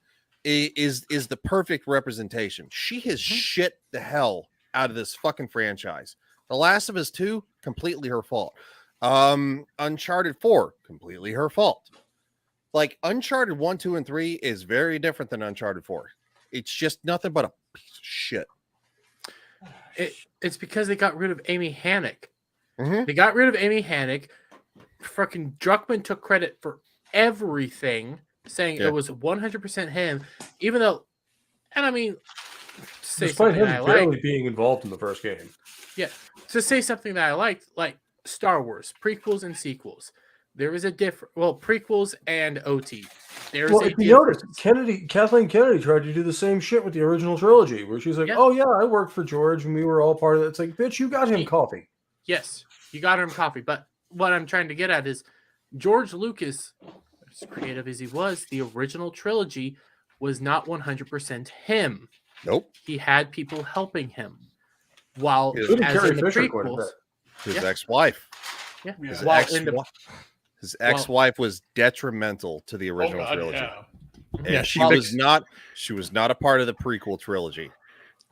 is the perfect representation. She has shit the hell out of this fucking franchise. The Last of Us 2, completely her fault. Uncharted 4, completely her fault. Like Uncharted 1, 2, and 3 is very different than Uncharted 4. It's just nothing but a piece of shit. It's because they got rid of Amy Haneke. They got rid of Amy Haneke. Fucking Druckmann took credit for everything, saying it was 100% him, even though, and I mean, to say despite something him I barely like, being involved in the first game. yeah, to say something that I liked, like Star Wars prequels and sequels. There is a difference. Well, prequels and OT. There's Well, a if you notice, difference. Kathleen Kennedy tried to do the same shit with the original trilogy, where she's like, "Oh yeah, I worked for George, and we were all part of it." It's like, bitch, you got him coffee. Yes, you got him coffee. But what I'm trying to get at is George Lucas, as creative as he was, the original trilogy was not 100% him. Nope. He had people helping him. While His- as Carrie in the Fisher quite a prequels, bit. His ex-wife. Yeah. His While ex- in the- his ex-wife was detrimental to the original God, trilogy. yeah. And Yeah, she she was not a part of the prequel trilogy.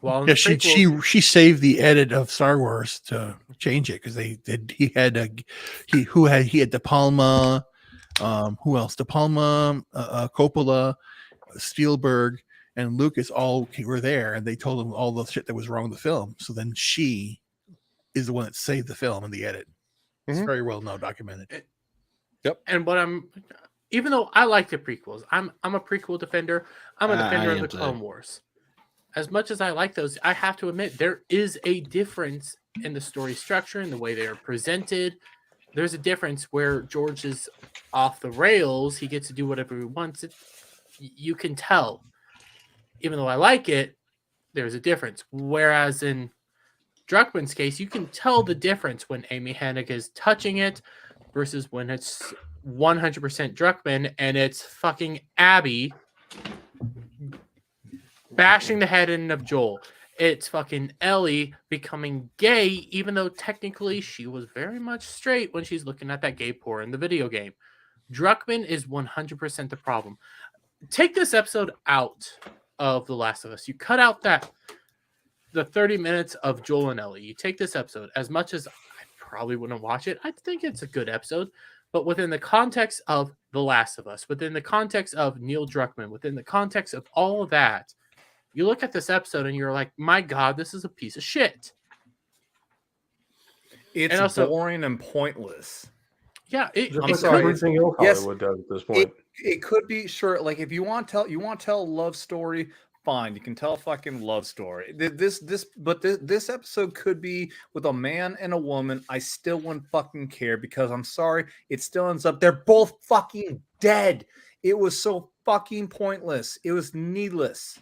Well, in Yeah, the prequels, she saved the edit of Star Wars to change it because he had De Palma, who else? De Palma, Coppola, Spielberg, and Lucas all were there, and they told him all the shit that was wrong with the film. So then she is the one that saved the film in the edit. It's very well known, documented. Yep. And what even though I like the prequels, I'm a prequel defender. I'm a defender I of the am too. Clone Wars. As much as I like those, I have to admit there is a difference in the story structure and the way they are presented. There's a difference where George is off the rails. He gets to do whatever he wants. You can tell. Even though I like it, there's a difference. Whereas in Druckmann's case, you can tell the difference when Amy Haneke is touching it versus when it's 100% Druckmann and it's fucking Abby bashing the head in of Joel. It's fucking Ellie becoming gay, even though technically she was very much straight when she's looking at that gay porn in the video game. Druckmann is 100% the problem. Take this episode out of The Last of Us. You cut out the 30 minutes of Joel and Ellie. You take this episode, as much as I probably wouldn't watch it, I think it's a good episode, but within the context of The Last of Us, within the context of Neil Druckmann, within the context of all of that, you look at this episode and you're like, my God, this is a piece of shit. It's And also- boring and pointless. Yeah, Just I'm like sorry. everything else Yes, Hollywood does at this point. It could be sure. Like if you want to tell a love story, fine. You can tell a fucking love story. This episode could be with a man and a woman. I still wouldn't fucking care because I'm sorry. It still ends up they're both fucking dead. It was so fucking pointless. It was needless.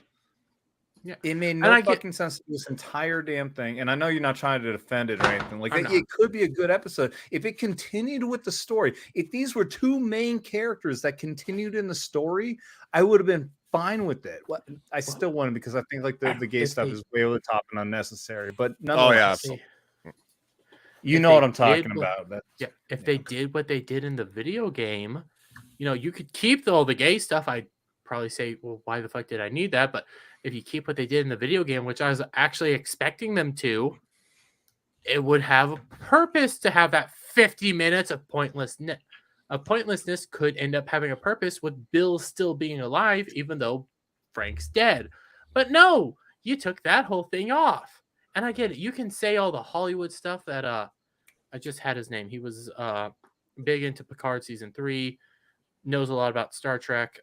Yeah. It made And no I get- fucking sense to this entire damn thing. And I know you're not trying to defend it or anything. Like I'm it, not. it could be a good episode if it continued with the story. If these were two main characters that continued in the story, I would have been fine with it. What I still wouldn't because I think like the gay If stuff they- is way over the top and unnecessary. But Oh yeah. nonetheless, You If know they what I'm talking did about. If they did what they did in the video game, you could keep all the gay stuff. I'd probably say, well, why the fuck did I need that? But if you keep what they did in the video game, which I was actually expecting them to, it would have a purpose to have that 50 minutes of pointlessness. Pointlessness could end up having a purpose with Bill still being alive, even though Frank's dead. But no, you took that whole thing off. And I get it. You can say all the Hollywood stuff that I just had his name. He was big into Picard season 3, knows a lot about Star Trek.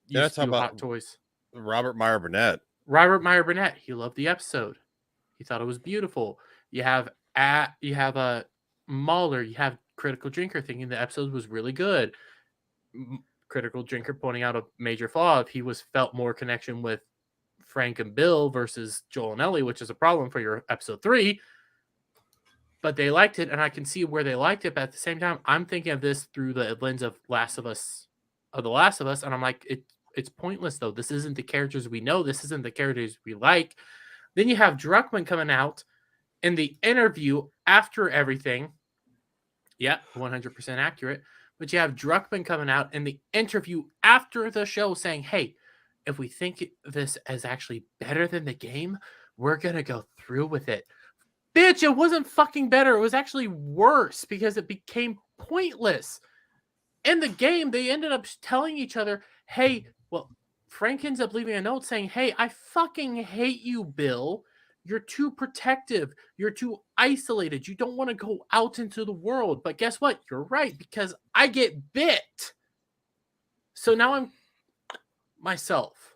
Used to do Hot Toys. Robert Meyer Burnett. Robert Meyer Burnett. He loved the episode. He thought it was beautiful. You have a Mahler. You have Critical Drinker thinking the episode was really good. Critical Drinker pointing out a major flaw if he felt more connection with Frank and Bill versus Joel and Ellie, which is a problem for your episode 3. But they liked it, and I can see where they liked it. But at the same time, I'm thinking of this through the lens of The Last of Us, and I'm like, it's pointless though. This isn't the characters we know. This isn't the characters we like. Then you have Druckmann coming out in the interview after everything. Yeah, 100% accurate. But you have Druckmann coming out in the interview after the show saying, hey, if we think this is actually better than the game, we're going to go through with it. Bitch, it wasn't fucking better. It was actually worse because it became pointless. In the game, they ended up telling each other, hey, well, Frank ends up leaving a note saying, hey, I fucking hate you, Bill. You're too protective. You're too isolated. You don't want to go out into the world. But guess what? You're right, because I get bit. So now I'm myself.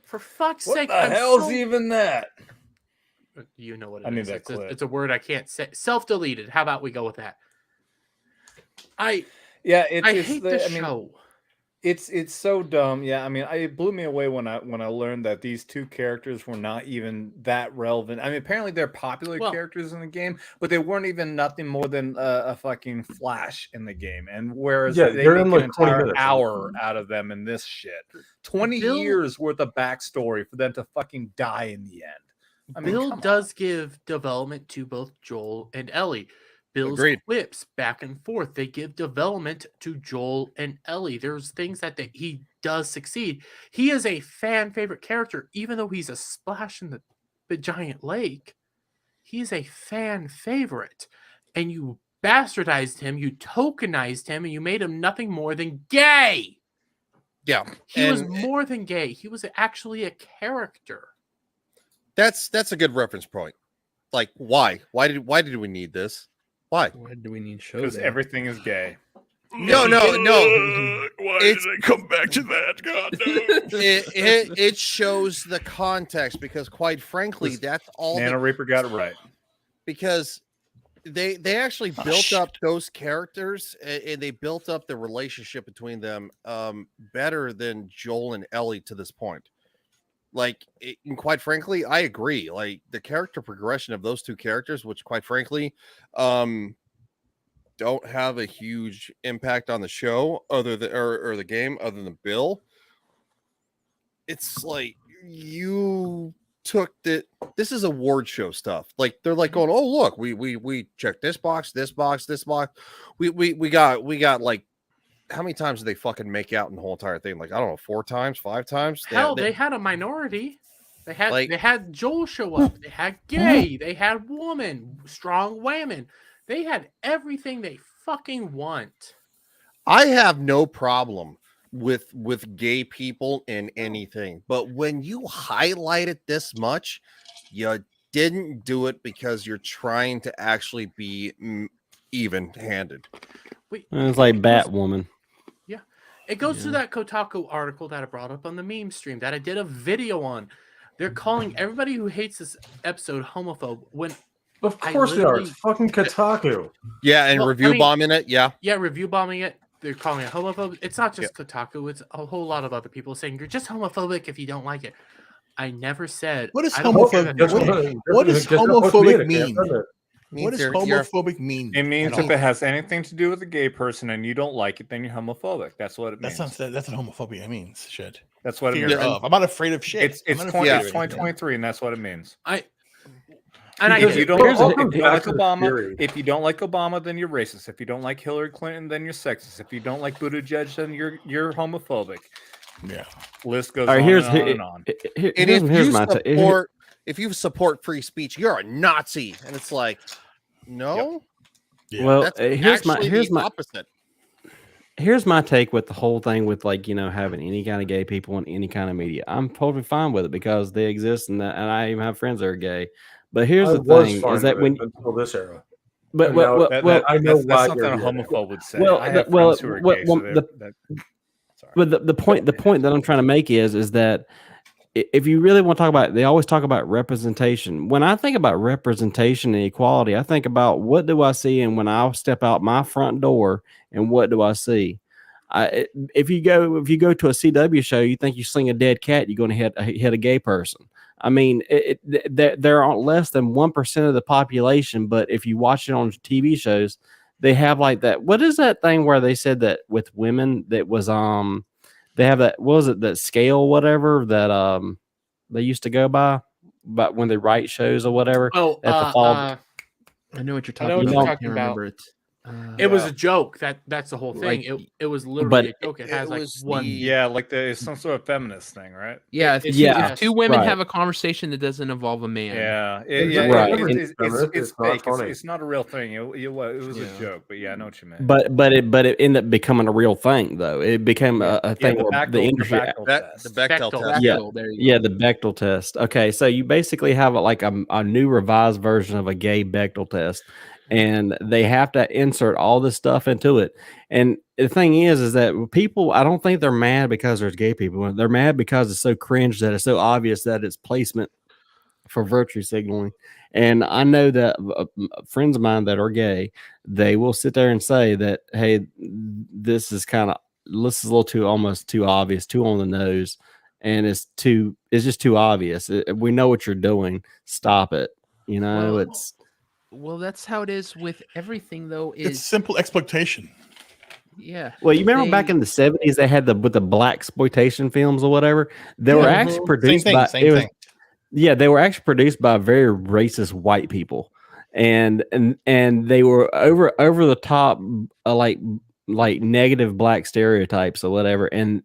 For fuck's sake. What the hell's even that? You know what it I need is. that clip. It's a word I can't say. Self-deleted. How about we go with that? I hate the show. It's so dumb. Yeah, I mean, it blew me away when I learned that these two characters were not even that relevant. I mean, apparently they're popular characters in the game, but they weren't even nothing more than a fucking flash in the game. And whereas they they're make in an like 20 entire minutes. hour out of them in this shit, 20 years worth of backstory for them to fucking die in the end. I mean, Bill does give development to both Joel and Ellie. Bill's quips back and forth, they give development to Joel and Ellie. There's things that he does succeed. He is a fan favorite character, even though he's a splash in the giant lake. He's a fan favorite. And you bastardized him, you tokenized him, and you made him nothing more than gay. Yeah. He was more than gay. He was actually a character. That's a good reference point. Like, why? Why did we need this? Why do we need shows? Because everything is gay. No. Why did I come back to that? God, no. it shows the context because, quite frankly, that's all. Nano Reaper got it right. Because they actually built up those characters and they built up the relationship between them better than Joel and Ellie to this point. Like, and quite frankly, I agree. Like, the character progression of those two characters, which quite frankly, don't have a huge impact on the show other than or the game other than Bill. It's like you took this is award show stuff. Like, they're like going, oh look, we checked this box. We got like, how many times did they fucking make out in the whole entire thing? Like, I don't know, 4 times, 5 times. Hell, they had a minority. They had Joel show up. They had gay. They had woman, strong women. They had everything they fucking want. I have no problem with gay people in anything, but when you highlight it this much, you didn't do it because you're trying to actually be even-handed. It's like Batwoman. Yeah, it goes to that Kotaku article that I brought up on the meme stream that I did a video on. They're calling everybody who hates this episode homophobe when of course they are. It's fucking Kotaku. Yeah, and bombing it. Yeah, review bombing it. They're calling it homophobic. It's not just Kotaku. It's a whole lot of other people saying you're just homophobic if you don't like it. I never said. What does homophobic? What does homophobic mean? What does homophobic mean? It means if it has anything to do with a gay person and you don't like it, then you're homophobic. That's what it means. That's what homophobia means. Shit. That's what it means. I'm not afraid of shit. It's 2023, and that's what it means. And If you don't like back to the Obama, theory. if you don't like Obama, then you're racist. If you don't like Hillary Clinton, then you're sexist. If you don't like Buttigieg, then you're homophobic. Yeah. List goes All right, on here's and on. And if you support free speech, you're a Nazi, and it's like, no. Yeah. Well, that's here's the my opposite. Here's my take with the whole thing with like, you know, having any kind of gay people in any kind of media. I'm totally fine with it because they exist and I even have friends that are gay. But here's I the was thing fine is that with when it until this era. but And well, now well, I know that's why something you're a gay. homophobe would say. well, I have well, friends who are well, gay, well, so the point that I'm trying to make is that if you really want to talk about, they always talk about representation. When I think about representation and equality, I think about what do I see, and when I step out my front door, and what do I see? If you go to a CW show, you think you sling a dead cat, you're going to hit a gay person. I mean, there aren't less than 1% of the population, but if you watch it on TV shows, they have like that. What is that thing where they said that with women that was they have that, what was it, that scale, whatever that they used to go by, but when they write shows or whatever. Oh, at the fall. I know what you're I know talking what about. you're I talking can't about. remember it. It was a joke. That's the whole thing. Like, It was literally but a joke. It has like one. Yeah, like it's some sort of feminist thing, right? Yeah, It's if two women right. have a conversation that doesn't involve a man. Yeah, Right. it's It's not fake. funny. It's not a real thing. It was a joke, but yeah, I know what you meant. But it ended up becoming a real thing, though. It became a thing the where the industry. The Bechdel test. Yeah, There you yeah, the Bechdel test. Okay, so you basically have like a new revised version of a gay Bechdel test, and they have to insert all this stuff into it. And the thing is that people, I don't think they're mad because there's gay people. They're mad because it's so cringe that it's so obvious that it's placement for virtue signaling. And I know that friends of mine that are gay, they will sit there and say that, hey, this is a little too, almost too obvious, too on the nose, and it's just too obvious. We know what you're doing. Stop it. You know, Well, that's how it is with everything, though. It's simple exploitation. Yeah. Well, you remember back in the 70s, they had with the black exploitation films or whatever. They were actually produced by they were actually produced by very racist white people, and they were over the top, like negative black stereotypes or whatever. And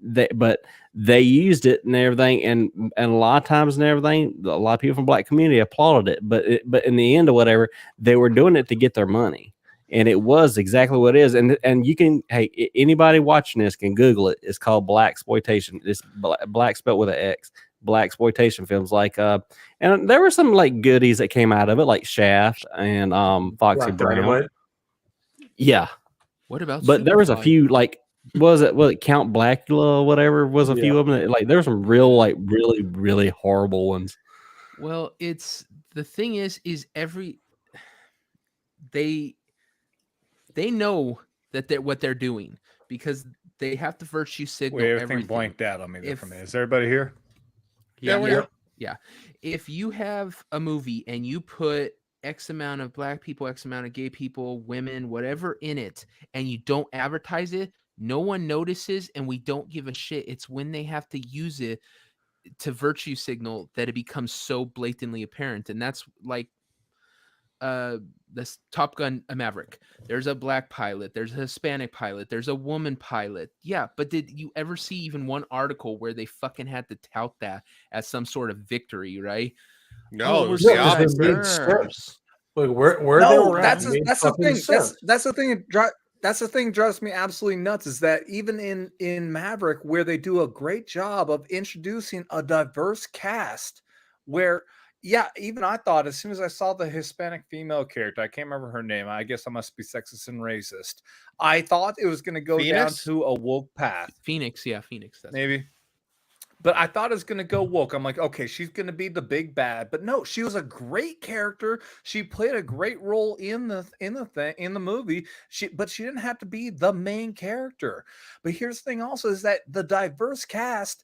they used it and everything, and a lot of times and everything, a lot of people from black community applauded it. But in the end or whatever, they were doing it to get their money. And it was exactly what it is. And you can, hey, anybody watching this can Google it. It's called black exploitation. It's black spelled with an X. Black exploitation films, like and there were some like goodies that came out of it, like Shaft and Foxy Black Brown. Dynamite. Yeah. What about? But there was a few, like, was it Count Blackula or whatever, was a few of them that, like, there were some real, like, really, really horrible ones. Well, the thing is they know that what they're doing, because they have to virtue signal. Wait, everything everything. blanked out on me there for a minute. Is everybody here? Yeah. If you have a movie and you put X amount of black people, X amount of gay people, women, whatever in it, and you don't advertise it, no one notices, and we don't give a shit. It's when they have to use it to virtue signal that it becomes so blatantly apparent. And that's like this Top Gun Maverick. There's a black pilot, there's a Hispanic pilot, there's a woman pilot. Yeah, but did you ever see even one article where they fucking had to tout that as some sort of victory, right? No, we're the opposite. Like where No, they were that's at. that's the thing. That's the thing. That's the thing drives me absolutely nuts, is that even in Maverick, where they do a great job of introducing a diverse cast, where even I thought, as soon as I saw the Hispanic female character, I can't remember her name. I guess I must be sexist and racist. I thought it was going to go down to a woke path. Phoenix, Phoenix. Maybe. But I thought it was going to go woke. I'm like, okay, she's going to be the big bad. But no, she was a great character. She played a great role in the movie. But she didn't have to be the main character. But here's the thing also, is that the diverse cast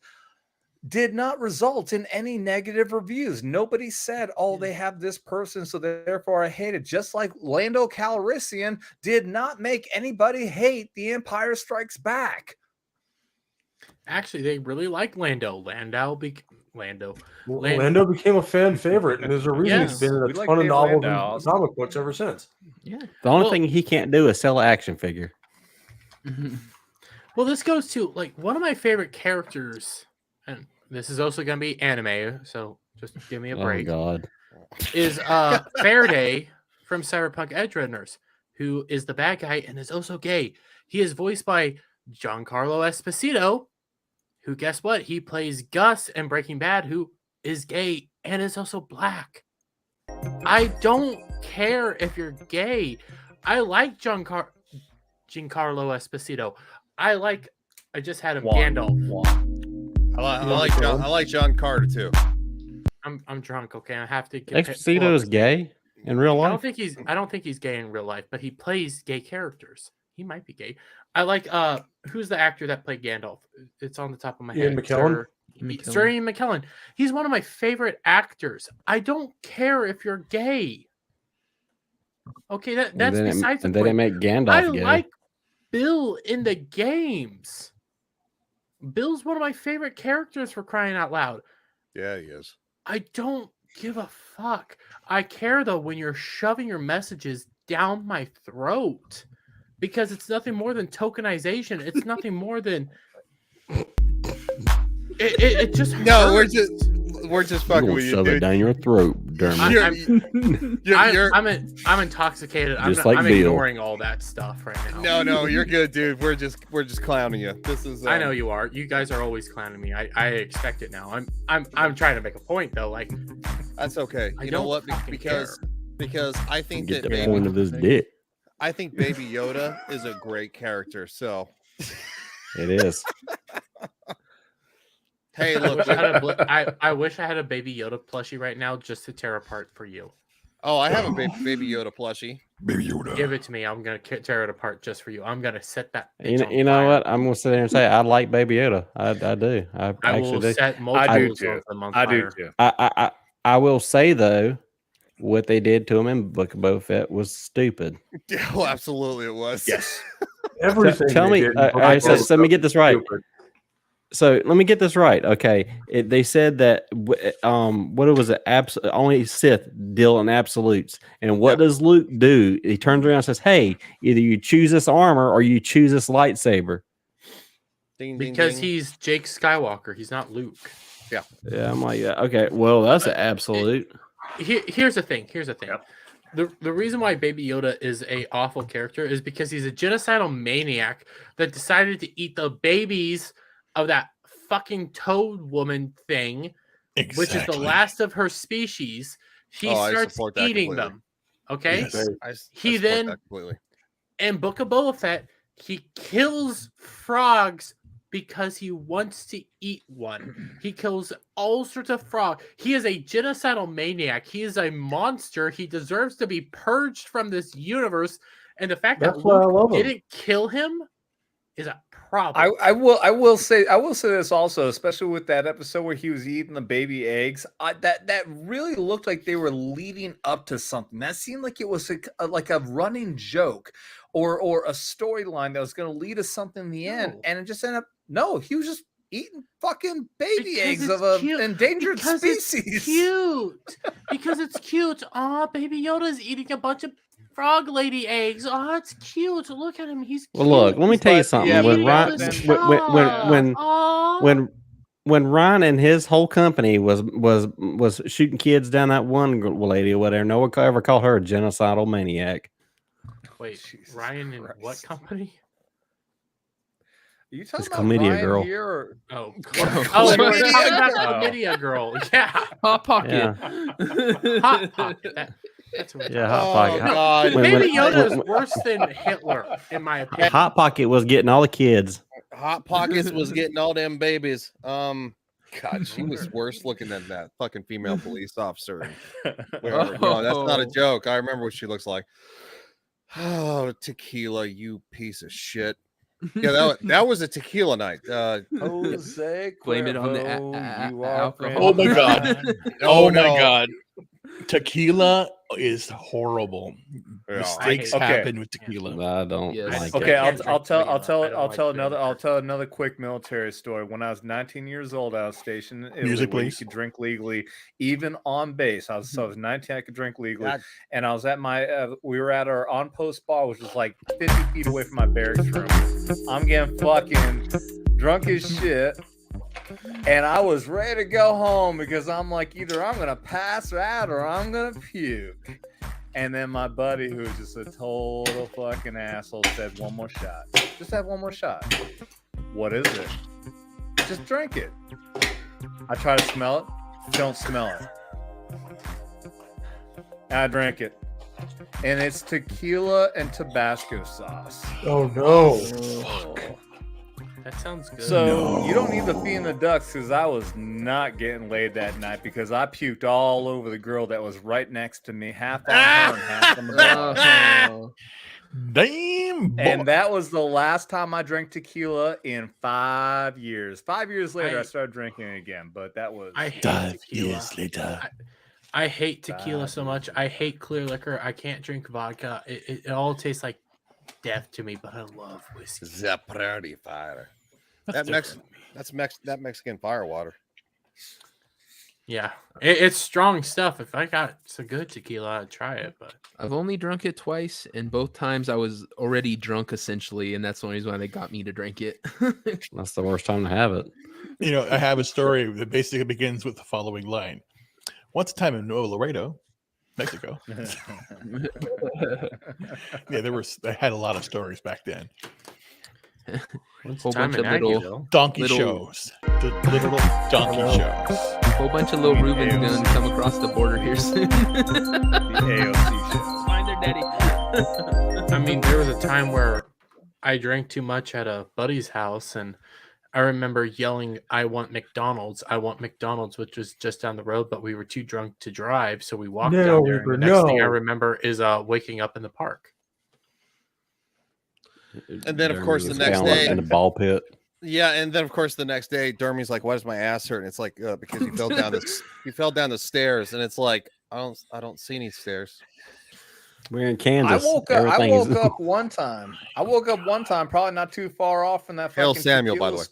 did not result in any negative reviews. Nobody said, oh, they have this person, so therefore I hate it. Just like Lando Calrissian did not make anybody hate The Empire Strikes Back. Actually, they really like Lando. Lando. Lando became a fan favorite, and there's a reason he's been in a ton of novels and comic books ever since. Yeah. The only thing he can't do is sell an action figure. Well, this goes to like one of my favorite characters, and this is also going to be anime, so just give me a break. Oh God, is Faraday from Cyberpunk Edge Runners, who is the bad guy and is also gay. He is voiced by Giancarlo Esposito, who, guess what? He plays Gus in Breaking Bad, who is gay and is also black. I don't care if you're gay. I like Giancarlo Esposito. I just had him Gandalf. I like John Carter too. I'm drunk. Okay, I have to get. Esposito is gay in real life. I don't think he's gay in real life, but he plays gay characters. He might be gay. I like who's the actor that played Gandalf? It's on the top of my head. Ian McKellen. Sir Ian McKellen. He's one of my favorite actors. I don't care if you're gay. Okay, that's besides the point. And they didn't make Gandalf I gay. like Bill in the games. Bill's one of my favorite characters, for crying out loud. Yeah, he is. I don't give a fuck. I care though when you're shoving your messages down my throat, because it's nothing more than tokenization. It's nothing more than it just hurts. No, we're just fucking with you, shove dude. it down your throat, Dermy. I'm intoxicated. I'm Bill. ignoring all that stuff right now. No, you're good, dude. We're just clowning you. This is. I know you are. You guys are always clowning me. I expect it now. I'm trying to make a point though. Like, that's okay. You know what? Because I think Get that the point of this dick. I think Baby Yoda is a great character. So it is. Hey, look. I wish I had a Baby Yoda plushie right now just to tear apart for you. Oh, I have a Baby Yoda plushie. Baby Yoda. Give it to me. I'm gonna tear it apart just for you. I'm gonna set that. You know what? I'm gonna sit there and say I like Baby Yoda. I do. I actually will set multiple of them on fire. I will say though, what they did to him in Book of Boba Fett was stupid. Oh, absolutely, it was. Yes. Everything. Tell me. All right. So let me get this right. So let me get this right. Okay, they said that what it was only Sith deal in absolutes, and what does Luke do? He turns around and says, "Hey, either you choose this armor or you choose this lightsaber." Because he's Jake Skywalker. He's not Luke. Yeah. Yeah, I'm like, yeah, okay. Well, that's an absolute. Here's the thing. Yep. The reason why Baby Yoda is a awful character is because he's a genocidal maniac that decided to eat the babies of that fucking toad woman thing, which is the last of her species. He starts eating them. Okay. Yes. He then in Book of Boba Fett, he kills frogs because he wants to eat one. He kills all sorts of frogs. He is a genocidal maniac. He is a monster. He deserves to be purged from this universe. And the fact that Luke didn't kill him is a problem. I will say this also, especially with that episode where he was eating the baby eggs. That really looked like they were leading up to something. That seemed like it was like a running joke or a storyline that was going to lead us something in the end, and it just ended up. No, he was just eating fucking baby eggs of an endangered species. It's cute. Because it's cute. Oh, Baby Yoda's eating a bunch of frog lady eggs. Oh, it's cute. Look at him. He's cute. Well, look, let me tell you something. When Ryan and his whole company was shooting kids down that one lady or whatever, no one ever called her a genocidal maniac. Wait, Ryan in what company? Are you talking It's about Chlamydia Ryan Girl. Here or... Oh, we're talking about Chlamydia Girl. Yeah. Hot Pocket. Yeah. Hot Pocket. That's what Yeah, Hot Pocket. God. Baby Yoda is worse than Hitler, in my opinion. Hot Pocket was getting all the kids. Hot Pockets was getting all them babies. God, she was worse looking than that fucking female police officer. No, that's not a joke. I remember what she looks like. Oh, tequila, you piece of shit. Yeah, that was a tequila night. Jose Blame it on the alcohol. Oh my god. Oh my god. Tequila is horrible. Mistakes happen with tequila. I don't like Okay, it. I'll tell another quick military story. When I was 19 years old, I was stationed in Italy, Music, where you please. could drink legally, even on base. I was 19, I could drink legally, God. and I was at we were at our on post bar, which was like 50 feet away from my barracks room. I'm getting fucking drunk as shit. And I was ready to go home because I'm like, either I'm gonna pass out or I'm gonna puke. And then my buddy, who was just a total fucking asshole, said, "One more shot. Just have one more shot." What is it? Just drink it. I try to smell it. Don't smell it. I drank it. And it's tequila and Tabasco sauce. Oh no. Fuck. That sounds good. So you don't need to feed in the ducks, because I was not getting laid that night because I puked all over the girl that was right next to me, half on her and half on the bar. Damn. And that was the last time I drank tequila in 5 years. 5 years later, I started drinking it again, but that was 5 years later. I hate tequila so much. I hate clear liquor. I can't drink vodka. It all tastes like death to me, but I love whiskey. Zaprati fire. That Mexican firewater. Yeah, it's strong stuff. If I got some good tequila, I'd try it. But I've only drunk it twice, and both times I was already drunk essentially, and that's the only reason why they got me to drink it. That's the worst time to have it. You know, I have a story that basically begins with the following line. Once a time in Nuevo Laredo, Mexico. Yeah, I had a lot of stories back then. Whole bunch of little donkey shows. The literal donkey shows. Whole bunch of little Reubens gonna come across the border here soon. The AOC shit. Find their daddy. I mean, there was a time where I drank too much at a buddy's house, and I remember yelling, "I want McDonald's! I want McDonald's!" which was just down the road, but we were too drunk to drive, so we walked down there. And the next thing I remember is waking up in the park. And then, of course, the next day in a ball pit. Yeah, and then of course the next day, Dermy's like, "Why does my ass hurt?" And it's like, because you fell down the stairs, and it's like, I don't see any stairs. We're in Kansas. I woke up one time. Probably not too far off from that Hail fucking Samuel, by the tequila way.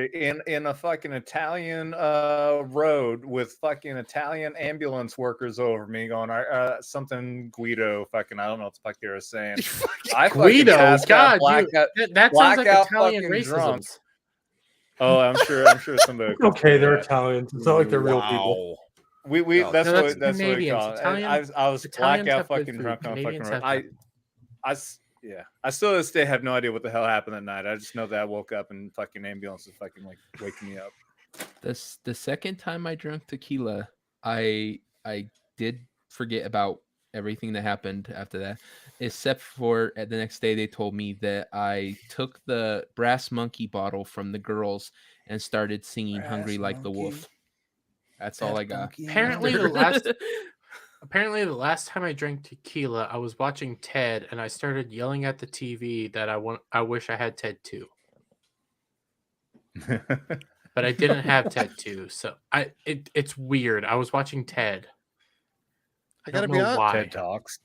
story in a fucking Italian road with fucking Italian ambulance workers over me going something Guido fucking, I don't know what the fuck they were saying. I Guido, passed out, God, that sounds like blackout Italian fucking racism. drunk. Oh, I'm sure somebody. Okay, they're Italians. It's not like they're real people. That's what we Canadians. call it. Italian- I was Italians blackout have good fucking food. drunk on fucking Canadians road. have I still to this day have no idea what the hell happened that night. I just know that I woke up and fucking ambulance was fucking like waking me up. The second time I drank tequila, I did forget about everything that happened after that, except for the next day they told me that I took the Brass Monkey bottle from the girls and started singing "Hungry Like the Wolf." That's all I got. Apparently, the last time I drank tequila, I was watching Ted, and I started yelling at the TV that I wish I had Ted 2. But I didn't have Ted 2, so it's weird. I was watching Ted. I gotta don't be know honest. why. TED Talks.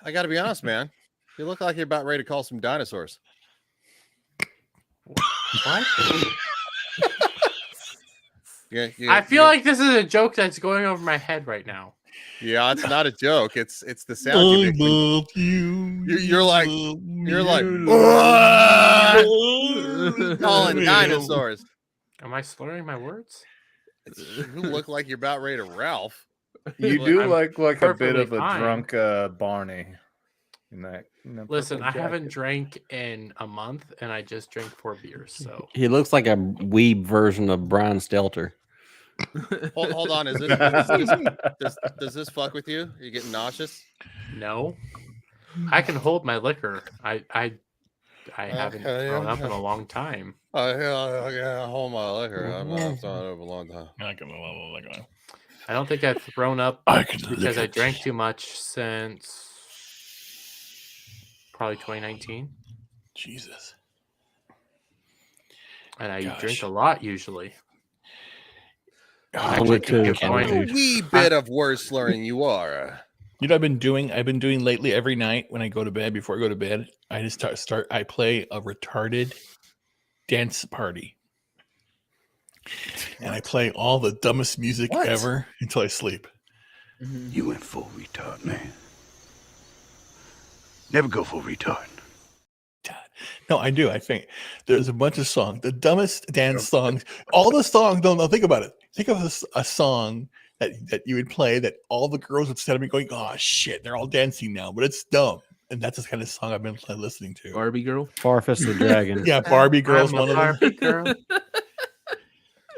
I gotta be honest, man. You look like you're about ready to call some dinosaurs. What? Yeah, I feel like this is a joke that's going over my head right now. Yeah, it's not a joke. It's the sound you make. love you. You're like calling dinosaurs. Am I slurring my words? You look like you're about ready to Ralph. You do I'm look like a bit perfectly of a fine. drunk Barney. In that Listen, purple I jacket. haven't drank in a month, and I just drank 4 beers. So He looks like a weeb version of Brian Stelter. Hold on. Does this fuck with you? Are you getting nauseous? no, I can hold my liquor. I haven't thrown up in a long time. I hold my liquor. I'm not throwing it up a long time. I don't think I've thrown up because I drank too much since probably 2019. Jesus. And I Gosh. drink a lot usually. I would too. A wee bit of word slurring you are. You know, I've been doing lately every night when I go to bed. Before I go to bed, I just start. I play a retarded dance party, and I play all the dumbest music ever until I sleep. You went full retard, man. Never go full retard. No, I do. I think there's a bunch of songs, the dumbest dance songs. All the songs. No, think about it. Think of a song that you would play that all the girls would stand up and going, "Oh shit, they're all dancing now," but it's dumb. And that's the kind of song I've been listening to. Barbie Girl, Far-Fisted Dragon. Yeah, Barbie Girl's one of them. Barbie Girl.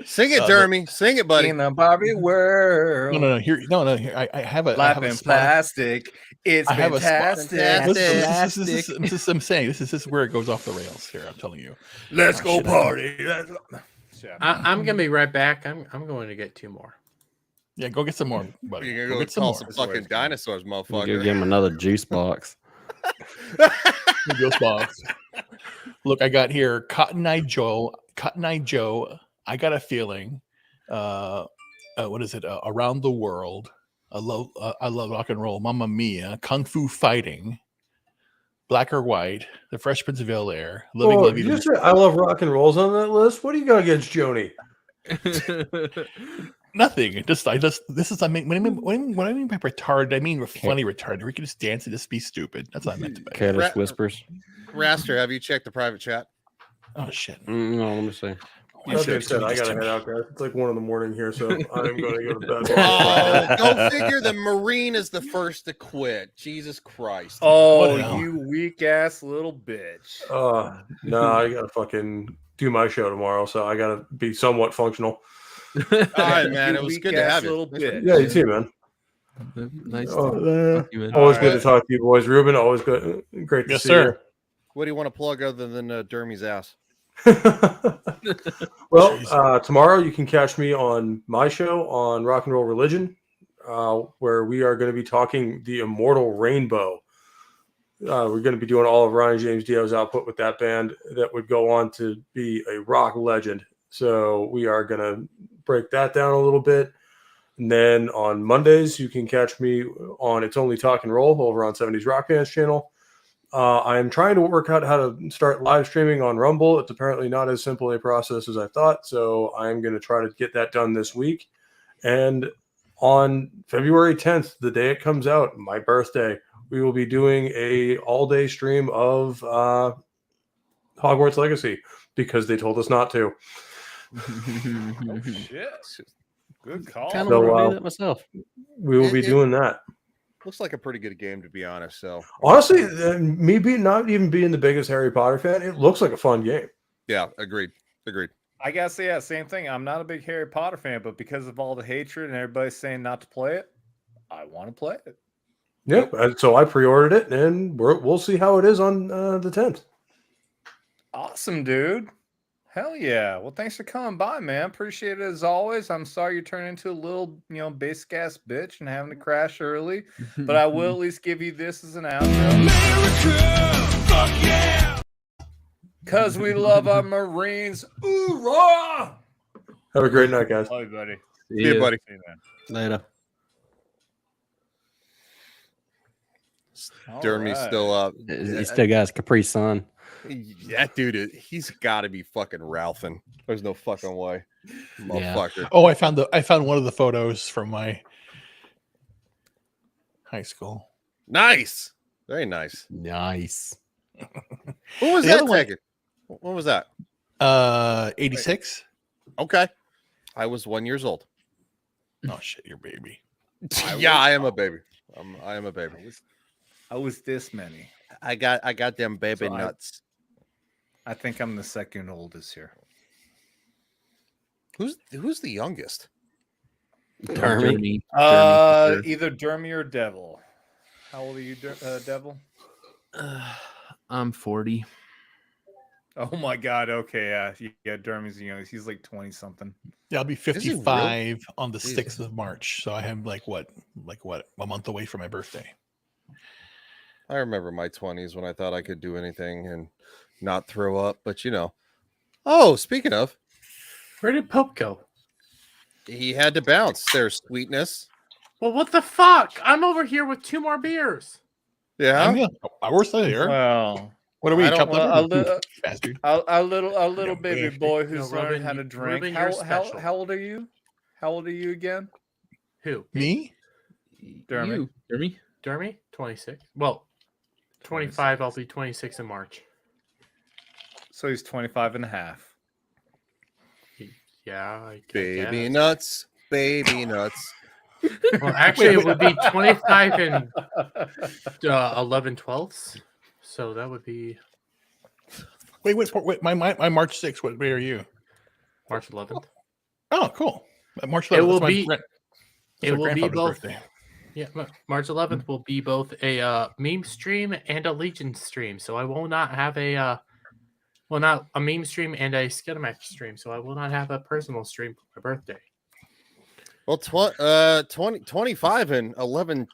Sing it, Dermy. Sing it, buddy. In the Barbie world. No. Here, I have a. Life I have a in song. plastic. It's I have a spot- fantastic. This is I'm saying this is where it goes off the rails. Here, I'm telling you. Let's go shit, party. I'm gonna be right back. I'm going to get 2 more. Yeah, go get some more, buddy. You're Go gonna get go call some some more. fucking dinosaurs, Go motherfucker. give him another juice box. Ghost box. Look, I got here Cotton Eye Joe. I got a feeling. What is it? Around the World. I love rock and roll. Mamma Mia. Kung Fu Fighting. Black or White. The Fresh Prince of Bel-Air. Living Oh, La you Vida. just said I love rock and rolls on that list. What do you got against Joni? Nothing. This is I mean when I mean by retarded, I mean funny retarded. We can just dance and just be stupid. That's what I meant to be. Careless Whispers. Raster, have you checked the private chat? Oh shit. No, let me see. That being said, I gotta head out, guys. It's like 1 a.m. here, so I'm going to go to bed. Oh, go figure. The Marine is the first to quit. Jesus Christ. Oh, you weak ass little bitch. No, I gotta fucking do my show tomorrow, so I gotta be somewhat functional. All right, man. You It was good to weak-ass have you. little bitch. Yeah, you too, man. Nice. Always All good to talk to you, boys. Reuben, always good. Great to Yes, see sir. What do you want to plug other than Dermy's ass? you. Well, tomorrow you can catch me on my show on Rock and Roll Religion, where we are going to be talking the Immortal Rainbow. We're going to be doing all of Ryan James Dio's output with that band that would go on to be a rock legend. So we are going to break that down a little bit. And then on Mondays, you can catch me on It's Only Talk and Roll over on 70s Rock Band's channel. I am trying to work out how to start live streaming on Rumble. It's apparently not as simple a process as I thought. So I'm going to try to get that done this week. And on February 10th, the day it comes out, my birthday, we will be doing a all-day stream of Hogwarts Legacy because they told us not to. Oh shit! Good call. Kind of So, want to do that myself. We will be doing that. Looks like a pretty good game, to be honest. So Honestly, me not even being the biggest Harry Potter fan, it looks like a fun game. yeah, agreed. I gotta say, yeah, same thing. I'm not a big Harry Potter fan, but because of all the hatred and everybody saying not to play it, I want to play it. Yeah, so I pre-ordered it, and we'll see how it is on the 10th. Awesome, dude. Hell yeah. Well, thanks for coming by, man. Appreciate it as always. I'm sorry you turned into a little, basic ass bitch and having to crash early, but I will at least give you this as an outro. America, fuck yeah! Because we love our Marines. Hoorah! Have a great night, guys. Bye, buddy. See you, buddy. See you, man. Later. Dermy's still up. He still got his Capri Sun. That dude, he's got to be fucking Ralphing. There's no fucking way, motherfucker. Oh, I found one of the photos from my high school. Nice, very nice. Nice. Who was The that other one- taking? What was that? 86. Okay, I was 1 year old. Oh shit, your baby. Yeah, I am a baby. I am a baby. I was this many. I got them baby So nuts. I think I'm the second oldest here. Who's the youngest? Dermy. Either Dermy or Devil. How old are you, Devil? I'm 40. Oh my God. Okay. Yeah. Dermy's the youngest. He's like 20 something. Yeah, I'll be he 55 on the Jesus. 6th of March. So I am like what, a month away from my birthday. I remember my 20s when I thought I could do anything and not throw up, but Oh, speaking of, Where did Pope go? he had to bounce. There's Sweetness. Well, what the fuck? I'm over here with 2 more beers. Yeah, we're still here. Well, What are we? Chopped bastard. A little baby bastard. boy who's No, learned Reuben, how to drink. Reuben, you're special. How old are you? How old are you again? Who? Me? Dermy. Dermy? 26. Well, 25. I'll be 26 in March. So he's 25 and a half. Yeah. I baby guess. nuts, baby nuts. Well, actually, it would be 25 and 11 twelfths. So that would be Wait. My March 6th. What day are you? March 11th. Oh, cool. March 11th. It will that's be. that's It my will be grandfather's both. birthday. Yeah, March 11th will be both a meme stream and a Legion stream. So I will not have not a meme stream and a Skinemax stream. So I will not have a personal stream for my birthday. Well, 25 and 11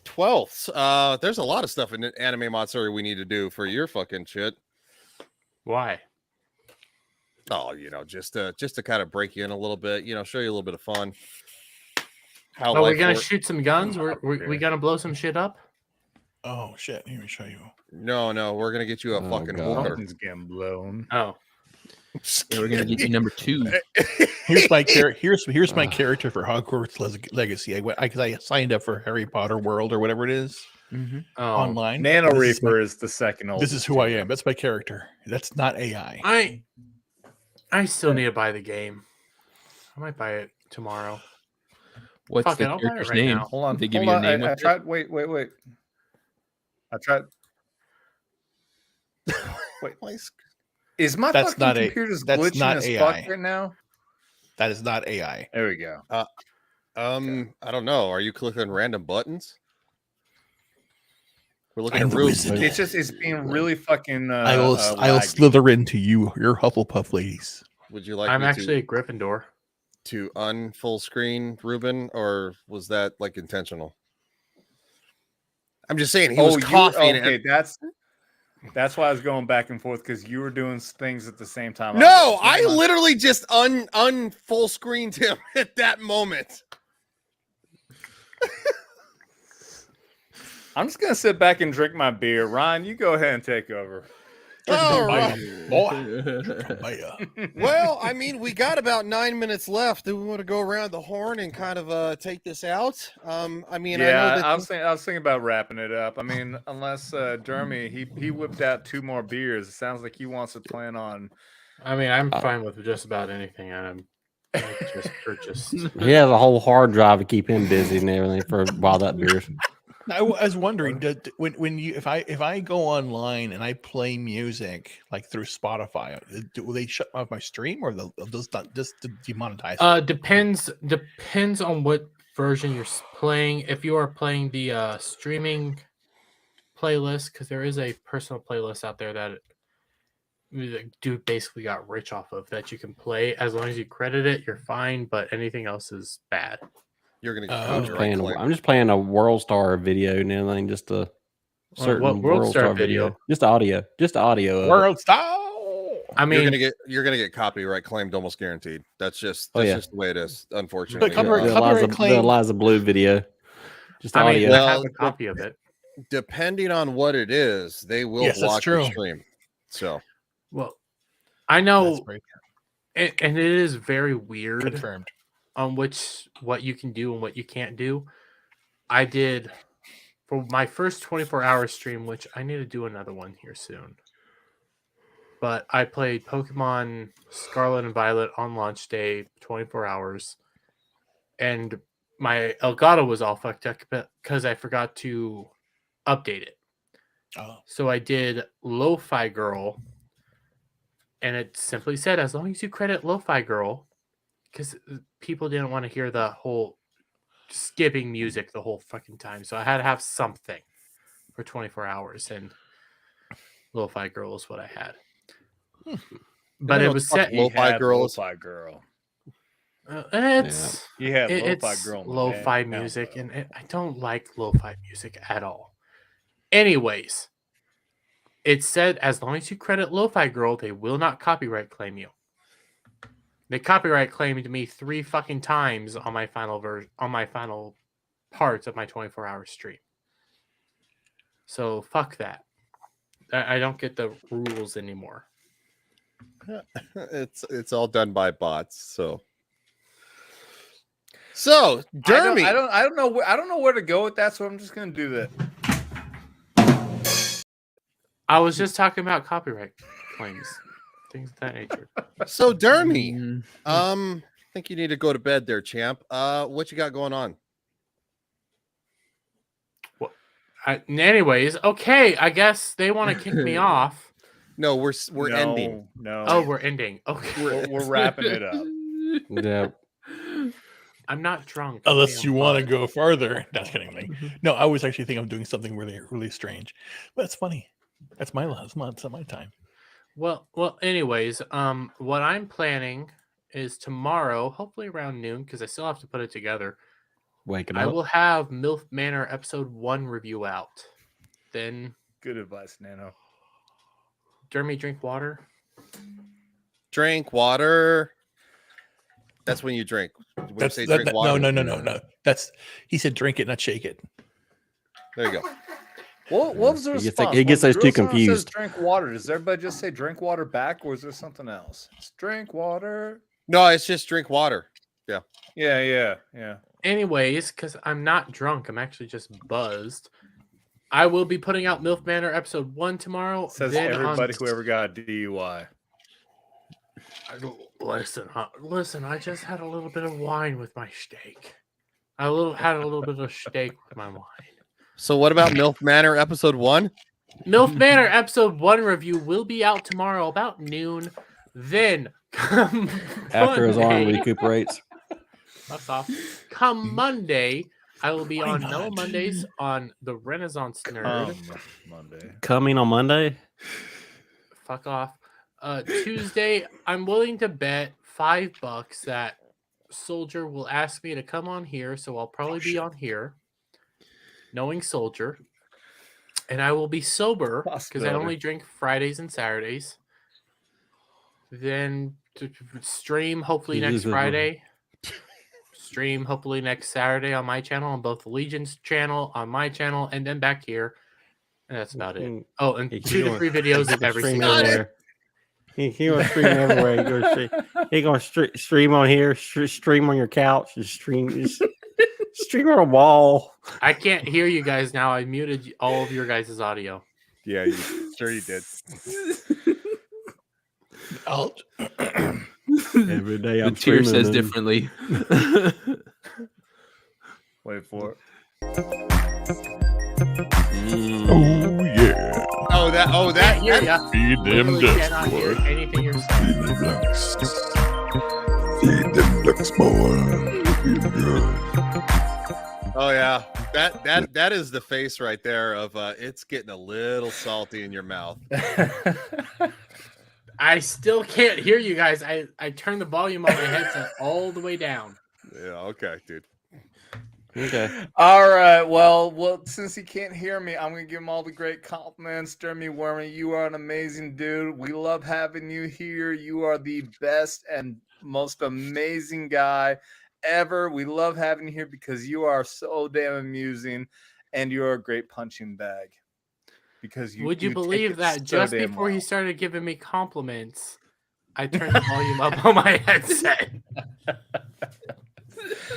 twelfths. There's a lot of stuff in Anime Matsuri we need to do for your fucking shit. Why? Oh, just to kind of break you in a little bit, show you a little bit of fun. How we're gonna shoot some guns? We gonna blow some shit up? Oh shit! Let me show you. No, we're gonna get you a fucking hooker. Something's getting blown. Oh, Yeah, we're gonna get you number 2. Here's my Here's my character for Hogwarts Legacy. I signed up for Harry Potter World or whatever it is online. Nano Reaper is the second oldest. This is who I am. That's my character. That's not AI. I still need to buy the game. I might buy it tomorrow. What's Fuck it, the I'll buy it character's right name? now. Hold on. Did they give hold you a on. name? I tried. Wait. I tried. Wait. Is my That's fucking not computer just that's glitching not as AI. fuck right now? That is not AI. There we go. I don't know. Are you clicking random buttons? We're looking I'm at the rules. wizard. It's being really fucking. I will laggy. slither into your Hufflepuff ladies. Would you like I'm me actually a Gryffindor. to unfull screen Reuben, or was that like intentional? I'm just saying he was coughing. Okay, that's why I was going back and forth because you were doing things at the same time. No, I literally just unfull screened him at that moment. I'm just gonna sit back and drink my beer. Ryan, you go ahead and take over. All right. Boy. Well, I mean, we got about 9 minutes left. Do we want to go around the horn and kind of take this out? I mean, I know that I was thinking about wrapping it up. I mean, unless Dermy he whipped out 2 more beers. It sounds like he wants to plan on. I mean, I'm fine with just about anything I just purchased. He has a whole hard drive to keep him busy and everything for while that beer's. I was wondering, when you if I go online and I play music like through Spotify, will they shut off my stream or they'll just demonetize? Depends on what version you're playing. If you are playing the streaming playlist, because there is a personal playlist out there that dude basically got rich off of that you can play as long as you credit it, you're fine. But anything else is bad. you're going to I'm just playing a World Star video and everything, just a certain what World Star video? Just audio of World Star. I mean, you're gonna get copyright claimed almost guaranteed. That's just the way it is. Unfortunately, But the Eliza Blue video. Just I audio. mean, I have a copy of it. Depending on what it is, they will block your stream. So, well, I know, and it is very weird. Confirmed on what you can do and what you can't do. I did for my first 24-hour stream, which I need to do another one here soon. But I played Pokemon Scarlet and Violet on launch day, 24 hours. And my Elgato was all fucked up because I forgot to update it. Oh. So I did Lo-Fi Girl. And it simply said, as long as you credit Lo-Fi Girl, because people didn't want to hear the whole skipping music the whole fucking time. So I had to have something for 24 hours. And Lo-Fi Girl is what I had. But it was set. Lo-Fi Girl. Lo-Fi Girl. It's Lo-Fi Girl. Lo-Fi music, and I don't like Lo-Fi music at all. Anyways, it said as long as you credit Lo-Fi Girl, they will not copyright claim you. They copyright claimed me 3 fucking times on my final parts of my 24-hour stream. So fuck that. I don't get the rules anymore. It's all done by bots. So Dermy, I don't know where to go with that, so I'm just gonna do that. I was just talking about copyright claims, things of that nature. So Dermy, I think you need to go to bed there, champ. What you got going on? Anyways, okay, I guess they want to kick me off. No, we're ending. No. Oh, we're ending. Okay. We're wrapping it up. Yeah. I'm not drunk. Unless you want to go further. That's kidding. No, I was actually thinking I'm doing something really, really strange. But it's funny. That's my last month. It's my time. Well, anyways, what I'm planning is tomorrow, hopefully around noon, because I still have to put it together. Waking I up. will have MILF Manor episode 1 review out. Then good advice, Nano. Dermy, drink water. Drink water. That's when you drink. When you say drink water. No. That's he said drink it, not shake it. There you go. What was the response? He gets those two confused. Says drink water. Does everybody just say drink water back, or is there something else? It's drink water. No, it's just drink water. Yeah. Yeah. Anyways, because I'm not drunk, I'm actually just buzzed. I will be putting out MILF Manor episode 1 tomorrow. Says everybody who ever got a DUI. Listen, I just had a little bit of wine with my steak. Had a little bit of steak with my wine. So what about MILF Manor episode 1? MILF Manor episode 1 review will be out tomorrow about noon. Then come after his arm Monday, recuperates. That's off. Come Monday, I will be on No Mondays on the Renaissance Nerd. Coming on Monday? Fuck off. Tuesday, I'm willing to bet $5 that Soldier will ask me to come on here, so I'll probably be on here, knowing Soldier, and I will be sober because I only drink Fridays and Saturdays. Then to stream hopefully next Friday. Stream hopefully next Saturday on my channel, on both the Legion's channel, on my channel, and then back here. And that's about it. Oh, and 2 to 3 videos of every single day. He gonna stream everywhere. He gonna stream on here, stream on your couch, stream on a wall. I can't hear you guys now. I muted all of your guys' audio. Yeah, you did. Every day I'm Tier streaming. says differently. Wait for it. Oh yeah. Oh that. Feed them ducks, Cannot hear boy. anything you're saying. Feed them ducks. Feed them ducks, boy. Feed them ducks. Oh yeah. That is the face right there of it's getting a little salty in your mouth. I still can't hear you guys. I turned the volume on my headset all the way down. Yeah, okay, dude. Okay. All right. Well, since he can't hear me, I'm gonna give him all the great compliments. Dermy Wermy, you are an amazing dude. We love having you here. You are the best and most amazing guy ever. We love having you here because you are so damn amusing, and you're a great punching bag. Because Would you believe that just before he started giving me compliments, I turned the volume up on my headset?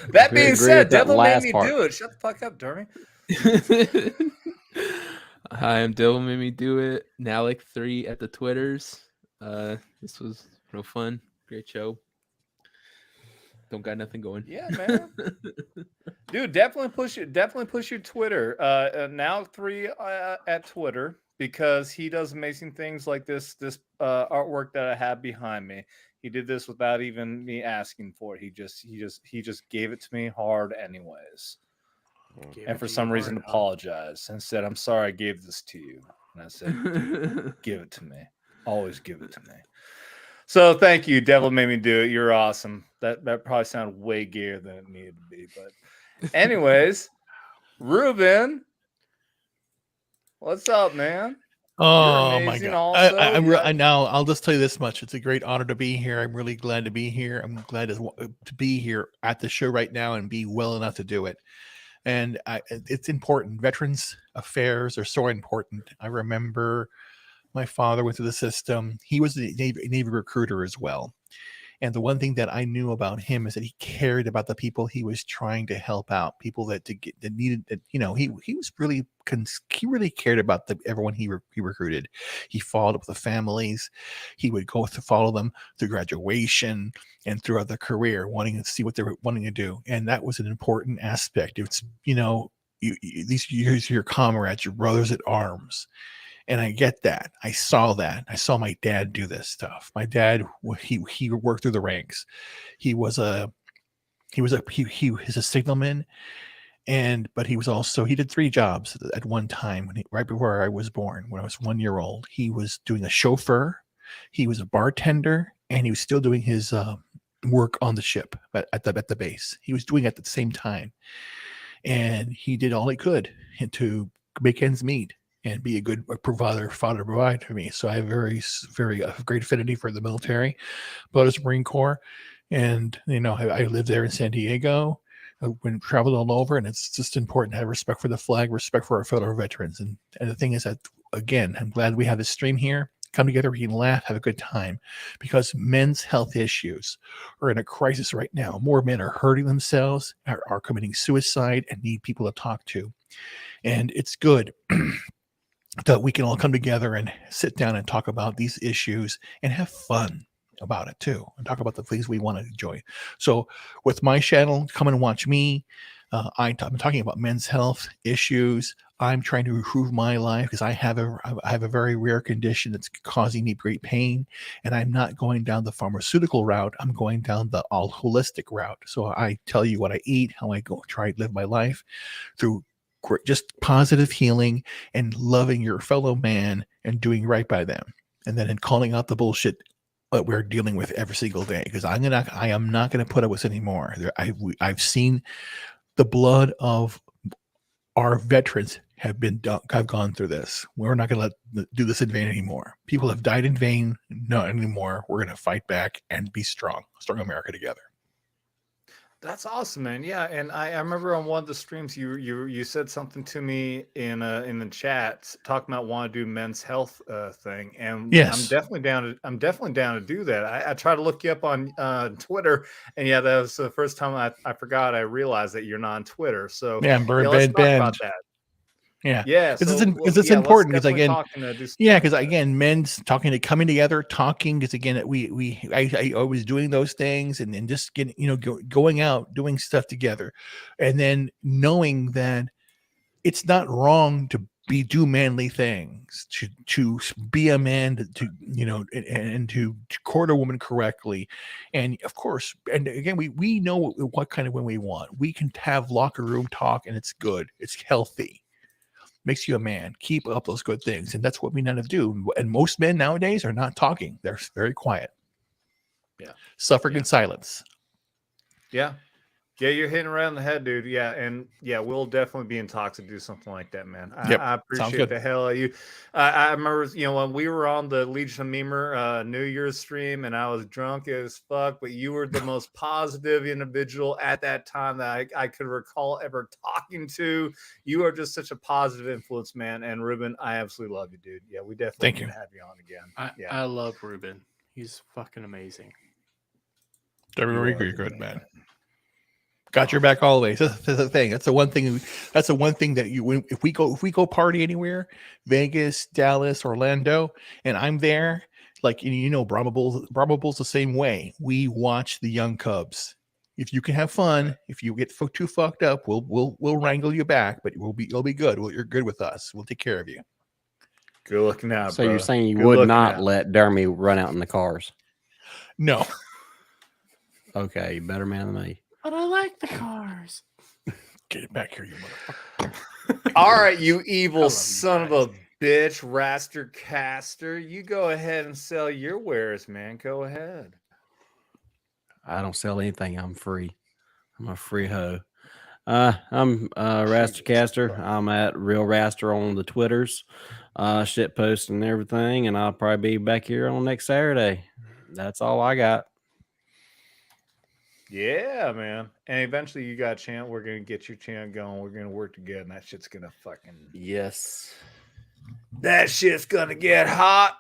That being said, that Devil made last me part. do it. Shut the fuck up, Dermy. Hi, I'm Devil Made Me Do It. Nalik3 at the Twitters. This was real fun. Great show. Don't got nothing going. Yeah, man. Dude, definitely push it. Definitely push your Twitter. Now 3 at Twitter, because he does amazing things like this artwork that I have behind me. He did this without even me asking for it. He just gave it to me hard anyways. And for some reason apologized and said, "I'm sorry I gave this to you." And I said, "Give it to me. Always give it to me." So thank you, Devil Made Me Do It. You're awesome. That probably sounded way gayer than it needed to be. But anyways, Reuben, what's up, man? Oh my god! Also. Now I'll just tell you this much: it's a great honor to be here. I'm really glad to be here. I'm glad to be here at the show right now and be well enough to do it. And it's important. Veterans affairs are so important. I remember my father went through the system. He was a Navy recruiter as well. And the one thing that I knew about him is that he cared about the people he was trying to help out, people that needed that. He was really he really cared about everyone he recruited. He followed up with the families. He would go to follow them through graduation and throughout their career, wanting to see what they were wanting to do. And that was an important aspect. It's these years, your comrades, your brothers at arms. And I get that. I saw that. I saw my dad do this stuff. My dad, he worked through the ranks. He was a signalman, but he was also, he did 3 jobs at one time right before I was born. When I was 1 year old, he was doing a chauffeur, he was a bartender, and he was still doing his work on the ship at the base. He was doing it at the same time, and he did all he could to make ends meet and be a good father provide for me. So I have very great affinity for the military, but as Marine Corps, and I lived there in San Diego, when traveled all over, and it's just important to have respect for the flag, respect for our fellow veterans. And the thing is that, again, I'm glad we have this stream here. Come together, we can laugh, have a good time, because men's health issues are in a crisis right now. More men are hurting themselves, are committing suicide, and need people to talk to. And it's good that we can all come together and sit down and talk about these issues and have fun about it too, and talk about the things we want to enjoy. So with my channel, come and watch me. I'm talking about men's health issues. I'm trying to improve my life because I have a very rare condition that's causing me great pain, and I'm not going down the pharmaceutical route. I'm going down the all holistic route. So I tell you what I eat, how I go try to live my life through just positive healing and loving your fellow man and doing right by them, and then calling out the bullshit that we're dealing with every single day, because I am not going to put up with anymore. I've seen the blood of our veterans have gone through this. We're not going to do this in vain anymore. People have died in vain. Not anymore. We're going to fight back and be strong America together. That's awesome, man. Yeah, and I remember on one of the streams you said something to me in the chat talking about want to do men's health thing, and yes, I'm definitely down to do that. I tried to look you up on Twitter, and yeah, that was the first time I forgot. I realized that you're not on Twitter, so yeah, let's talk about that. Yeah, because it's important. Because again, men's coming together, talking. Because again, I was doing those things, and just getting going out, doing stuff together, and then knowing that it's not wrong to do manly things, to be a man, and to court a woman correctly, and of course, and again, we know what kind of women we want. We can have locker room talk, and it's good, it's healthy. Makes you a man. Keep up those good things, and that's what we need to do. And most men nowadays are not talking; they're very quiet. Yeah, suffering in silence. Yeah, you're hitting around the head, dude. Yeah, and yeah, we'll definitely be in talks to do something like that, man. I appreciate the hell out of you. I remember, when we were on the Legion of Memer New Year's stream, and I was drunk as fuck, but you were the most positive individual at that time that I could recall ever talking to. You are just such a positive influence, man. And Reuben, I absolutely love you, dude. Yeah, we definitely need to have you on again. I love Reuben. He's fucking amazing. Very good, man. Got your back always. That's the thing. That's the one thing. That's the one thing that if we go party anywhere, Vegas, Dallas, Orlando, and I'm there, like Brahma Bull's the same way. We watch the young cubs. If you can have fun, if you get too fucked up, we'll wrangle you back, but you'll be good. You're good with us. We'll take care of you. Good looking out. So bro. You're saying you Good would looking not out. let Dermy run out in the cars? No. Okay, better man than me. But I like the cars. Get it back here, you motherfucker. All right, you evil son of a bitch, Raster Caster. You go ahead and sell your wares, man. Go ahead. I don't sell anything. I'm free. I'm a free hoe. I'm Raster Caster. I'm at Real Raster on the Twitters, shit posting and everything, and I'll probably be back here on next Saturday. That's all I got. Yeah, man. And eventually you got a chant. We're going to get your chant going. We're going to work together, and that shit's going to fucking... Yes. That shit's going to get hot.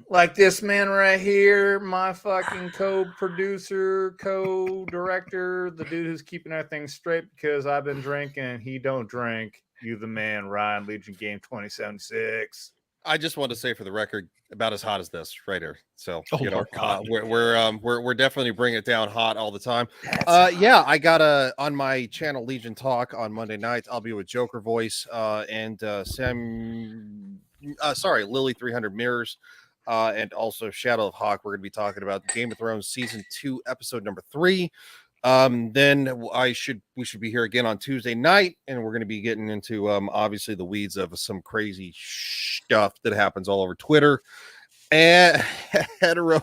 Like this man right here, my fucking co-producer, co-director, the dude who's keeping everything straight because I've been drinking and he don't drink. You the man, Ryan, Legion Game 2076. I just want to say for the record, about as hot as this right here. So Oh, you know, God. we're definitely bringing it down hot all the time. Yeah, I got on my channel Legion Talk on Monday night. I'll be with Joker Voice and Lily 300 Mirrors. And also Shadow of Hawk. We're going to be talking about Game of Thrones season 2, episode number 3. Then we should be here again on Tuesday night, and we're going to be getting into obviously the weeds of some crazy stuff that happens all over Twitter. And hetero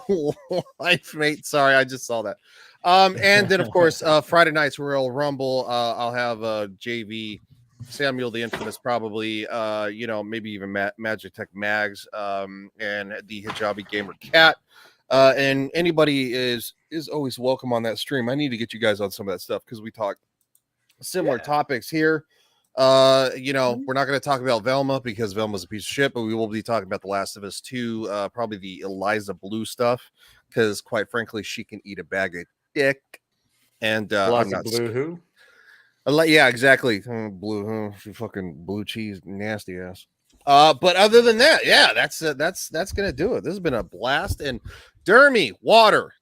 life mate. Sorry, I just saw that. And then of course Friday night's Royal Rumble. I'll have JV. Samuel the Infamous, probably, maybe even Magic Tech Mags, and the Hijabi Gamer Cat. And anybody is always welcome on that stream. I need to get you guys on some of that stuff because we talk similar topics here. We're not going to talk about Velma because Velma's a piece of shit, but we will be talking about The Last of Us 2, probably the Eliza Blue stuff, because quite frankly, she can eat a bag of dick. And I'm not Blue who? Yeah, exactly. Blue, she fucking blue cheese, nasty ass. But other than that, yeah, that's gonna do it. This has been a blast. And Dermy, water.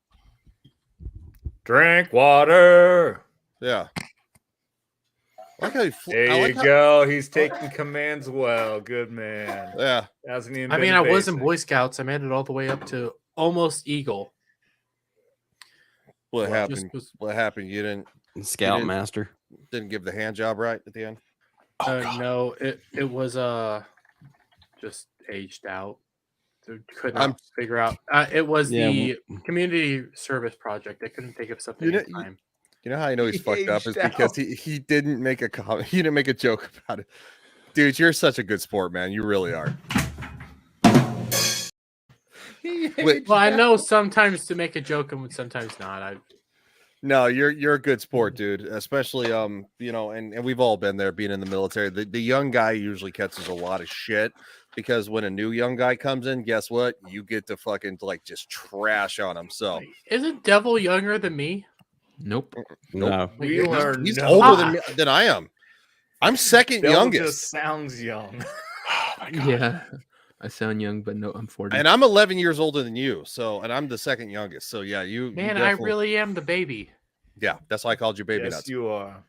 Drink water. Yeah. There you go. He's taking commands well. Good man. Yeah. Hasn't even I mean, been I was in basic. Boy Scouts. I made it all the way up to almost Eagle. What happened? What happened? You didn't Scoutmaster. Didn't give the hand job right at the end. No, it was just aged out. So could not figure out. It was the community service project. I couldn't think of something in time. You know how I know he's fucked up is because he didn't make a comment. He didn't make a joke about it. Dude, you're such a good sport, man. You really are. Well, I know sometimes to make a joke and sometimes not. No, you're a good sport, dude. Especially and we've all been there being in the military. The young guy usually catches a lot of shit because when a new young guy comes in, guess what? You get to fucking just trash on him. So isn't Devil younger than me? Nope. No. He's older than I am. I'm second Devil youngest. just sounds young. Yeah. I sound young, but no, I'm 40. And I'm 11 years older than you. So, and I'm the second youngest. So yeah, Man, I really am the baby. Yeah, that's why I called you baby Yes, nuts. you are.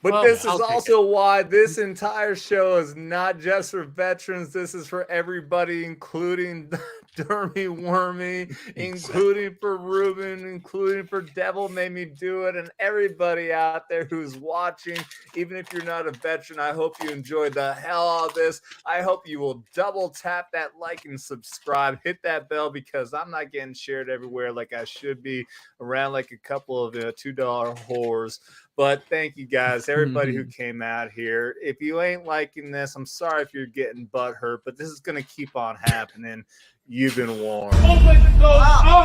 But Well, this is I'll take also why this entire show is not just for veterans. This is for everybody, including Dermy Wermy, including for Reuben, including for Devil Made Me Do It, and everybody out there who's watching. Even if you're not a veteran, I hope you enjoyed the hell out of this. I hope you will double tap that like and subscribe. Hit that bell because I'm not getting shared everywhere like I should be around like a couple of $2 whores. But thank you guys, everybody who came out here. If you ain't liking this, I'm sorry if you're getting butthurt, but this is going to keep on happening. You've been warned. Open those arms!